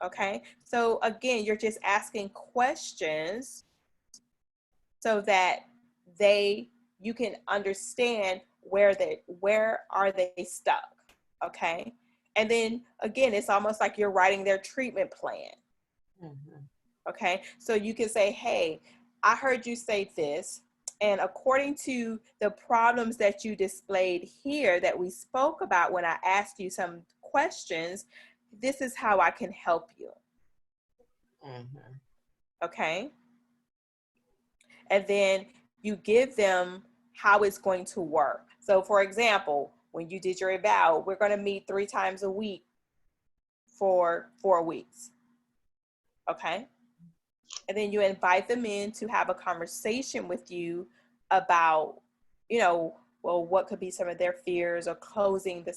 Okay. So again, you're just asking questions so that you can understand where are they stuck. Okay. And then again, it's almost like you're writing their treatment plan. Mm-hmm. Okay. So you can say, hey, I heard you say this. And according to the problems that you displayed here that we spoke about when I asked you some questions, this is how I can help you. Mm-hmm. Okay. And then you give them how it's going to work. So for example, when you did your eval, we're going to meet 3 times a week for 4 weeks. Okay. And then you invite them in to have a conversation with you about, you know, well, what could be some of their fears or closing the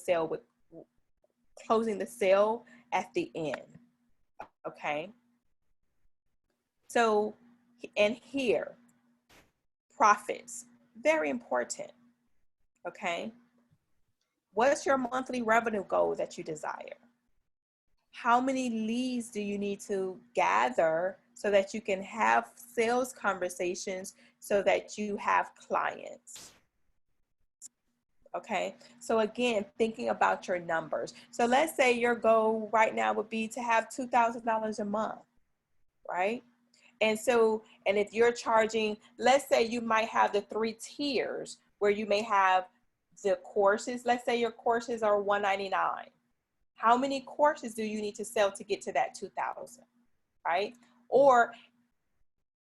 sale at the end. Okay. So, and here, profits, very important. Okay. What's your monthly revenue goal that you desire? How many leads do you need to gather so that you can have sales conversations so that you have clients? Okay. So again, thinking about your numbers. So let's say your goal right now would be to have $2,000 a month, right? And so, and if you're charging, let's say you might have the 3 tiers where you may have the courses. Let's say your courses are $199. How many courses do you need to sell to get to that 2,000, right? Or,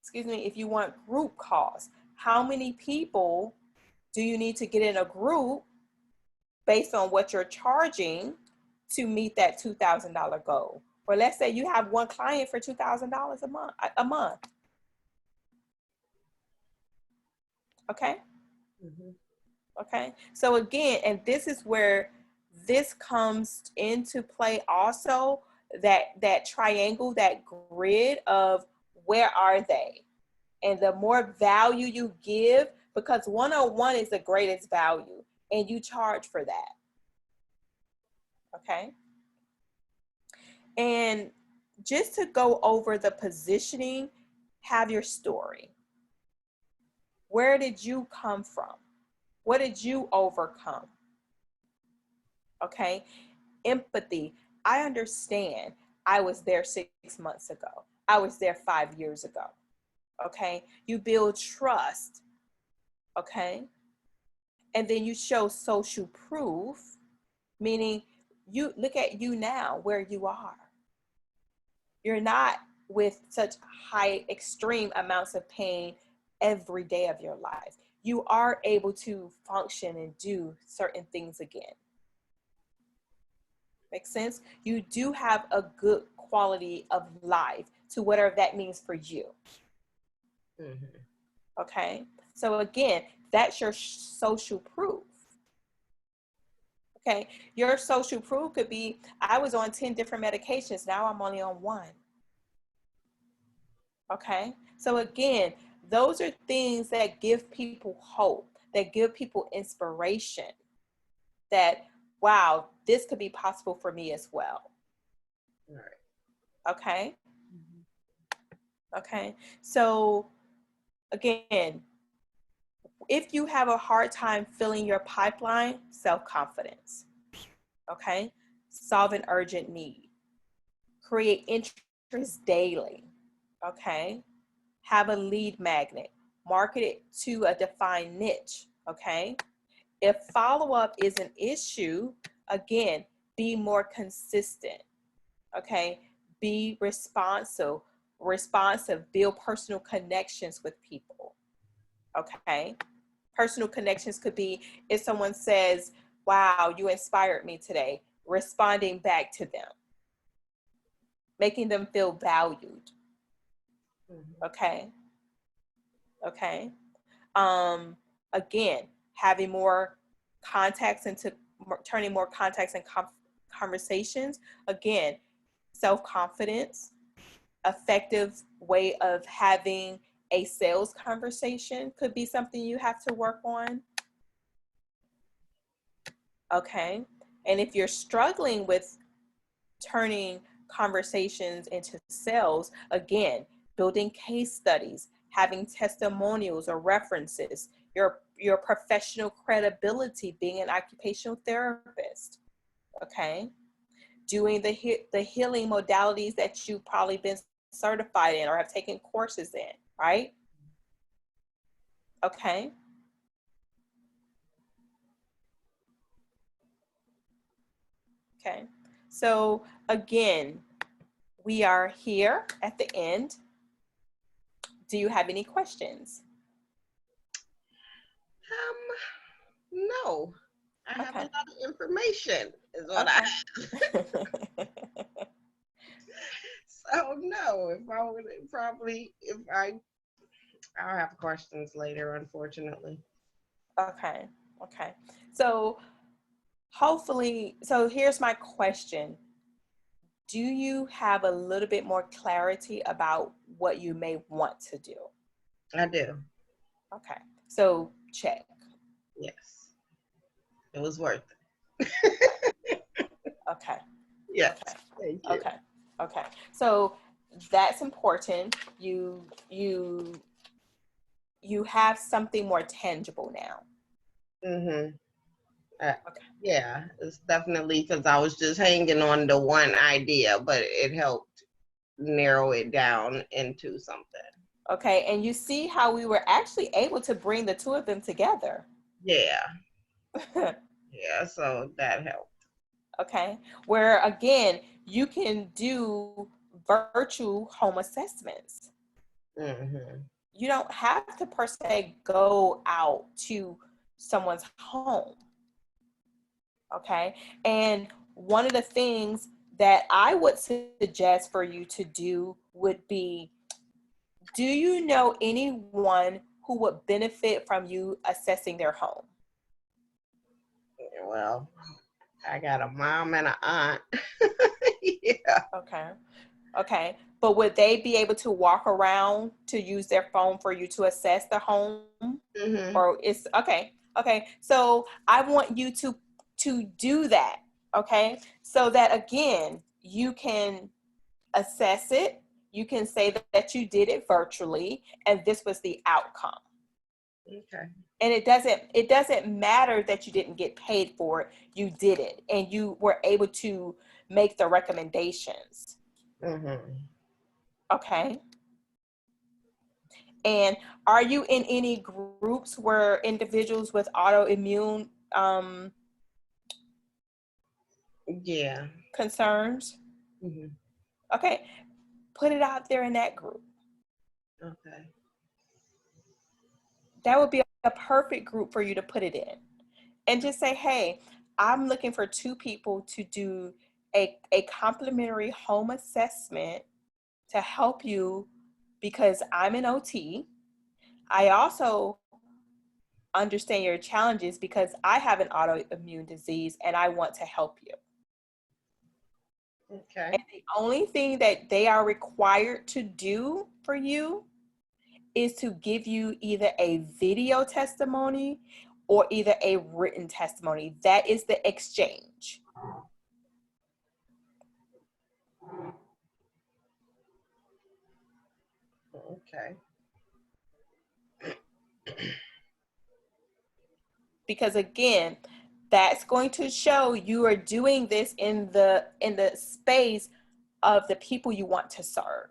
excuse me, if you want group calls, how many people do you need to get in a group based on what you're charging to meet that $2,000 goal? Or let's say you have one client for $2,000 a month. Okay. Mm-hmm. Okay. So again, and this is where this comes into play also, that triangle, that grid of where are they? And the more value you give, because 101 is the greatest value and you charge for that. Okay. And just to go over the positioning, have your story. Where did you come from? What did you overcome? Okay. Empathy. I understand. I was there 6 months ago. I was there 5 years ago. Okay. You build trust. Okay. And then you show social proof, meaning you look at you now where you are. You're not with such high, extreme amounts of pain every day of your life. You are able to function and do certain things again. Make sense? You do have a good quality of life to whatever that means for you. Mm-hmm. Okay. So again, that's your social proof. Okay. Your social proof could be, I was on 10 different medications. Now I'm only on one. Okay. So again, those are things that give people hope, that give people inspiration, that, wow, this could be possible for me as well. All right. Okay. Mm-hmm. Okay. So Again, if you have a hard time filling your pipeline, self-confidence, okay? Solve an urgent need. Create interest daily, okay? Have a lead magnet. Market it to a defined niche, okay? If follow-up is an issue, again, be more consistent, okay? Be responsive, build personal connections with people, okay? Personal connections could be if someone says, wow, you inspired me today, responding back to them, making them feel valued, okay? Okay. Again, having more contacts into turning more contacts and conversations. Again, self-confidence, effective way of having a sales conversation could be something you have to work on. Okay. And if you're struggling with turning conversations into sales, again, building case studies, having testimonials or references, your professional credibility, being an occupational therapist, okay? Doing the healing modalities that you've probably been certified in or have taken courses in, right? Okay. Okay. So again, we are here at the end. Do you have any questions? No. I have a Okay. lot of information, is what Okay. so no, if I would probably, if I'll have questions later, unfortunately. Okay. Okay. So hopefully, so here's my question. Do you have a little bit more clarity about what you may want to do? I do. Okay. So check. Yes. It was worth Okay. it. Yes. Okay. Thank you. Okay. Okay. So that's important. You have something more tangible now. Mm-hmm. Uh, Okay. yeah, it's definitely because I was just hanging on to one idea, but it helped narrow it down into something. Okay. And you see how we were actually able to bring the two of them together. Yeah. Yeah. So that helped. Okay. Where again, you can do virtual home assessments. Mm-hmm. You don't have to per se go out to someone's home. Okay. And one of the things that I would suggest for you to do would be, do you know anyone who would benefit from you assessing their home? Well, I got a mom and an aunt. Yeah. Okay. Okay. But would they be able to walk around to use their phone for you to assess the home? Mm-hmm. Or it's okay. Okay. So I want you to do that. Okay. So that again, you can assess it. You can say that you did it virtually and this was the outcome. Okay. And it doesn't matter that you didn't get paid for it. You did it and you were able to make the recommendations. Mm-hmm. Okay. And are you in any groups where individuals with autoimmune Yeah. concerns? Mm-hmm. Okay, put it out there in that group. Okay. That would be a perfect group for you to put it in. And just say, hey, I'm looking for two people to do a complimentary home assessment to help you because I'm an OT. I also understand your challenges because I have an autoimmune disease and I want to help you. Okay. And the only thing that they are required to do for you is to give you either a video testimony or either a written testimony. That is the exchange. Okay. Because again, that's going to show you are doing this in the space of the people you want to serve.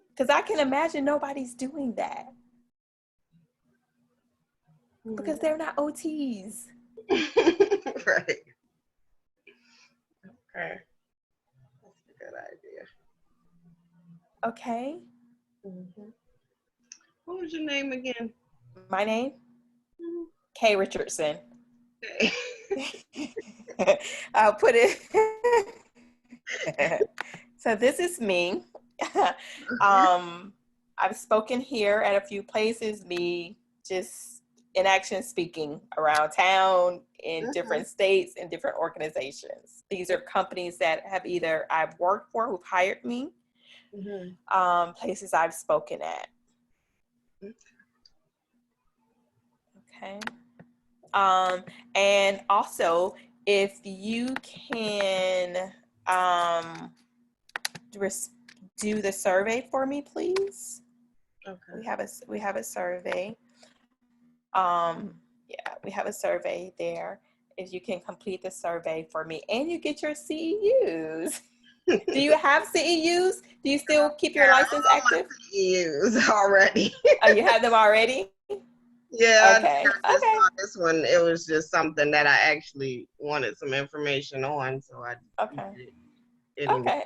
Because I can imagine nobody's doing that because they're not OTs. Right. Okay. That's a good idea. Okay. Mm-hmm. What was your name again? My name? Kay Richardson. Okay. I'll put it. So this is me. I've spoken here at a few places, me just in action speaking around town, in different states, in different organizations. These are companies that have either I've worked for, who've hired me, places I've spoken at. Okay. And also, if you can do the survey for me, please. Okay. We have a survey. Yeah, we have a survey there. If you can complete the survey for me, and you get your CEUs. Do you have CEUs? Do you still keep your license active? CEUs already. Oh, you have them already? Yeah, Okay. I just saw this one. It was just something that I actually wanted some information on, so I did it anyway.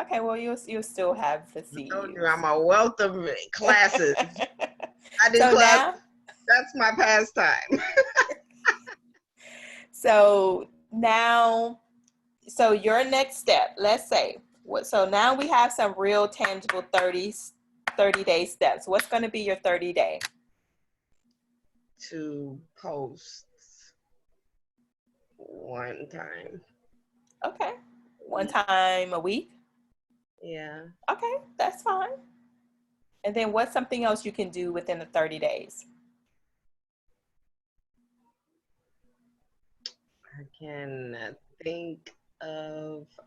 Okay. Well, you'll still have the I told you CEUs. I'm a wealth of classes. I do So classes. now, That's my pastime. so now, so your next step, let's say, so now we have some real tangible 30-day steps. What's going to be your 30-day? To post one time. Okay. One time a week? Yeah. Okay, that's fine. And then what's something else you can do within the 30 days? I can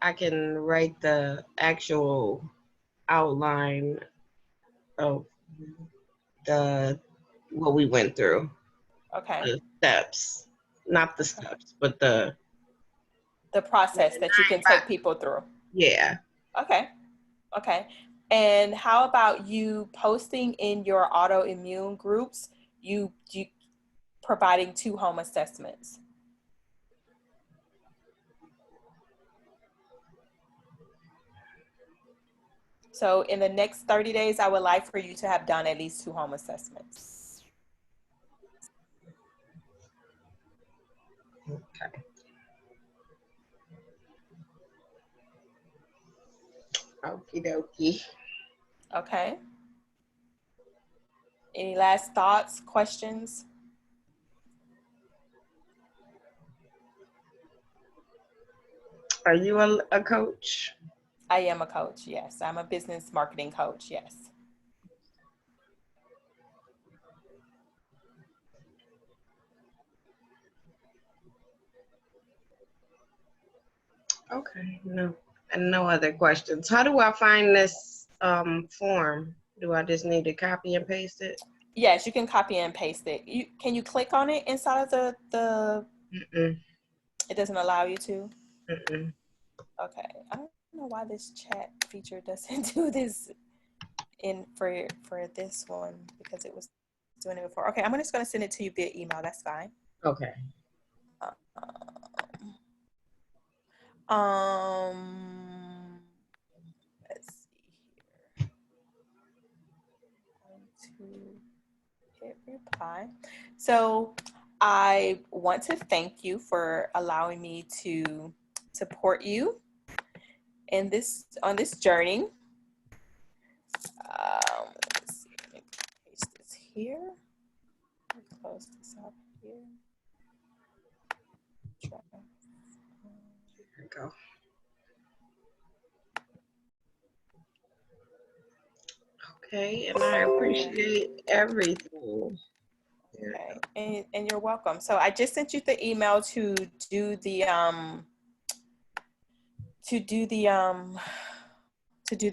I can write the actual outline of what we went through. Okay. The steps. Not the steps, but the process that you can take people through. Yeah. Okay. And how about you posting in your autoimmune groups, you providing 2 home assessments? So in the next 30 days, I would like for you to have done at least 2 home assessments. Okay. Okie dokie. Okay. Any last thoughts, questions? Are you a coach? I am a coach, yes. I'm a business marketing coach, yes. Okay. No other questions. How do I find this form? Do I just need to copy and paste it? Yes, you can copy and paste it. Can you click on it inside of the It doesn't allow you to? Okay. I don't know why this chat feature doesn't do this for this one, because it was doing it before. Okay, I'm just going to send it to you via email. That's fine. Okay. Let's see here. To hit reply. So I want to thank you for allowing me to support you in on this journey. Let's see, let me paste this here. Let me close this up here. There we go. Okay, and I appreciate everything. Okay, and you're welcome. So I just sent you the email to do the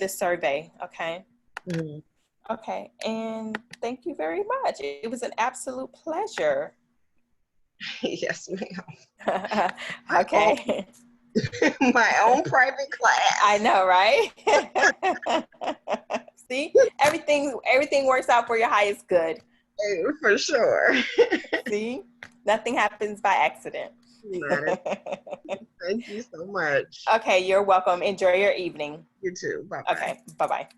survey. Okay. Okay, and thank you very much. It was an absolute pleasure. Yes, ma'am. My own, Okay. my own private I class. know, right? See, everything works out for your highest good. For sure. See, nothing happens by accident. Not a, thank you so much. Okay, you're welcome. Enjoy your evening. You too. Bye bye. Okay, bye bye.